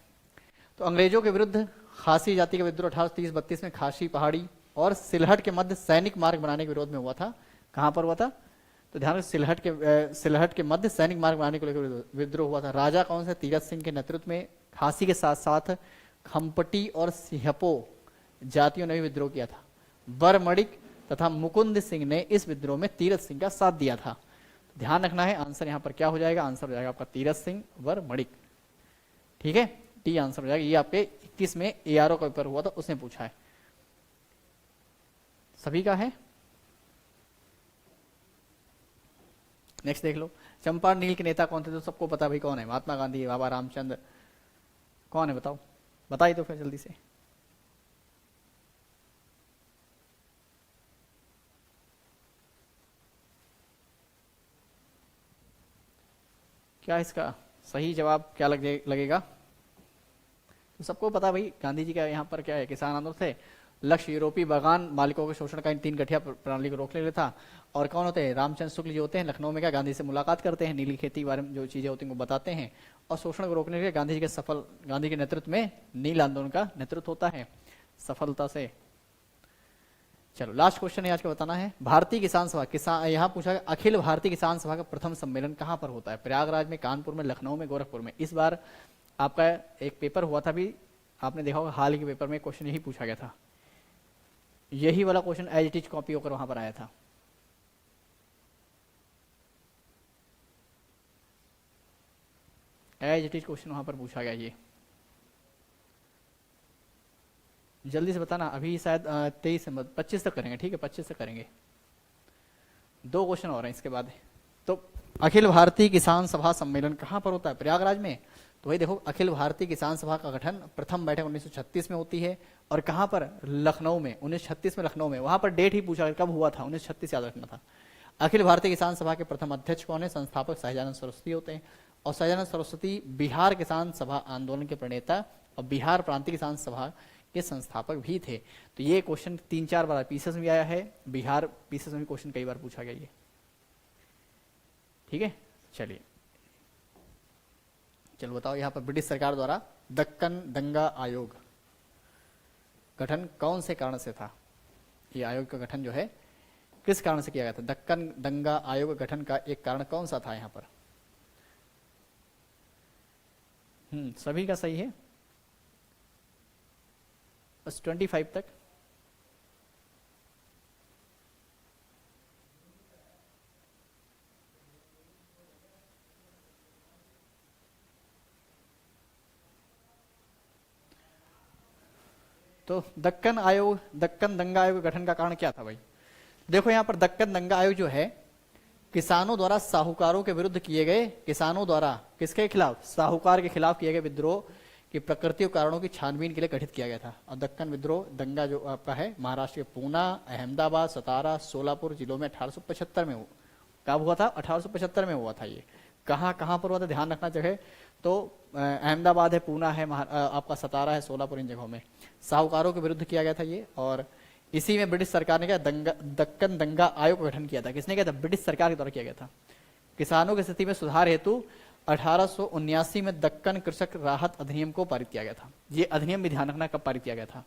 तो अंग्रेजों के विरुद्ध खासी जाति का विद्रोह 1830-32 में खासी पहाड़ी और सिलहट के मध्य सैनिक मार्ग बनाने के विरोध में हुआ था। कहां पर हुआ था? तो ध्यान रखिए, सिलहट के मध्य सैनिक मार्ग बनाने को लेकर विद्रोह हुआ था। राजा कौन से? तीरथ सिंह के नेतृत्व में। खासी के साथ साथ खम्पटी और सिहपो जातियों ने भी विद्रोह किया था। बरमणिक तथा मुकुंद सिंह ने इस विद्रोह में तीरथ सिंह का साथ दिया था। ध्यान रखना है, आंसर यहां पर क्या हो जाएगा? आंसर हो जाएगा आपका तीरथ सिंह वर मणिक, ठीक है, टी आंसर हो जाएगा। ये आपके 21 में एआरओ का पेपर हुआ था, उसने पूछा है। सभी का है। नेक्स्ट देख लो, चंपारण नील के नेता कौन थे? तो सबको पता भाई कौन है, महात्मा गांधी, बाबा रामचंद्र, कौन है बताओ? बताइए तो फिर जल्दी से। क्या इसका सही जवाब क्या लगेगा? तो सबको पता भाई, गांधी जी का यहाँ पर क्या है, किसान आंदोलन थे। लक्ष्य यूरोपीय बागान मालिकों के शोषण का इन 3 गठिया प्रणाली को रोकने के लिए था। और कौन होते हैं? रामचंद्र शुक्ल जी होते हैं। लखनऊ में क्या गांधी से मुलाकात करते हैं, नीली खेती के बारे में जो चीजें होती हैं वो बताते हैं। और शोषण को रोकने के लिए गांधी के नेतृत्व में नील आंदोलन का नेतृत्व होता है सफलता से। चलो लास्ट क्वेश्चन आज का बताना है। भारतीय किसान सभा, यहाँ पूछा अखिल भारतीय किसान सभा का प्रथम सम्मेलन कहाँ पर होता है? प्रयागराज में, कानपुर में, लखनऊ में, गोरखपुर में। इस बार आपका एक पेपर हुआ था भी, आपने देखा होगा हाल के पेपर में क्वेश्चन यही पूछा गया था। यही वाला question as it is copy होकर वहां पर आया था। एज इट इज क्वेश्चन वहां पर पूछा गया। ये जल्दी से बताना, अभी शायद 23 से 25 तक करेंगे, ठीक है, 25 तक करेंगे। 2 क्वेश्चन और हैं इसके बाद। तो अखिल भारतीय किसान सभा सम्मेलन कहां पर होता है? प्रयागराज में, तो वही देखो, अखिल भारतीय किसान सभा का गठन प्रथम बैठक 1936 में होती है, और कहाँ पर, लखनऊ में, 1936 में लखनऊ में। वहां पर डेट ही पूछा कब हुआ था, 1936 याद रखना था। अखिल भारतीय किसान सभा के प्रथम अध्यक्ष कौन है, संस्थापक सहजानंद सरस्वती होते हैं। और सहजानंद सरस्वती बिहार किसान सभा आंदोलन के प्रणेता और बिहार प्रांतीय किसान सभा के संस्थापक भी थे। तो ये क्वेश्चन 3-4 बार पीसेस में आया है, बिहार पीसेस में क्वेश्चन कई बार पूछा गया ये। ठीक है, चलिए चलो बताओ, यहाँ पर ब्रिटिश सरकार द्वारा दक्कन दंगा आयोग गठन कौन से कारण से था? ये आयोग का गठन जो है किस कारण से किया गया था? दक्कन दंगा आयोग गठन का एक कारण कौन सा था यहाँ पर? सभी का सही है, बस 25 तक। तो दक्कन आयोग, दक्कन दंगा आयोग गठन का कारण क्या था भाई? देखो यहाँ पर दक्कन दंगा आयोग जो है किसानों द्वारा साहूकारों के विरुद्ध किए गए, किसानों द्वारा किसके खिलाफ? साहूकार के खिलाफ किए गए विद्रोह की प्रकृति और कारणों की छानबीन के लिए गठित किया गया था। और दक्कन विद्रोह दंगा जो आपका है महाराष्ट्र के पूना, अहमदाबाद, सतारा, सोलापुर जिलों में 1875 में कब हुआ था? 1875 में हुआ था। ये कहाँ कहाँ पर हुआ था, ध्यान रखना जगह। तो अहमदाबाद है, पूना है, आपका सतारा है, सोलापुर, इन जगहों में साहूकारों के विरुद्ध किया गया था ये। और इसी में ब्रिटिश सरकार ने क्या दक्कन दंगा आयोग का गठन किया था। किसने किया था? ब्रिटिश सरकार के द्वारा किया गया था। किसानों की स्थिति में सुधार हेतु 1879 में दक्कन कृषक राहत अधिनियम को पारित किया गया था। ये अधिनियम भी ध्यान रखना कब पारित किया गया था?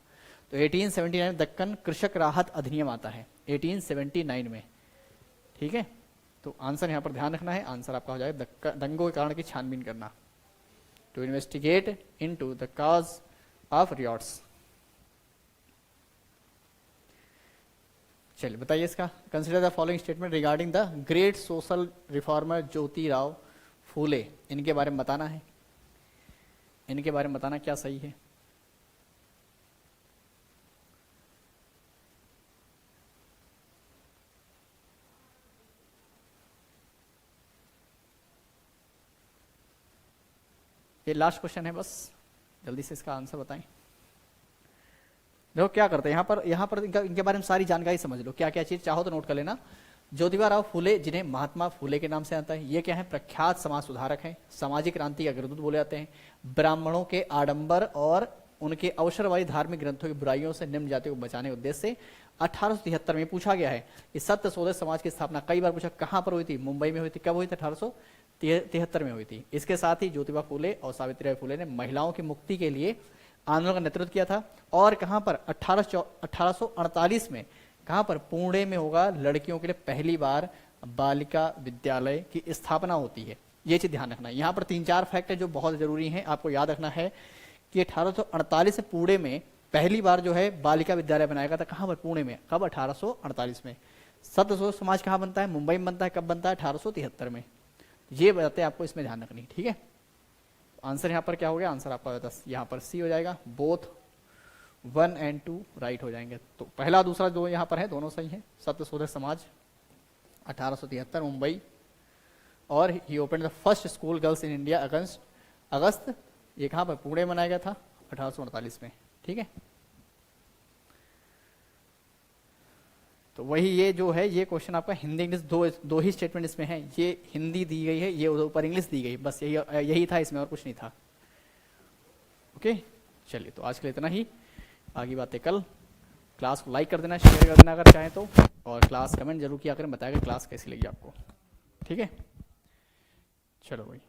तो 1879 में दक्कन कृषक राहत अधिनियम आता है 1879 में। ठीक है, तो आंसर यहां पर ध्यान रखना है, आंसर आपका हो जाएगा दंगों के कारण की छानबीन करना, to investigate into the cause of riots. चलिए बताइए इसका, consider the following statement regarding the great social reformer Jyotirao Phule. इनके बारे में बताना है, इनके बारे में बताना क्या सही है। ये लास्ट क्वेश्चन है, बस जल्दी से इसका आंसर बताएं। देखो क्या करते हैं यहाँ पर इनके बारे में सारी जानकारी समझ लो, क्या क्या चीज चाहो तो नोट कर लेना। ज्योतिबा राव फूले, जिन्हें महात्मा फूले के नाम से आता है, ये क्या है? प्रख्यात समाज सुधारक हैं, सामाजिक क्रांति के अग्रदूत बोले जाते हैं। ब्राह्मणों के आडंबर और उनके अवसरवादी धार्मिक ग्रंथों की बुराइयों से निम्न जातियों को बचाने के उद्देश्य से 1873 में पूछा गया है कि सत्य शोधक समाज की स्थापना कई बार पूछा, कहां पर हुई थी? मुंबई में हुई थी। कब हुई थी? 1873 में हुई थी। इसके साथ ही ज्योतिबा फूले और सावित्रीबाई फूले ने महिलाओं की मुक्ति के लिए आंदोलन का नेतृत्व किया था। और कहां पर? 1848 में कहां पर? पुणे में होगा, लड़कियों के लिए पहली बार बालिका विद्यालय की स्थापना होती है। ये चीज ध्यान रखना है। यहाँ पर 3-4 फैक्ट है जो बहुत जरूरी हैं, आपको याद रखना है कि 1848 से पुणे में पहली बार जो है बालिका विद्यालय बनाया गया था। कहां पर? पुणे में। कब? 1848 में। सत्यशोधक समाज कहां बनता है? मुंबई में बनता है। कब बनता है? 1873 में। ये बातें आपको इसमें ध्यान रखनी, ठीक है। आंसर यहाँ पर क्या हो गया? आंसर आपका यहाँ पर सी हो जाएगा। बोथ 1 और 2 राइट हो जाएंगे। तो पहला दूसरा जो यहाँ पर है दोनों सही है। सत्यशोधक समाज 1873 मुंबई, और he open the first school girls in India August, ये कहाँ पर? पुणे बनाया गया था 1848 में, ठीक है। तो वही ये जो है, ये क्वेश्चन आपका हिंदी इंग्लिश दो ही स्टेटमेंट इसमें है। ये हिंदी दी गई है, ये ऊपर इंग्लिश दी गई, बस यही था इसमें, और कुछ नहीं था। ओके, चलिए तो आज के लिए इतना ही, आगे बातें कल। क्लास को लाइक कर देना, शेयर कर देना अगर चाहें तो, और क्लास कमेंट जरूर किया करें, बताया क्लास कैसी लगी आपको, ठीक है। चलो भाई,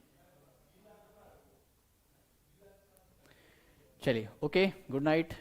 चलिए ओके, गुड नाइट।